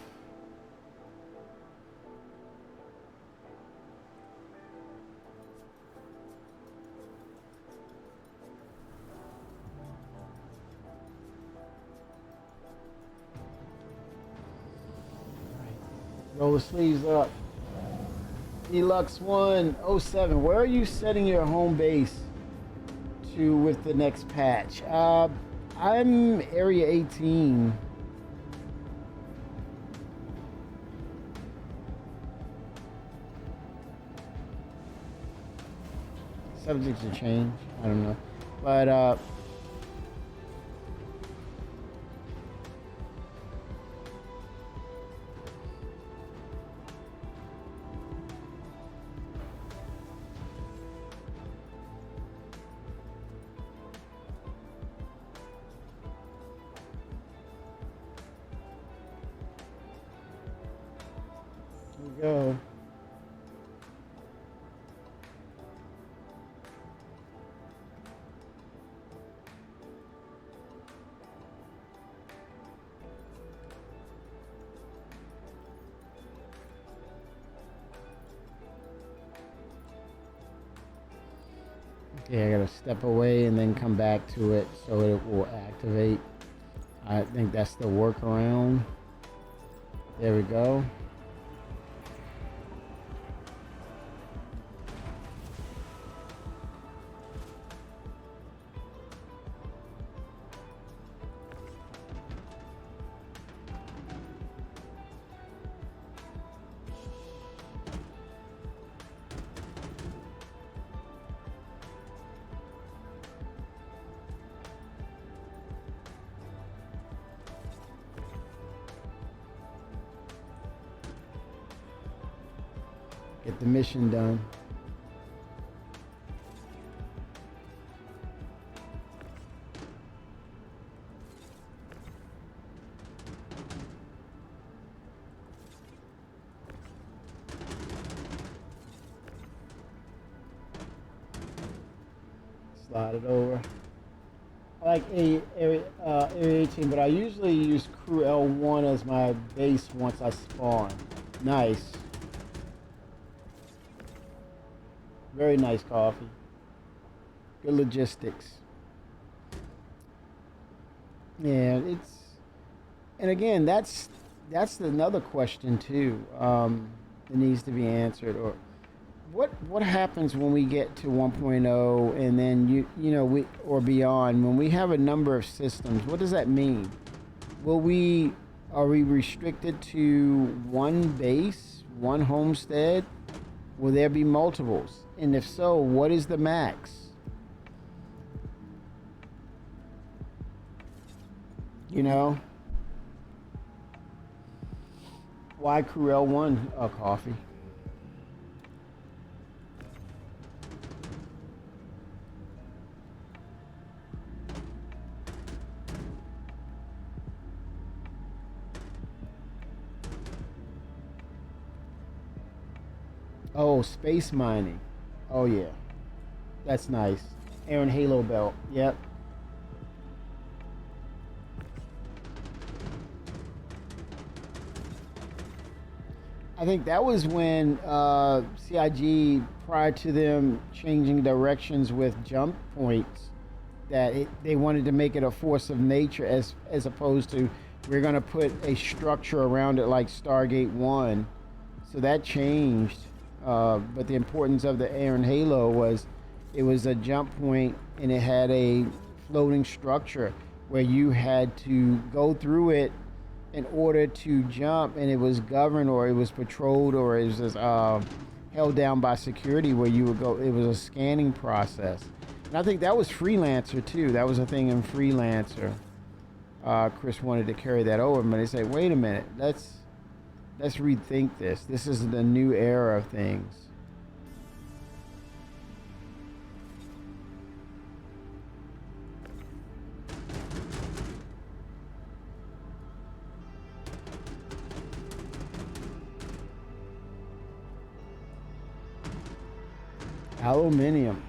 Roll the sleeves up. Deluxe 107. Where are you setting your home base to with the next patch? I'm area 18. Subject to change. I don't know. But here we go. Okay, I gotta step away and then come back to it so it will activate. I think that's the workaround. There we go. Get the mission done. Slide it over. I like Area 18, but I usually use Crew L1 as my base once I spawn. Nice. Very nice coffee. Good logistics. Yeah, and again, that's another question too that needs to be answered. Or what happens when we get to 1.0 and then we or beyond, when we have a number of systems? What does that mean? Are we restricted to one base, one homestead? Will there be multiples? And if so, what is the max? Why Crew L1 coffee? Oh, space mining. Oh yeah, that's nice. Aaron Halo belt. Yep. I think that was when CIG, prior to them changing directions with jump points, that they wanted to make it a force of nature as opposed to we're going to put a structure around it like Stargate 1. So that changed. But the importance of the Aaron Halo was it was a jump point and it had a floating structure where you had to go through it in order to jump, and it was governed, or it was patrolled, or it was just, held down by security where you would go. It was a scanning process. And I think that was Freelancer too. That was a thing in Freelancer. Chris wanted to carry that over, but they said, wait a minute, let's rethink this. This is the new era of things. Aluminium.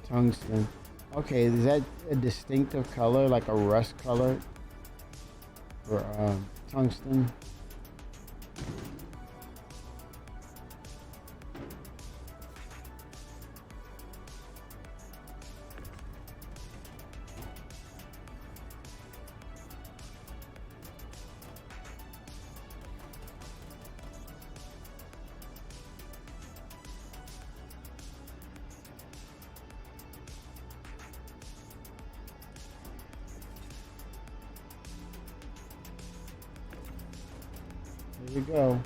Tungsten. Okay, is that a distinctive color, like a rust color for tungsten? Here we go.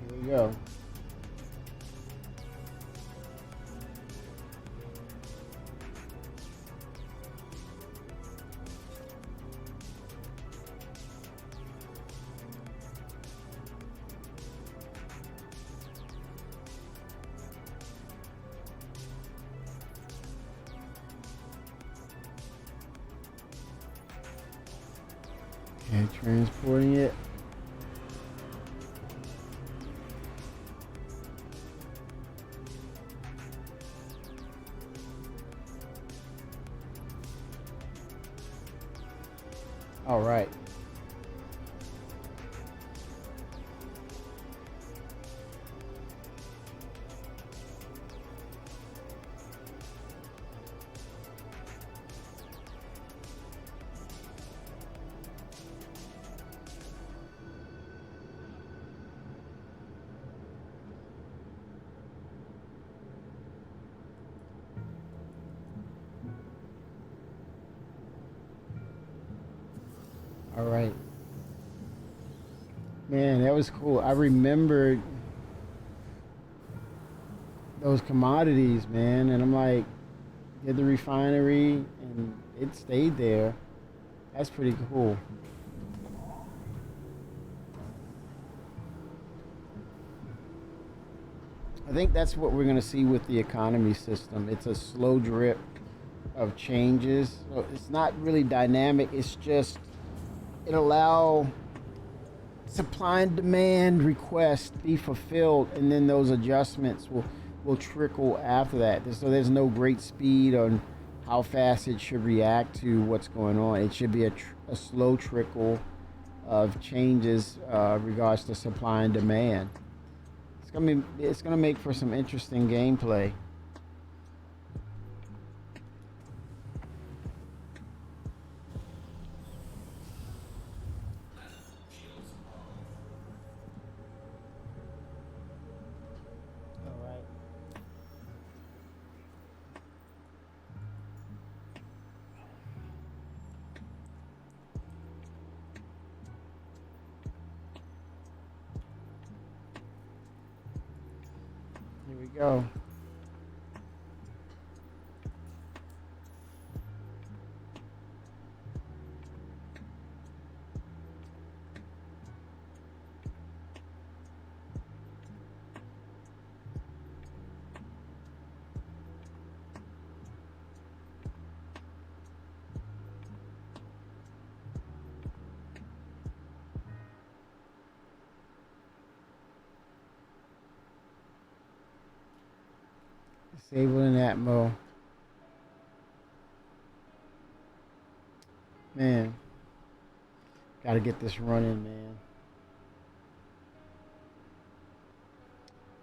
Here we go. Okay, transporting it. All right. All right. Man, that was cool. I remembered those commodities, man, and I'm like, did the refinery, and it stayed there. That's pretty cool. I think that's what we're going to see with the economy system. It's a slow drip of changes. So it's not really dynamic. It's just it allow supply and demand requests be fulfilled, and then those adjustments will trickle after that. So there's no great speed on how fast it should react to what's going on. It should be a slow trickle of changes regards to supply and demand. It's gonna make for some interesting gameplay. All right. Here we go. Disabling Atmo. Man, gotta get this running, man.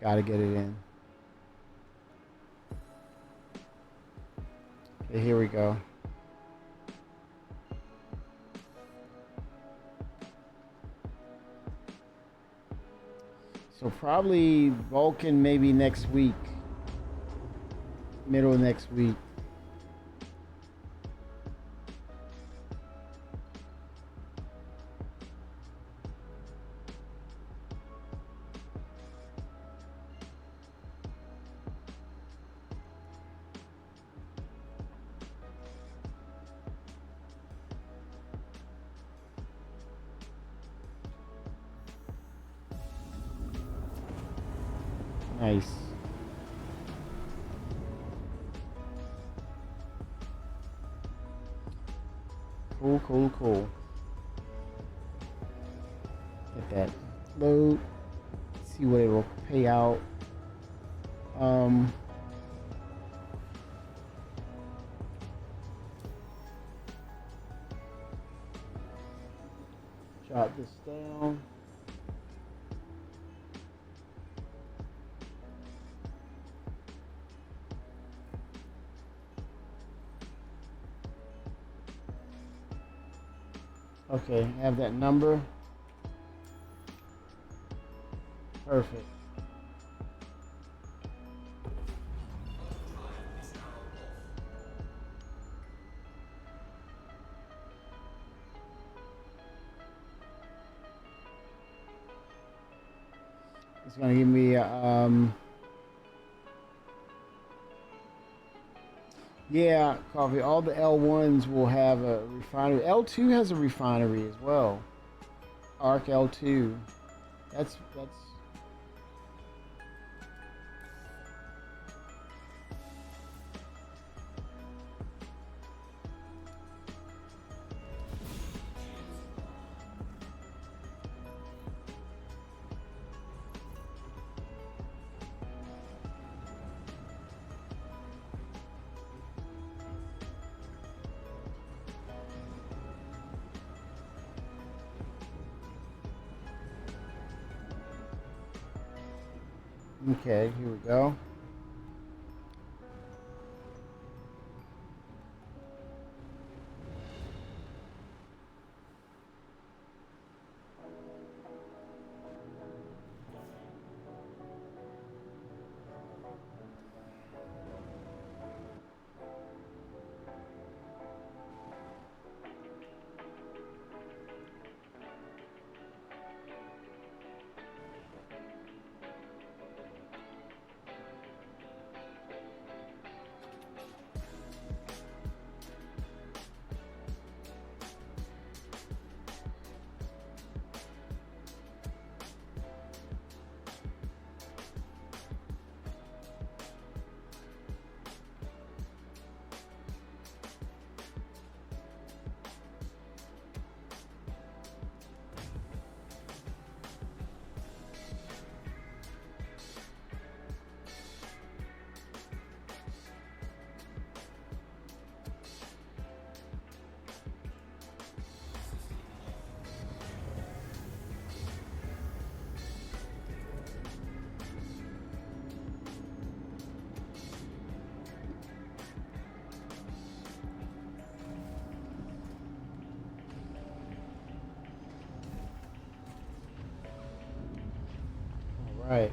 Gotta get it in. Okay, here we go. So probably Vulcan maybe next week. Middle of next week. Nice. Cool. Get that load. See what it will pay out. Drop this down. Okay, have that number. Perfect. It's gonna give me yeah, coffee. All the L1s will have a refinery. L2 has a refinery as well. Arc L2. That's Okay, here we go. All right.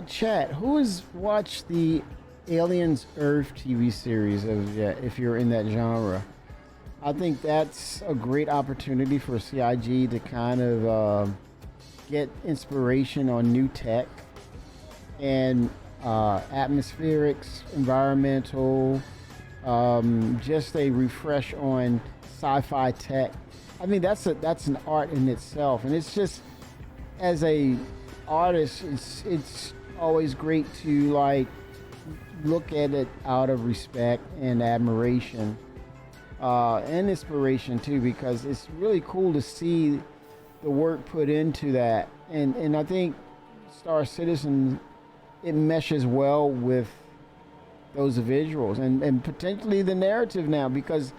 Chat, who has watched the Aliens Earth TV series of yet, if you're in that genre? I think that's a great opportunity for CIG to kind of get inspiration on new tech and atmospherics, environmental, just a refresh on sci-fi tech. I mean, that's an art in itself, and it's just, as a artist, it's always great to like look at it out of respect and admiration and inspiration too, because it's really cool to see the work put into that, and I think Star Citizen, it meshes well with those visuals and potentially the narrative now, because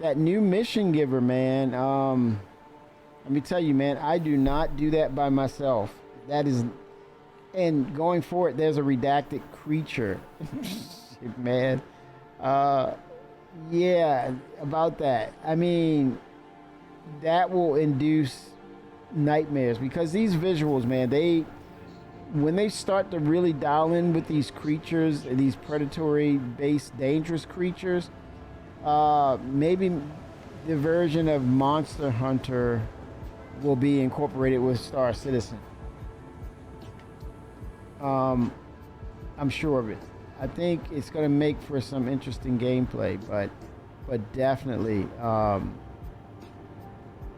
that new mission giver, man, let me tell you, man, I do not do that by myself. That is, and going forward, there's a redacted creature. Shit, man. Yeah, about that. I mean, that will induce nightmares, because these visuals, man, when they start to really dial in with these creatures, these predatory-based, dangerous creatures, maybe the version of Monster Hunter will be incorporated with Star Citizen. I'm sure of it. I think it's going to make for some interesting gameplay, but definitely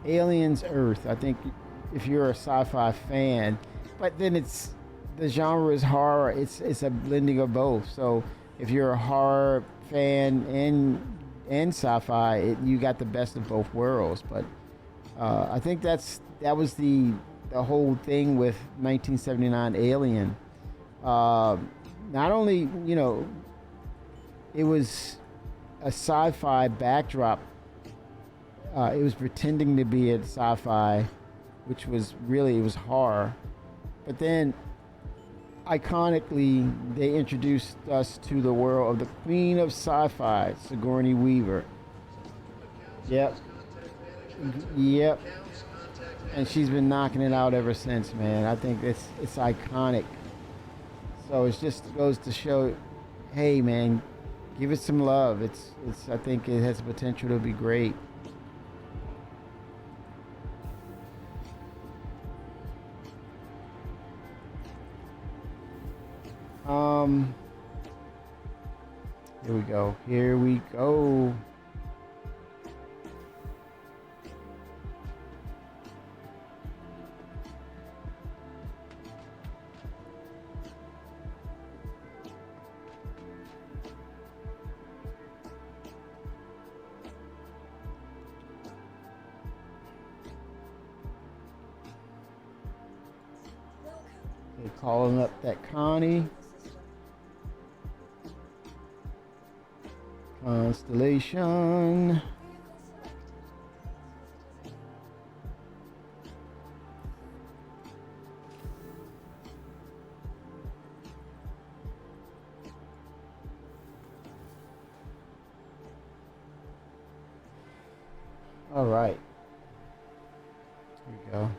Aliens Earth. I think if you're a sci-fi fan, but then the genre is horror. It's a blending of both. So if you're a horror fan and sci-fi, you got the best of both worlds. But I think that was the whole thing with 1979 Alien. Not only, it was a sci-fi backdrop. It was pretending to be a sci-fi, which was really, it was horror. But then, iconically, they introduced us to the world of the queen of sci-fi, Sigourney Weaver. Yep. And she's been knocking it out ever since, man. I think it's iconic. So it just goes to show, hey, man, give it some love. I think it has the potential to be great. Here we go. calling up that Connie. Constellation. All right. Here we go.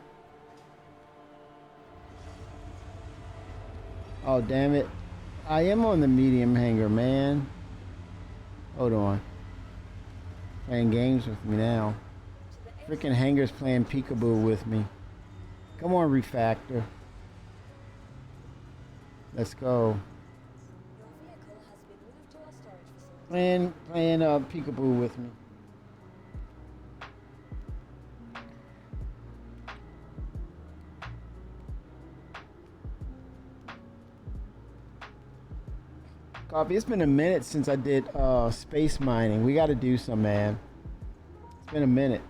Oh, damn it. I am on the medium hanger, man. Hold on. Playing games with me now. Freaking hanger's playing peekaboo with me. Come on, refactor. Let's go. Playing peekaboo with me. Coffee, it's been a minute since I did space mining. We got to do some, man. It's been a minute.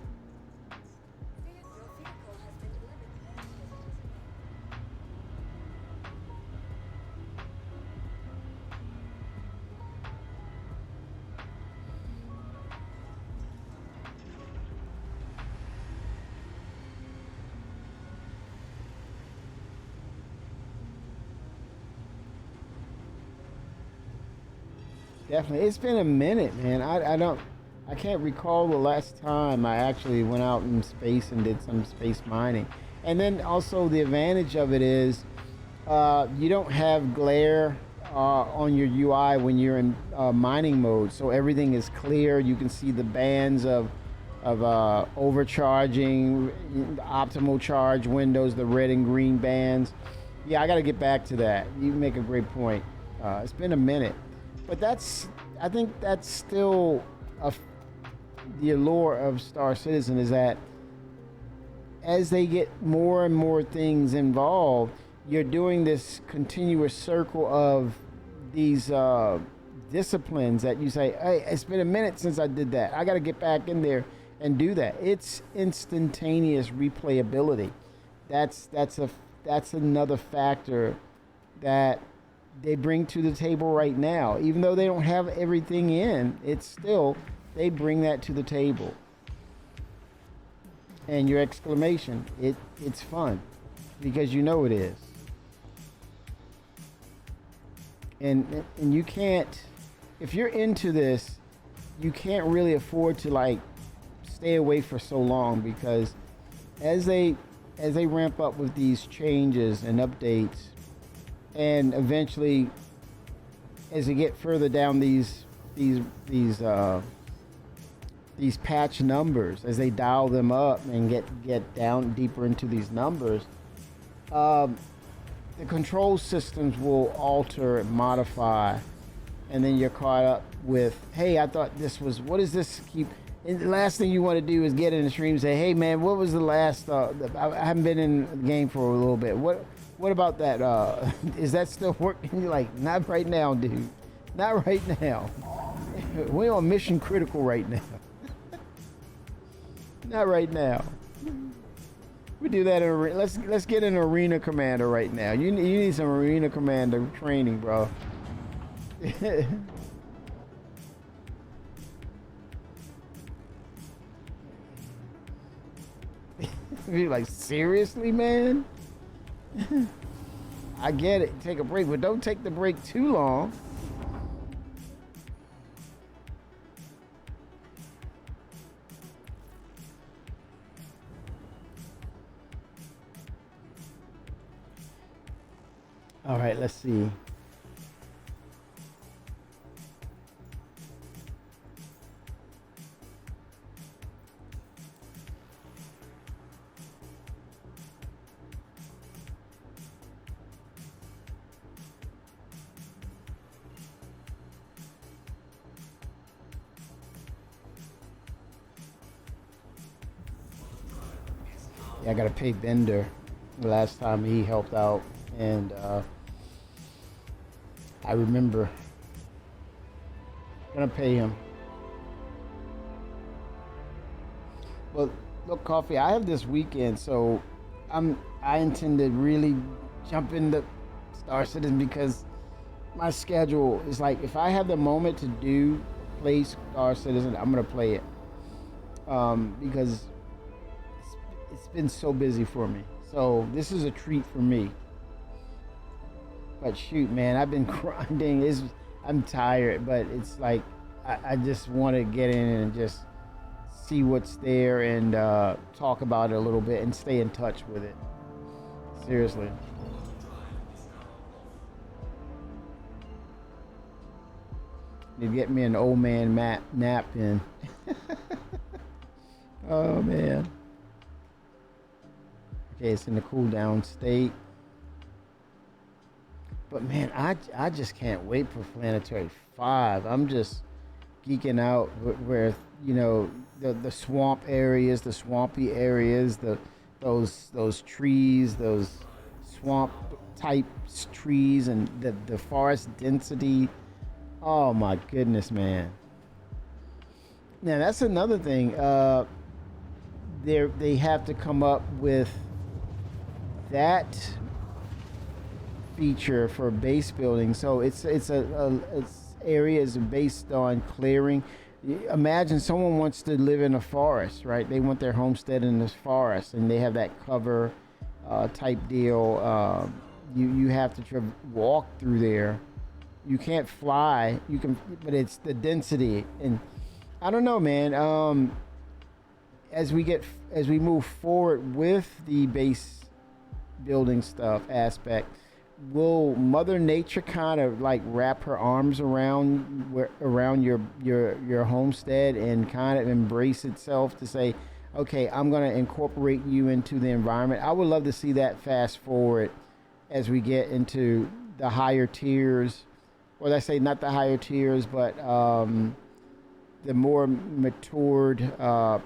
Definitely. It's been a minute, man. I can't recall the last time I actually went out in space and did some space mining. And then also the advantage of it is you don't have glare on your UI when you're in mining mode. So everything is clear. You can see the bands of overcharging, optimal charge windows, the red and green bands. Yeah, I got to get back to that. You make a great point. It's been a minute. But I think that's still the allure of Star Citizen, is that as they get more and more things involved, you're doing this continuous circle of these disciplines that you say, hey, it's been a minute since I did that. I got to get back in there and do that. It's instantaneous replayability. That's another factor that they bring to the table right now. Even though they don't have everything in, it's still, they bring that to the table. And your exclamation, it's fun, because you know it is. And you can't, if you're into this, you can't really afford to like stay away for so long, because as they ramp up with these changes and updates, and eventually, as they get further down these patch numbers, as they dial them up and get down deeper into these numbers, the control systems will alter and modify, and then you're caught up with, hey, I thought this was, what is this? And the last thing you want to do is get in the stream and say, hey man, what was the last? I haven't been in the game for a little bit. What about that? Is that still working? You're like, not right now, dude. Not right now. We're on mission critical right now. Not right now. We do that in let's get an arena commander right now. You need some arena commander training, bro. You're like, seriously, man? I get it. Take a break, but don't take the break too long. All right, let's see. I gotta pay Bender the last time he helped out, and I remember gonna pay him. Well, look, Coffee, I have this weekend, so I intend to really jump into Star Citizen because my schedule is like, if I have the moment to play Star Citizen, I'm gonna play it. Because it's been so busy for me. So this is a treat for me. But shoot, man, I've been grinding. I'm tired, but it's like I just want to get in and just see what's there and talk about it a little bit and stay in touch with it. Seriously. To get me an old man nap in. Oh man. Okay, it's in the cool down state. But man, I just can't wait for Planetary 5. I'm just geeking out where you know the swamp areas, the swampy areas, those trees, those swamp type trees, and the forest density. Oh my goodness, man. Now that's another thing. They have to come up with that feature for base building. So it's areas based on clearing. Imagine someone wants to live in a forest, right? They want their homestead in this forest, and they have that cover type deal. You have to walk through there. You can't fly. You can, but it's the density, and I don't know, man. As we move forward with the base building stuff aspect, will Mother Nature kind of like wrap her arms around your homestead and kind of embrace itself to say, okay, I'm going to incorporate you into the environment? I would love to see that fast forward as we get into the higher tiers, or let's say not the higher tiers, but the more matured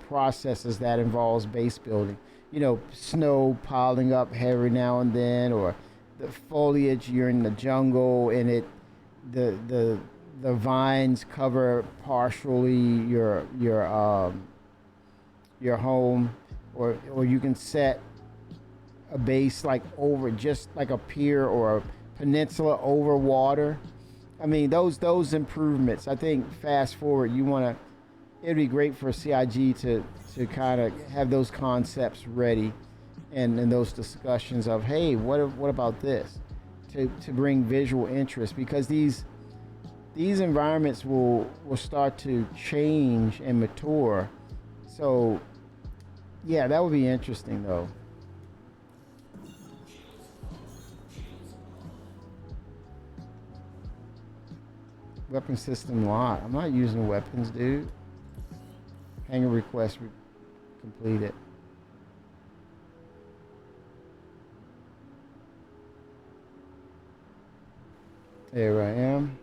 processes that involves base building. You know, snow piling up every now and then, or the foliage, you're in the jungle and the vines cover partially your home, or you can set a base like over, just like a pier or a peninsula over water. I mean, those improvements, I think fast forward, it'd be great for CIG to kind of have those concepts ready, and those discussions of, hey, what about this, to bring visual interest, because these environments will start to change and mature. So yeah, that would be interesting though. Weapon system lot. I'm not using weapons, dude. Hangar request completed. There I am.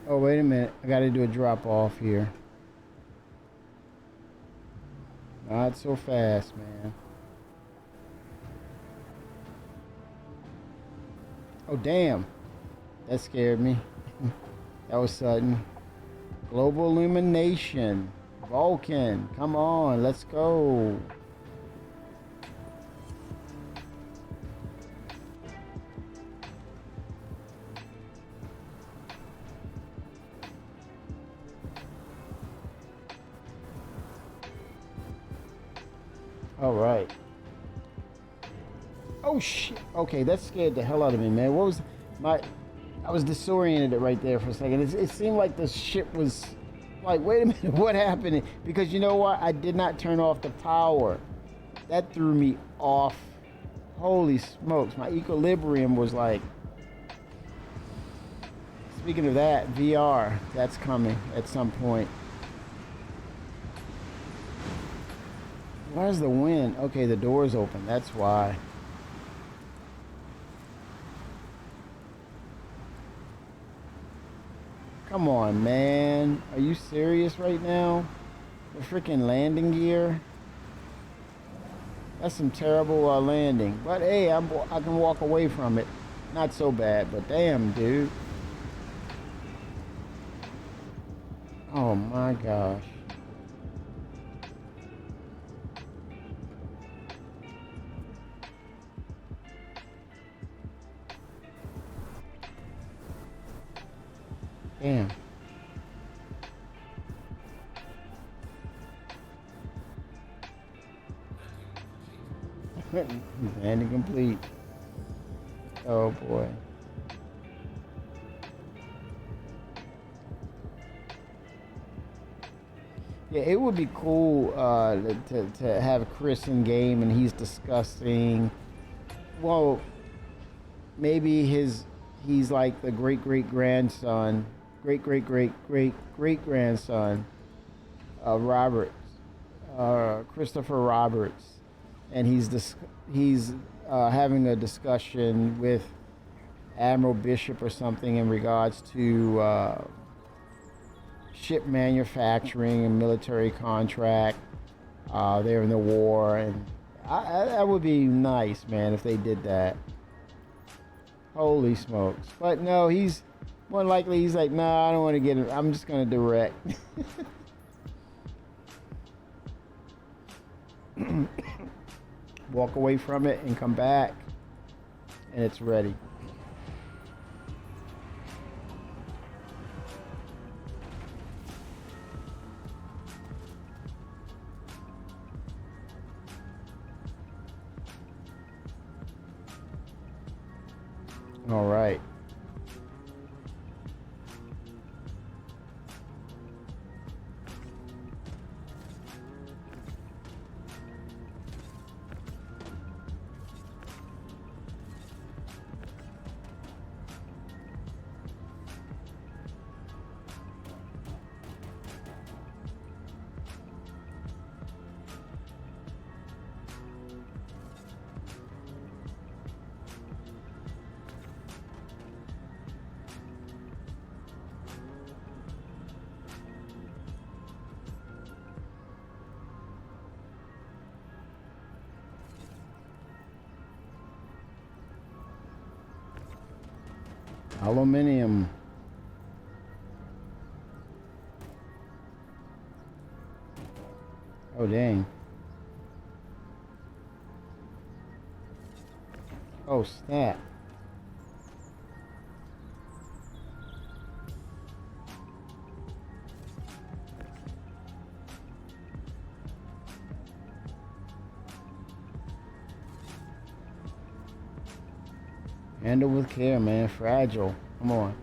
Oh, wait a minute. I got to do a drop off here. Not so fast, man. Oh, damn. That scared me. That was sudden. Global illumination. Vulcan. Come on. Let's go. All right. Oh shit. Okay, that scared the hell out of me, man. What was my? I was disoriented right there for a second. It seemed like the ship was like, wait a minute, what happened? Because you know what? I did not turn off the power. That threw me off. Holy smokes, my equilibrium was like... Speaking of that, VR, that's coming at some point. Where's the wind? Okay, the door's open, that's why. Come on, man. Are you serious right now? The freaking landing gear? That's some terrible landing. But hey, I can walk away from it. Not so bad, but damn, dude. Oh my gosh. Damn. Landing complete. Oh boy. Yeah, it would be cool to have Chris in game and he's discussing. Well, maybe he's like the great grandson of Roberts, Christopher Roberts, and he's having a discussion with Admiral Bishop or something in regards to ship manufacturing and military contract. They're in the war, and that would be nice, man, if they did that. Holy smokes. But no, he's more likely he's like, nah, I don't want to get it. I'm just going to direct. Walk away from it and come back, and it's ready. All right. Aluminium. Oh, dang. Oh, snap. Handle with care, man. Fragile. Come on.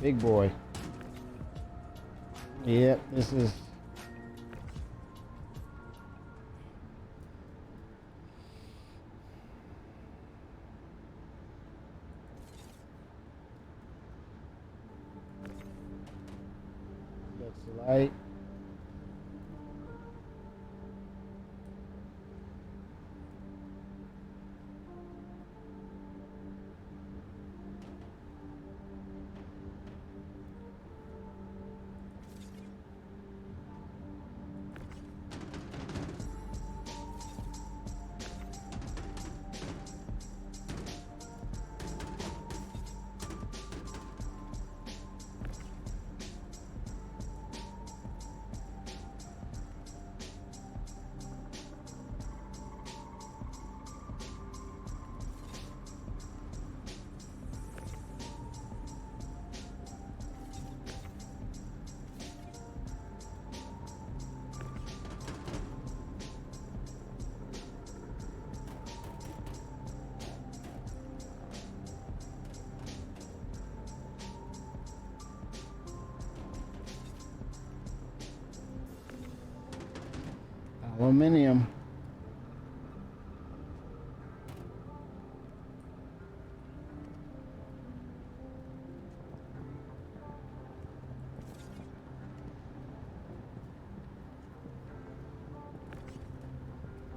Big boy. Yep, this is... That's the light. Aluminium.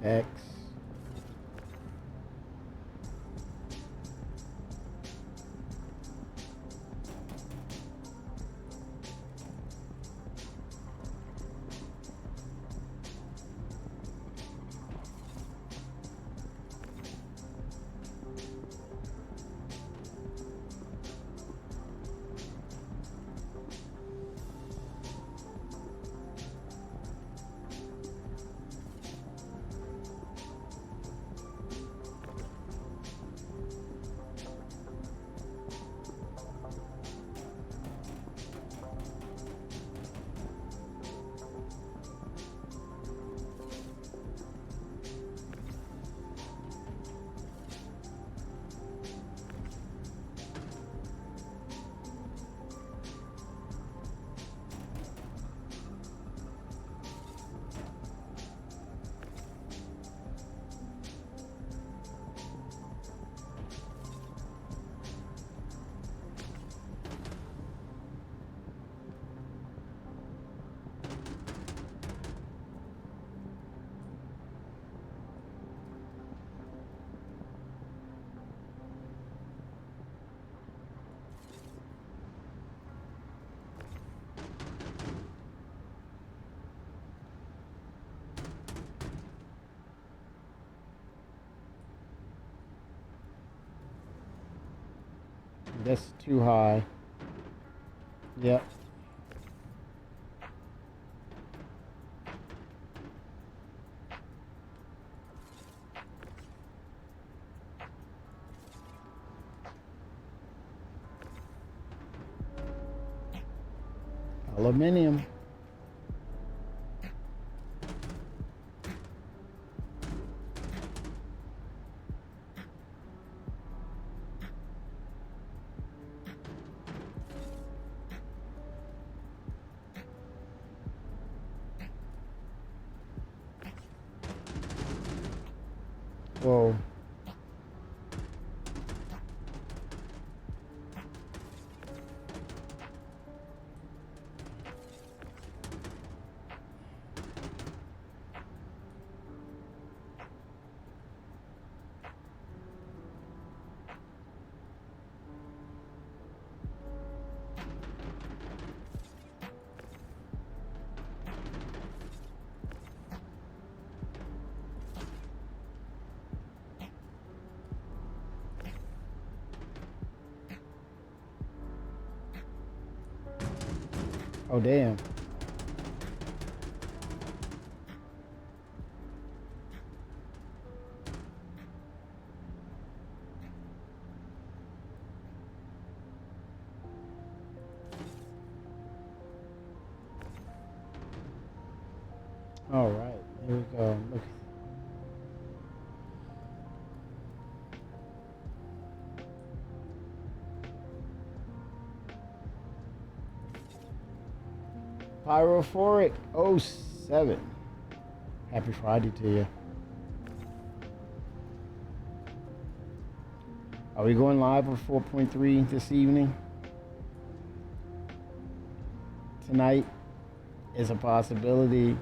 X. That's too high. Yep. Aluminium. Whoa. Oh, damn. All right, here we go. Look. Pyrophoric 07. Happy Friday to you. Are we going live with 4.3 this evening? Tonight is a possibility.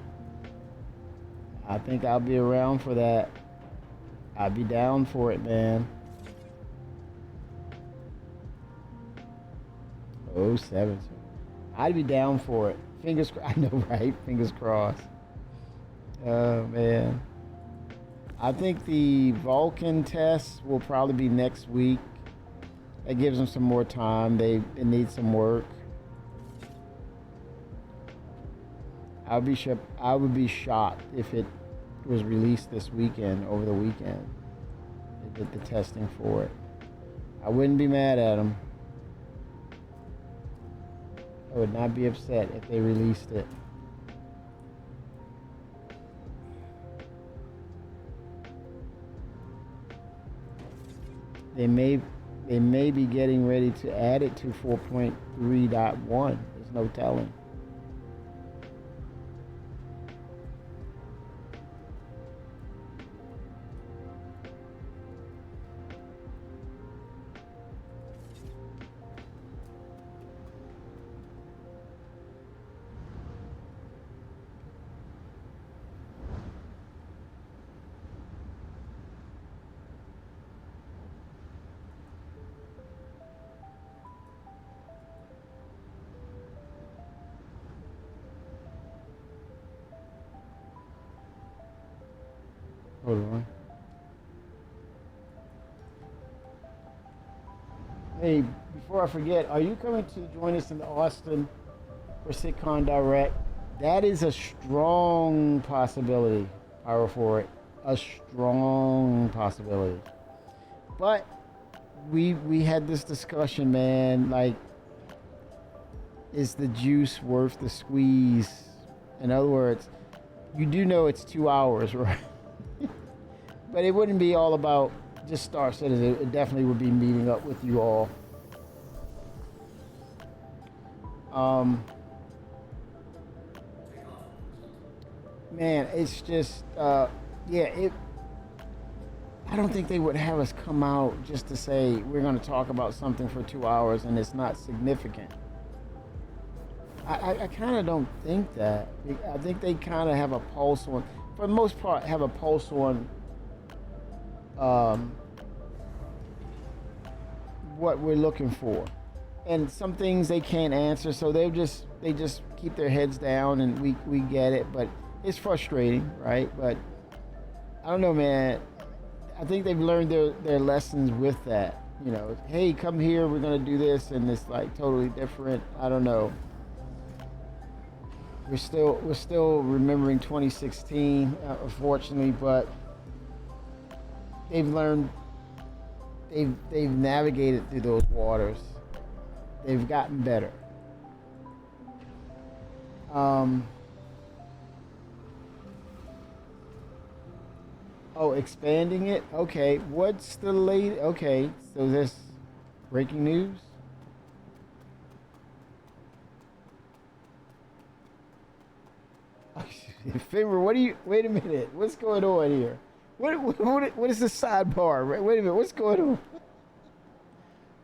I think I'll be around for that. I'll be down for it, man. 07. I'd be down for it. Fingers crossed. I know, right? Fingers crossed. Oh, man. I think the Vulcan test will probably be next week. That gives them some more time. It needs some work. I would be shocked if it was released this weekend, over the weekend. They did the testing for it. I wouldn't be mad at them. I would not be upset if they released it. They may be getting ready to add it to 4.3.1. There's no telling. Hold on. Hey, before I forget, are you coming to join us in Austin for SitCon Direct? That is a strong possibility, Power for it. A strong possibility. But we had this discussion, man, like, is the juice worth the squeeze? In other words, you do know it's 2 hours, right? But it wouldn't be all about just Star Citizen. It definitely would be meeting up with you all. Man, it's just, yeah, I don't think they would have us come out just to say we're going to talk about something for 2 hours and it's not significant. I kind of don't think that. I think they kind of have a pulse on, for the most part, have a pulse on what we're looking for. And some things they can't answer, so they just keep their heads down, and we get it, but it's frustrating, right? But I don't know, man. I think they've learned their lessons with that. You know, hey, come here, we're gonna do this, and it's like totally different. I don't know. We're still remembering 2016, unfortunately, but they've learned. They've navigated through those waters. They've gotten better. Oh, expanding it? Okay, what's the late? Okay, so this breaking news? Fimber, what do you? Wait a minute, what's going on here? What is the sidebar? Wait a minute, what's going on?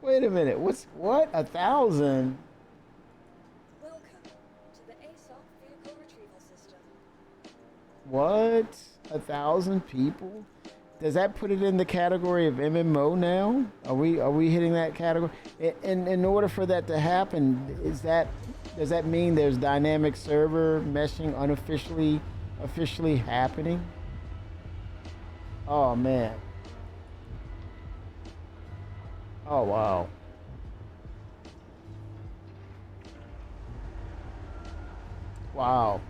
Wait a minute, what? 1,000? Welcome to the aSOC vehicle retrieval system. What? 1,000 people? Does that put it in the category of MMO now? Are we hitting that category? And in order for that to happen, does that mean there's dynamic server meshing officially happening? Oh man. Oh wow. Wow.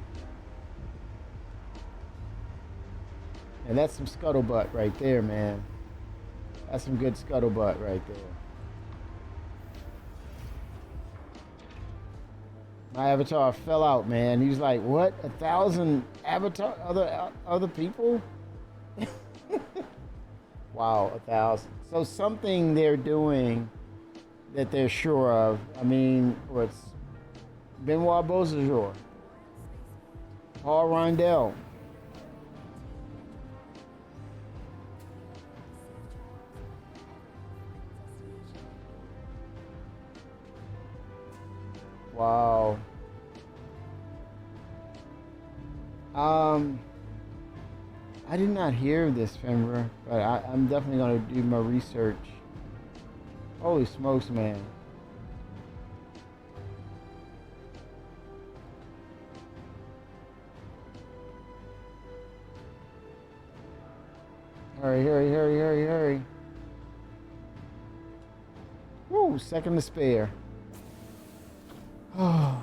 And that's some scuttlebutt right there, man. That's some good scuttlebutt right there. My avatar fell out, man. He was like, "What? 1,000 avatar other people?" Wow, 1,000. So something they're doing that they're sure of. I mean, what's Benoit Beausejour, Paul Rondell. Wow. I did not hear this, Fimber, but I'm definitely gonna do my research. Holy smokes, man. Hurry. Woo, second to spare. Oh.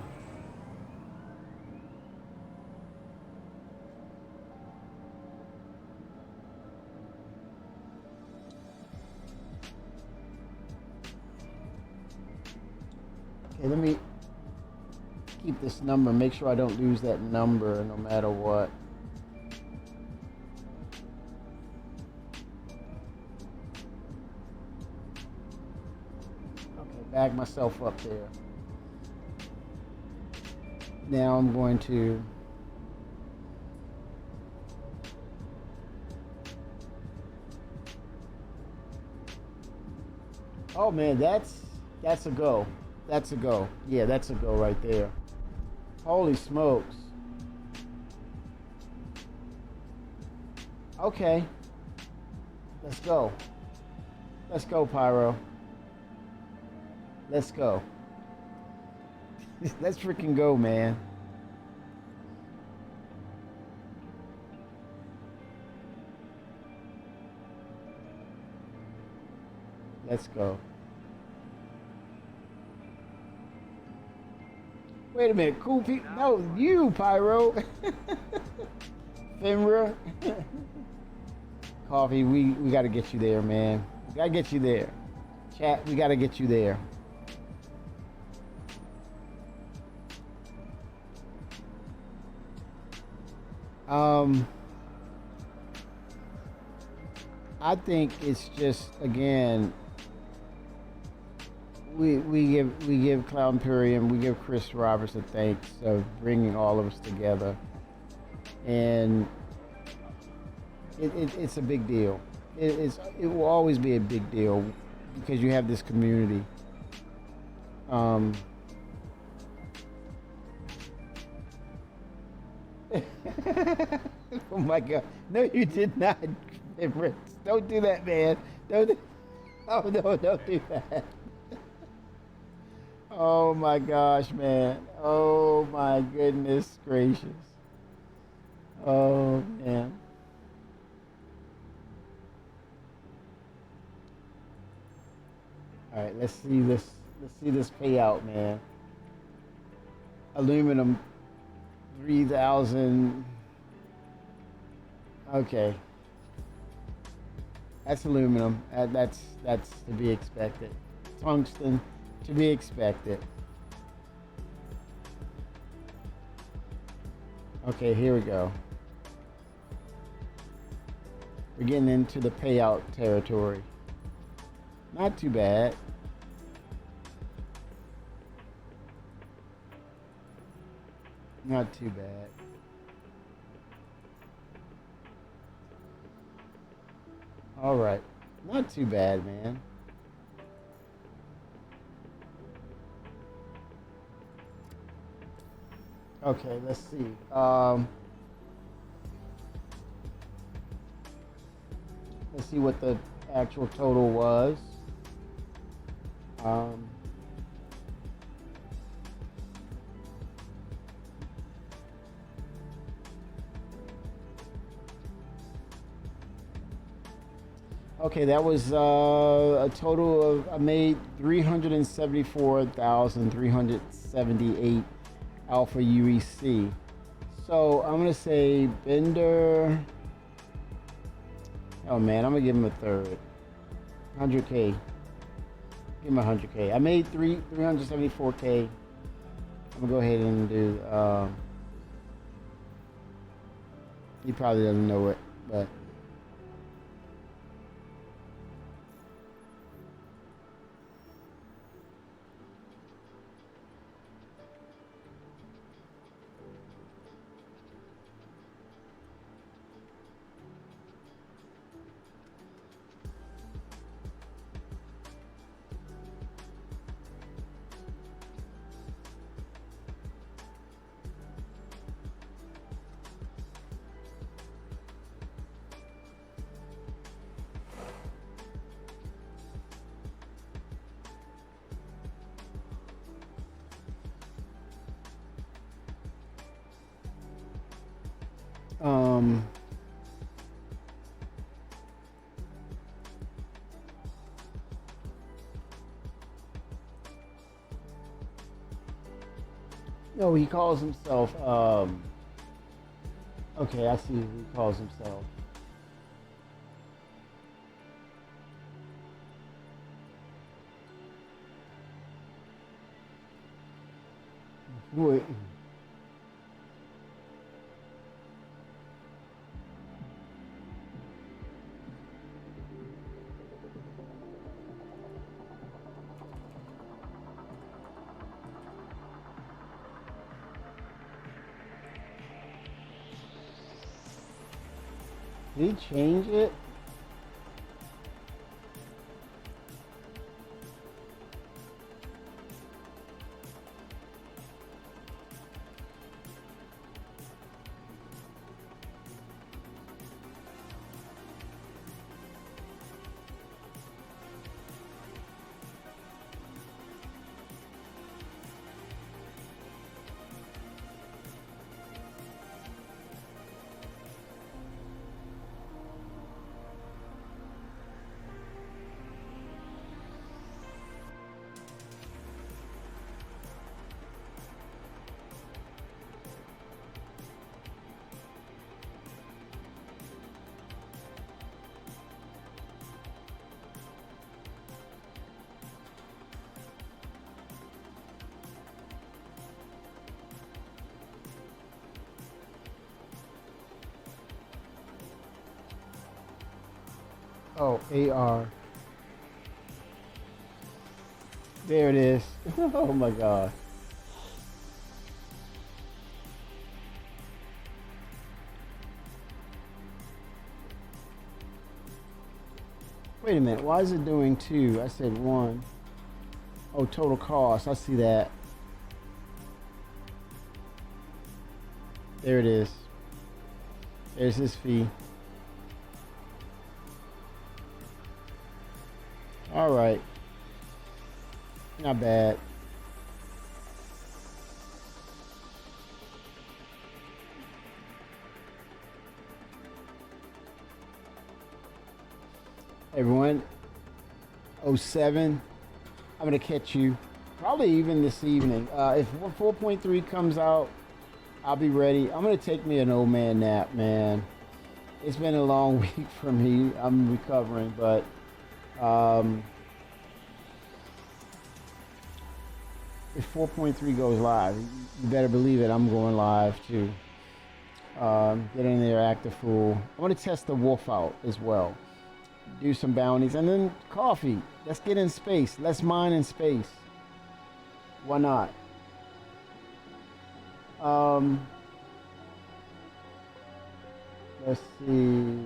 Okay, let me keep this number, make sure I don't lose that number no matter what. Okay, bag myself up there. Now I'm going to oh man, that's a go. That's a go. Yeah, that's a go right there. Holy smokes. Okay. Let's go. Let's go, Pyro. Let's go. Let's freaking go, man. Let's go. Wait a minute, cool people. No, you, Pyro. Finra. Coffee, we got to get you there, man. We got to get you there. Chat, we got to get you there. I think it's just, again, we give Cloud Imperium, we give Chris Roberts a thanks of bringing all of us together, and it's a big deal. It will always be a big deal because you have this community. Oh my God! No, you did not. Don't do that, man. Don't. Oh no! Don't do that. Oh my gosh, man. Oh my goodness gracious. Oh man. All right, let's see this. Let's see this payout, man. Aluminum, 3,000. Okay. That's aluminum. That's to be expected. Tungsten, to be expected. Okay, here we go. We're getting into the payout territory. Not too bad. Not too bad. All right. Not too bad, man. Okay, let's see. Let's see what the actual total was. Okay, that was a total of, I made 374,378 alpha UEC. So I'm gonna say Bender. Oh man, I'm gonna give him a third. 100K. Give him 100K. I made 374K. I'm gonna go ahead and do. He probably doesn't know it, but. No, he calls himself, okay, I see who he calls himself. Wait. Did he change it? Oh, AR. There it is. Oh my God. Wait a minute. Why is it doing 2? I said 1. Oh, total cost. I see that. There it is. There's his fee. All right. Not bad. Everyone, '07. I'm gonna catch you probably even this evening. If 4.3 comes out, I'll be ready. I'm gonna take me an old man nap, man. It's been a long week for me. I'm recovering, but if 4.3 goes live, you better believe it. I'm going live too. Get in there, act a fool. I want to test the wolf out as well. Do some bounties, and then coffee. Let's get in space. Let's mine in space. Why not? Let's see.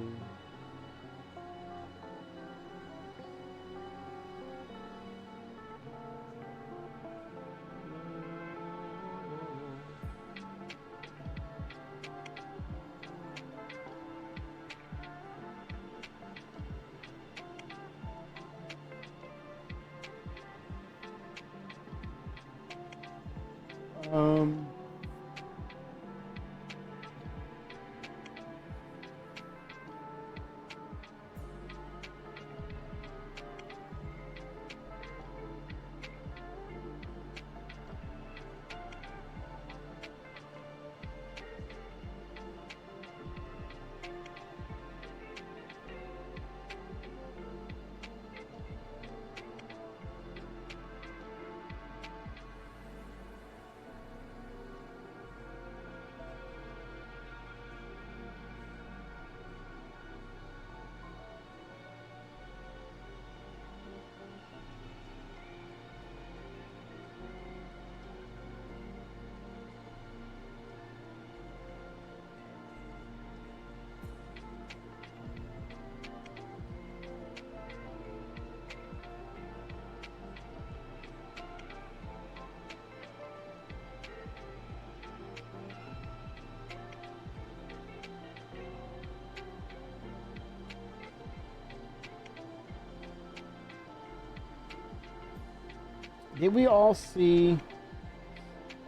Did we all see?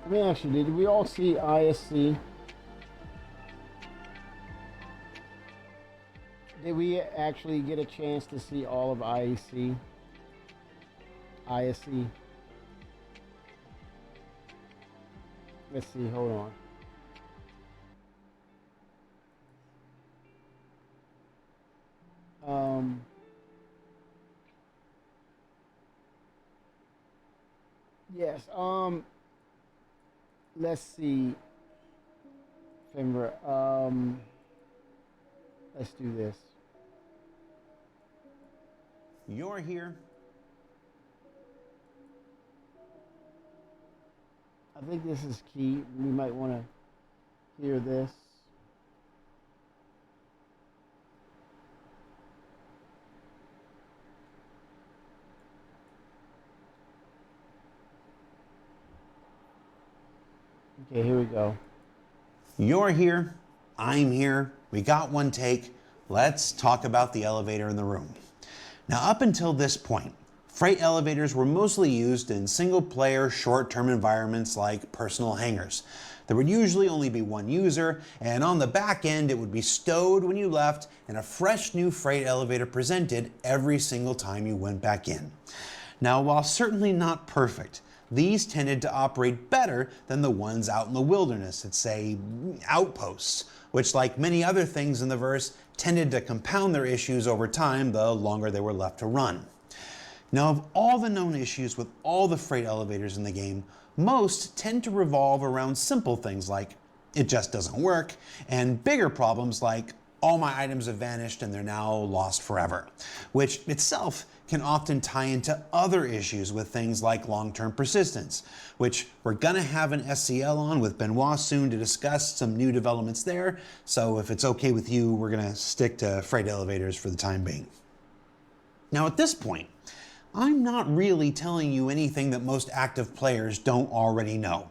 Let me ask you, did we all see ISC? Did we actually get a chance to see all of IEC? ISC? Let's see, hold on. Yes, let's see. Fimber, let's do this. You're here. I think this is key. We might want to hear this. Okay, here we go. You're here. I'm here. We got one take. Let's talk about the elevator in the room. Now, up until this point, freight elevators were mostly used in single-player, short-term environments like personal hangars. There would usually only be one user, and on the back end, it would be stowed when you left, and a fresh new freight elevator presented every single time you went back in. Now, while certainly not perfect, these tended to operate better than the ones out in the wilderness at, say, outposts, which, like many other things in the verse, tended to compound their issues over time the longer they were left to run. Now, of all the known issues with all the freight elevators in the game, most tend to revolve around simple things like it just doesn't work, and bigger problems like all my items have vanished and they're now lost forever, which itself can often tie into other issues with things like long-term persistence, which we're gonna have an SCL on with Benoit soon to discuss some new developments there. So if it's okay with you, we're gonna stick to freight elevators for the time being. Now at this point, I'm not really telling you anything that most active players don't already know.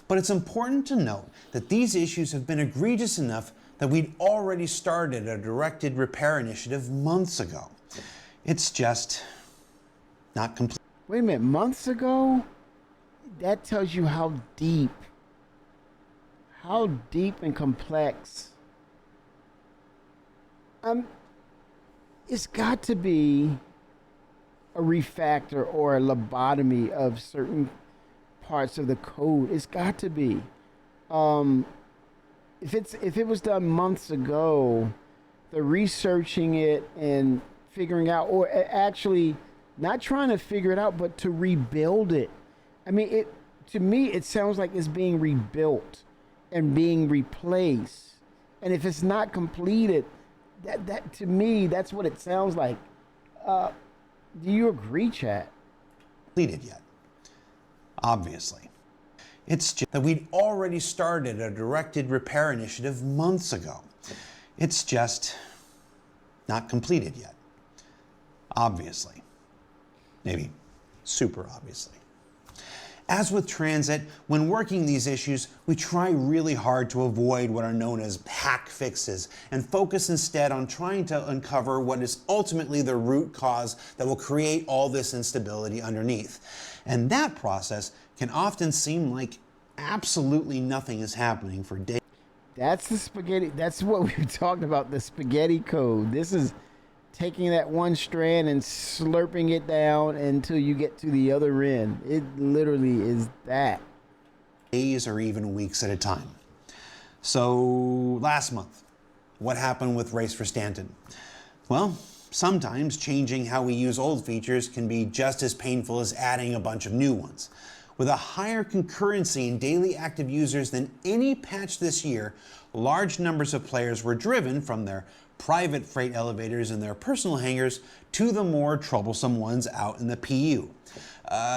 But it's important to note that these issues have been egregious enough that we'd already started a directed repair initiative months ago. It's just not complete. Wait a minute, months ago? That tells you how deep and complex. It's got to be a refactor or a lobotomy of certain parts of the code. It's got to be. If it was done months ago, the researching it and figuring out, or actually not trying to figure it out, but to rebuild it. I mean, to me, it sounds like it's being rebuilt and being replaced. And if it's not completed, that to me, that's what it sounds like. Do you agree, chat? Completed yet. Obviously. It's just that we'd already started a directed repair initiative months ago. It's just not completed yet. Obviously. Maybe super obviously. As with transit, when working these issues, we try really hard to avoid what are known as hack fixes and focus instead on trying to uncover what is ultimately the root cause that will create all this instability underneath. And that process can often seem like absolutely nothing is happening for days. That's the spaghetti. That's what we were talking about, the spaghetti code. This is taking that one strand and slurping it down until you get to the other end. It literally is that. Days or even weeks at a time. So last month, what happened with Race for Stanton? Well, sometimes changing how we use old features can be just as painful as adding a bunch of new ones. With a higher concurrency in daily active users than any patch this year, large numbers of players were driven from their private freight elevators in their personal hangars to the more troublesome ones out in the PU.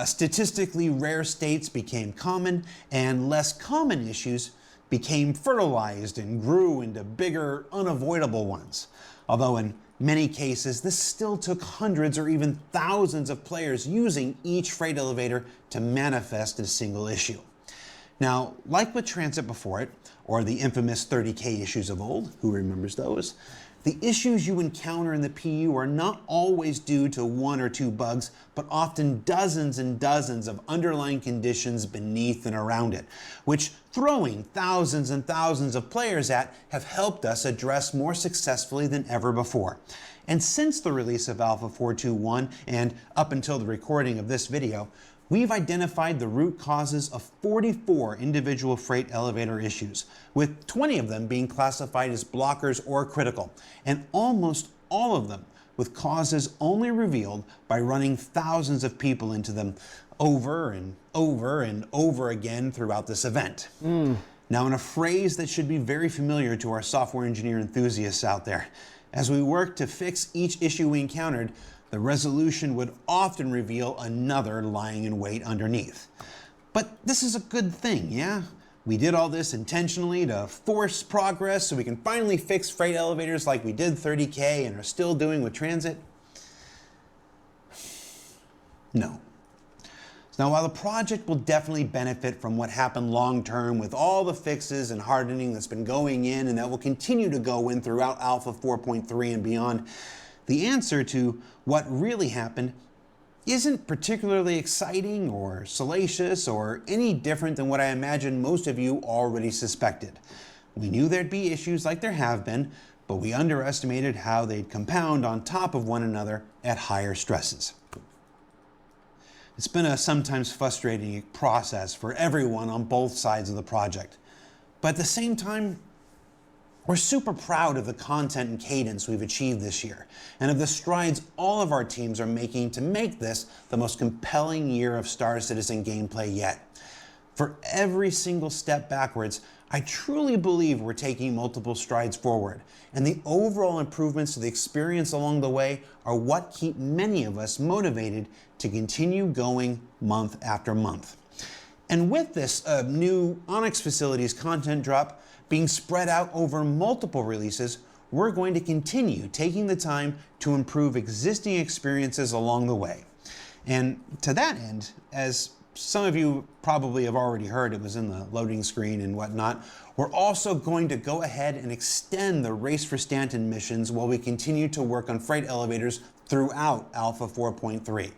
Statistically rare states became common, and less common issues became fertilized and grew into bigger, unavoidable ones. Although in many cases, this still took hundreds or even thousands of players using each freight elevator to manifest a single issue. Now, like with transit before it, or the infamous 30K issues of old, who remembers those? The issues you encounter in the PU are not always due to one or two bugs, but often dozens and dozens of underlying conditions beneath and around it, which throwing thousands and thousands of players at have helped us address more successfully than ever before. And since the release of Alpha 4.2.1 and up until the recording of this video, we've identified the root causes of 44 individual freight elevator issues, with 20 of them being classified as blockers or critical, and almost all of them with causes only revealed by running thousands of people into them over and over and over again throughout this event. Now, in a phrase that should be very familiar to our software engineer enthusiasts out there, as we work to fix each issue we encountered, the resolution would often reveal another lying in wait underneath. But this is a good thing, yeah? We did all this intentionally to force progress so we can finally fix freight elevators like we did 30K and are still doing with transit? No. Now, while the project will definitely benefit from what happened long term with all the fixes and hardening that's been going in and that will continue to go in throughout Alpha 4.3 and beyond, the answer to what really happened isn't particularly exciting or salacious or any different than what I imagine most of you already suspected. We knew there'd be issues like there have been, but we underestimated how they'd compound on top of one another at higher stresses. It's been a sometimes frustrating process for everyone on both sides of the project, but at the same time, we're super proud of the content and cadence we've achieved this year, and of the strides all of our teams are making to make this the most compelling year of Star Citizen gameplay yet. For every single step backwards, I truly believe we're taking multiple strides forward, and the overall improvements to the experience along the way are what keep many of us motivated to continue going month after month. And with this new Onyx Facilities content drop being spread out over multiple releases, we're going to continue taking the time to improve existing experiences along the way. And to that end, as some of you probably have already heard, it was in the loading screen and whatnot, we're also going to go ahead and extend the Race for Stanton missions while we continue to work on freight elevators throughout Alpha 4.3.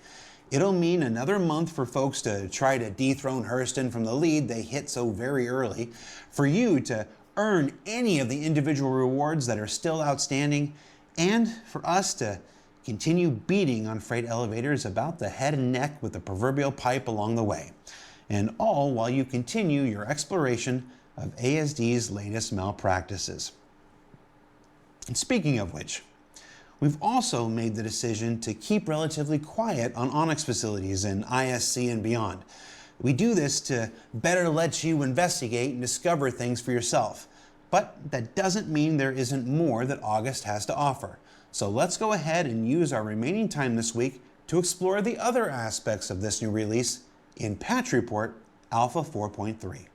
It'll mean another month for folks to try to dethrone Hurston from the lead they hit so very early, for you to earn any of the individual rewards that are still outstanding, and for us to continue beating on freight elevators about the head and neck with the proverbial pipe along the way. And all while you continue your exploration of ASD's latest malpractices. And speaking of which, we've also made the decision to keep relatively quiet on Onyx Facilities and ISC and beyond. We do this to better let you investigate and discover things for yourself. But that doesn't mean there isn't more that August has to offer. So let's go ahead and use our remaining time this week to explore the other aspects of this new release in Patch Report Alpha 4.3.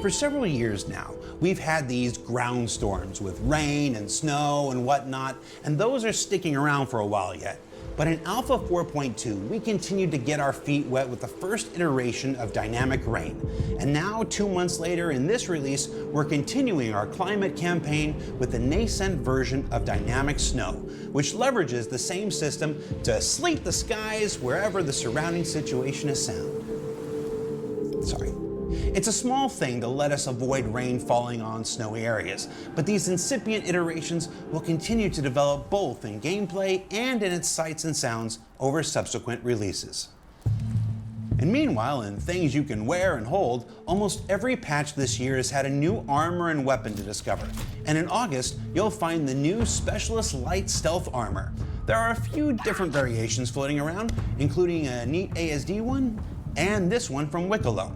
For several years now, we've had these ground storms with rain and snow and whatnot, and those are sticking around for a while yet. But in Alpha 4.2, we continued to get our feet wet with the first iteration of dynamic rain. And now, 2 months later in this release, we're continuing our climate campaign with the nascent version of dynamic snow, which leverages the same system to sleet the skies wherever the surrounding situation is sound. Sorry. It's a small thing to let us avoid rain falling on snowy areas, but these incipient iterations will continue to develop both in gameplay and in its sights and sounds over subsequent releases. And meanwhile, in things you can wear and hold, almost every patch this year has had a new armor and weapon to discover. And in August, you'll find the new Specialist Light Stealth Armor. There are a few different variations floating around, including a neat ASD one, and this one from Wicklow.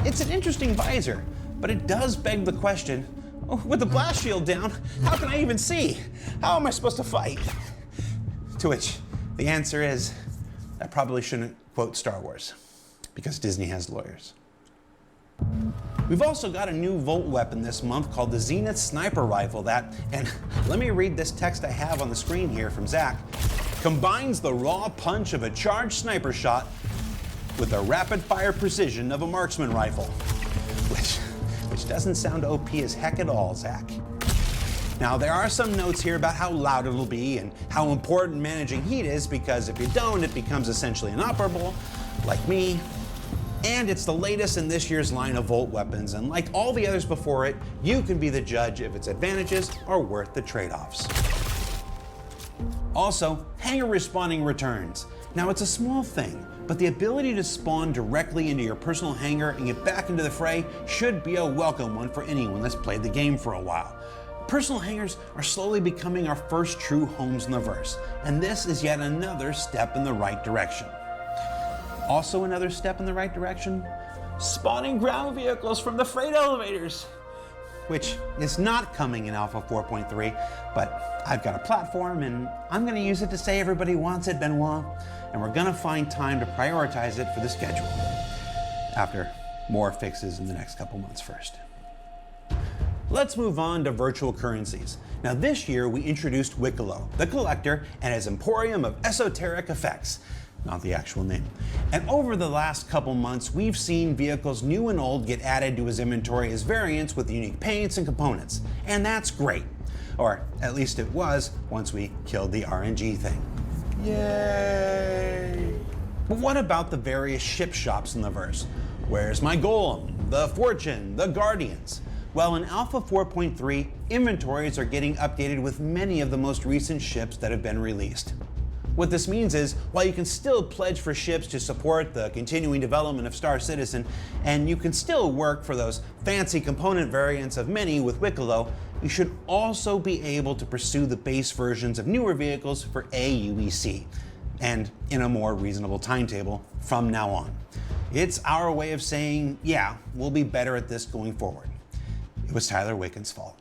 It's an interesting visor, but it does beg the question, with the blast shield down, how can I even see? How am I supposed to fight? To which the answer is, I probably shouldn't quote Star Wars, because Disney has lawyers. We've also got a new Volt weapon this month called the Zenith Sniper Rifle that, and let me read this text I have on the screen here from Zach, combines the raw punch of a charged sniper shot with the rapid-fire precision of a marksman rifle, which doesn't sound OP as heck at all, Zach. Now, there are some notes here about how loud it'll be and how important managing heat is, because if you don't, it becomes essentially inoperable, like me. And it's the latest in this year's line of Volt weapons, and like all the others before it, you can be the judge if its advantages are worth the trade-offs. Also, hangar respawning returns. Now, it's a small thing, but the ability to spawn directly into your personal hangar and get back into the fray should be a welcome one for anyone that's played the game for a while. Personal hangars are slowly becoming our first true homes in the verse, and this is yet another step in the right direction. Also another step in the right direction, spawning ground vehicles from the freight elevators, which is not coming in Alpha 4.3, but I've got a platform and I'm gonna use it to say everybody wants it, Benoit, and we're gonna find time to prioritize it for the schedule, after more fixes in the next couple months first. Let's move on to virtual currencies. Now this year we introduced Wicklow, the collector, and his emporium of esoteric effects. Not the actual name. And over the last couple months, we've seen vehicles new and old get added to his inventory as variants with unique paints and components. And that's great. Or at least it was once we killed the RNG thing. Yay! But what about the various ship shops in the verse? Where's my Golem, the Fortune, the Guardians? Well, in Alpha 4.3, inventories are getting updated with many of the most recent ships that have been released. What this means is, while you can still pledge for ships to support the continuing development of Star Citizen, and you can still work for those fancy component variants of many with Wicklow, you should also be able to pursue the base versions of newer vehicles for aUEC, and in a more reasonable timetable from now on. It's our way of saying, yeah, we'll be better at this going forward. It was Tyler Waken's fault.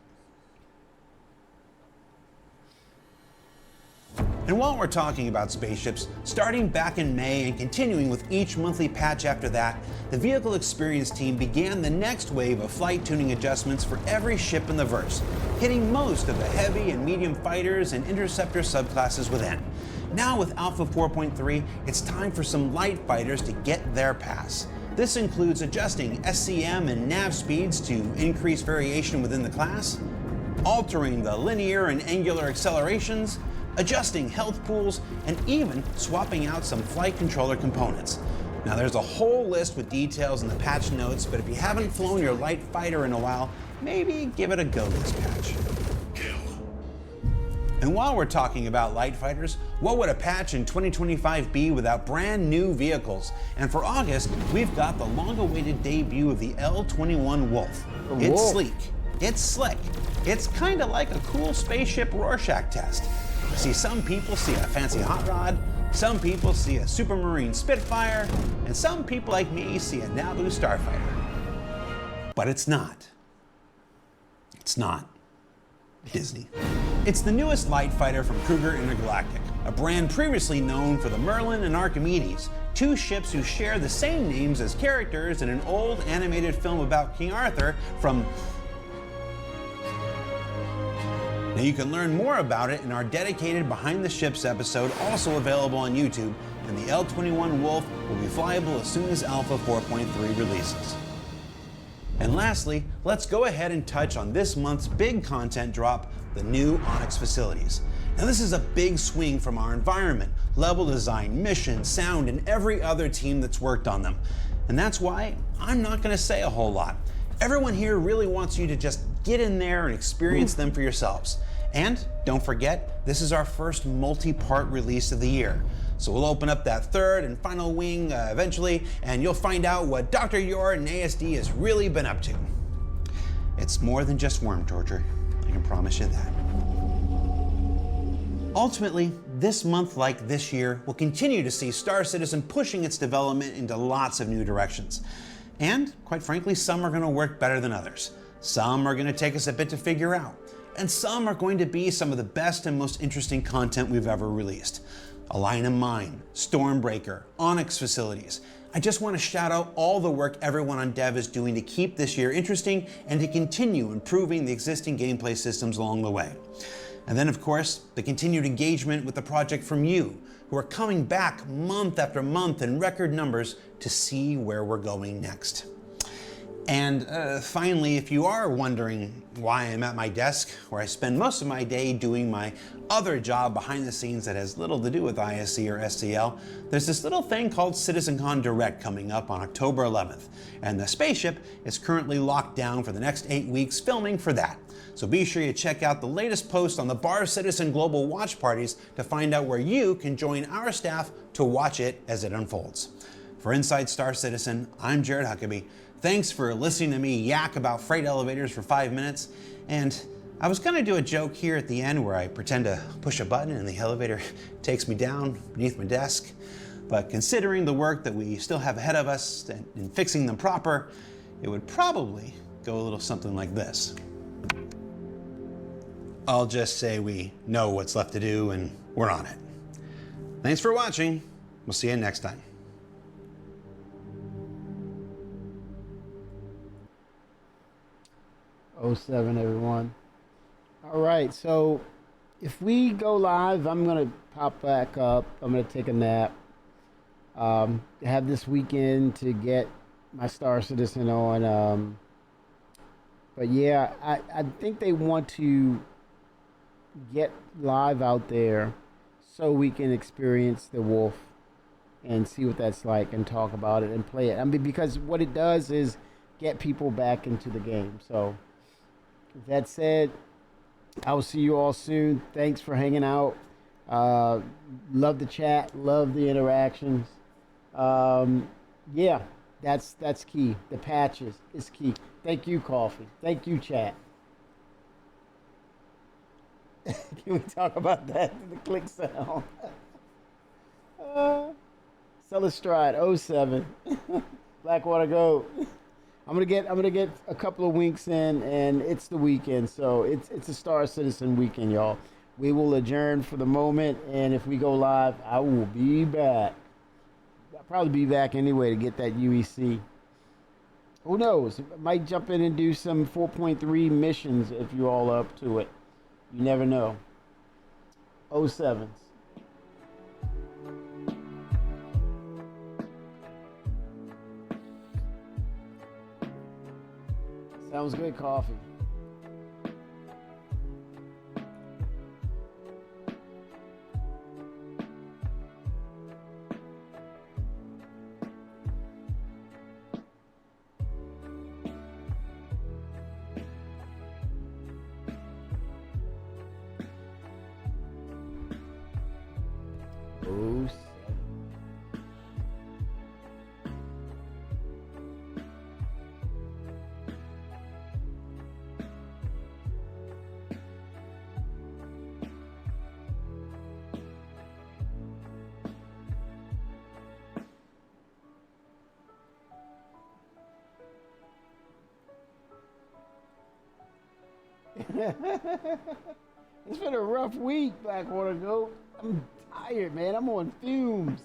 And while we're talking about spaceships, starting back in May and continuing with each monthly patch after that, the Vehicle Experience team began the next wave of flight tuning adjustments for every ship in the verse, hitting most of the heavy and medium fighters and interceptor subclasses within. Now with Alpha 4.3, it's time for some light fighters to get their pass. This includes adjusting SCM and nav speeds to increase variation within the class, altering the linear and angular accelerations, adjusting health pools, and even swapping out some flight controller components. Now there's a whole list with details in the patch notes, but if you haven't flown your light fighter in a while, maybe give it a go this patch. And while we're talking about light fighters, what would a patch in 2025 be without brand new vehicles? And for August, we've got the long-awaited debut of the L-21 Wolf. It's sleek, it's slick, it's kind of like a cool spaceship Rorschach test. See, some people see a fancy hot rod, some people see a Supermarine Spitfire, and some people like me see a Naboo Starfighter. But it's not. It's not Disney. It's the newest light fighter from Cougar Intergalactic, a brand previously known for the Merlin and Archimedes, two ships who share the same names as characters in an old animated film about King Arthur from... Now you can learn more about it in our dedicated Behind the Ships episode, also available on YouTube, and the L-21 Wolf will be flyable as soon as Alpha 4.3 releases. And lastly, let's go ahead and touch on this month's big content drop, the new Onyx facilities. Now this is a big swing from our environment, level design, mission, sound, and every other team that's worked on them. And that's why I'm not going to say a whole lot. Everyone here really wants you to just get in there and experience them for yourselves. And don't forget, this is our first multi-part release of the year. So we'll open up that third and final wing eventually, and you'll find out what Dr. Yor and ASD has really been up to. It's more than just worm torture, I can promise you that. Ultimately, this month like this year, we'll continue to see Star Citizen pushing its development into lots of new directions. And quite frankly, some are going to work better than others. Some are going to take us a bit to figure out. And some are going to be some of the best and most interesting content we've ever released. Alina Mine, Stormbreaker, Onyx facilities. I just want to shout out all the work everyone on Dev is doing to keep this year interesting and to continue improving the existing gameplay systems along the way. And then of course, the continued engagement with the project from you, who are coming back month after month in record numbers to see where we're going next. And finally, if you are wondering why I'm at my desk, where I spend most of my day doing my other job behind the scenes that has little to do with ISC or SCL, there's this little thing called CitizenCon Direct coming up on October 11th. And the spaceship is currently locked down for the next 8 weeks filming for that. So be sure you check out the latest post on the Bar Citizen Global Watch Parties to find out where you can join our staff to watch it as it unfolds. For Inside Star Citizen, I'm Jared Huckabee. Thanks for listening to me yak about freight elevators for 5 minutes. And I was gonna do a joke here at the end where I pretend to push a button and the elevator takes me down beneath my desk. But considering the work that we still have ahead of us in fixing them proper, it would probably go a little something like this. I'll just say we know what's left to do and we're on it. Thanks for watching. We'll see you next time. '07, everyone. All right, so if we go live, I'm gonna pop back up. I'm gonna take a nap. Have this weekend to get my Star Citizen on. But yeah, I think they want to get live out there so we can experience the Wolf and see what that's like and talk about it and play it. I mean, because what it does is get people back into the game. So with that said, I will see you all soon. Thanks for hanging out. Love the chat. Love the interactions. Yeah, that's key. The patches is key. Thank you, Coffee. Thank you, chat. Can we talk about that? The click sound. Celestride 07. Blackwater Go. I'm gonna get a couple of winks in, and it's the weekend, so it's a Star Citizen weekend, y'all. We will adjourn for the moment, and if we go live, I will be back. I'll probably be back anyway to get that UEC. Who knows? Might jump in and do some 4.3 missions if you all up to it. You never know. 07s. Sounds good, Coffee. Oh, it's been a rough week, Blackwater Goat. I'm tired, man. I'm on fumes.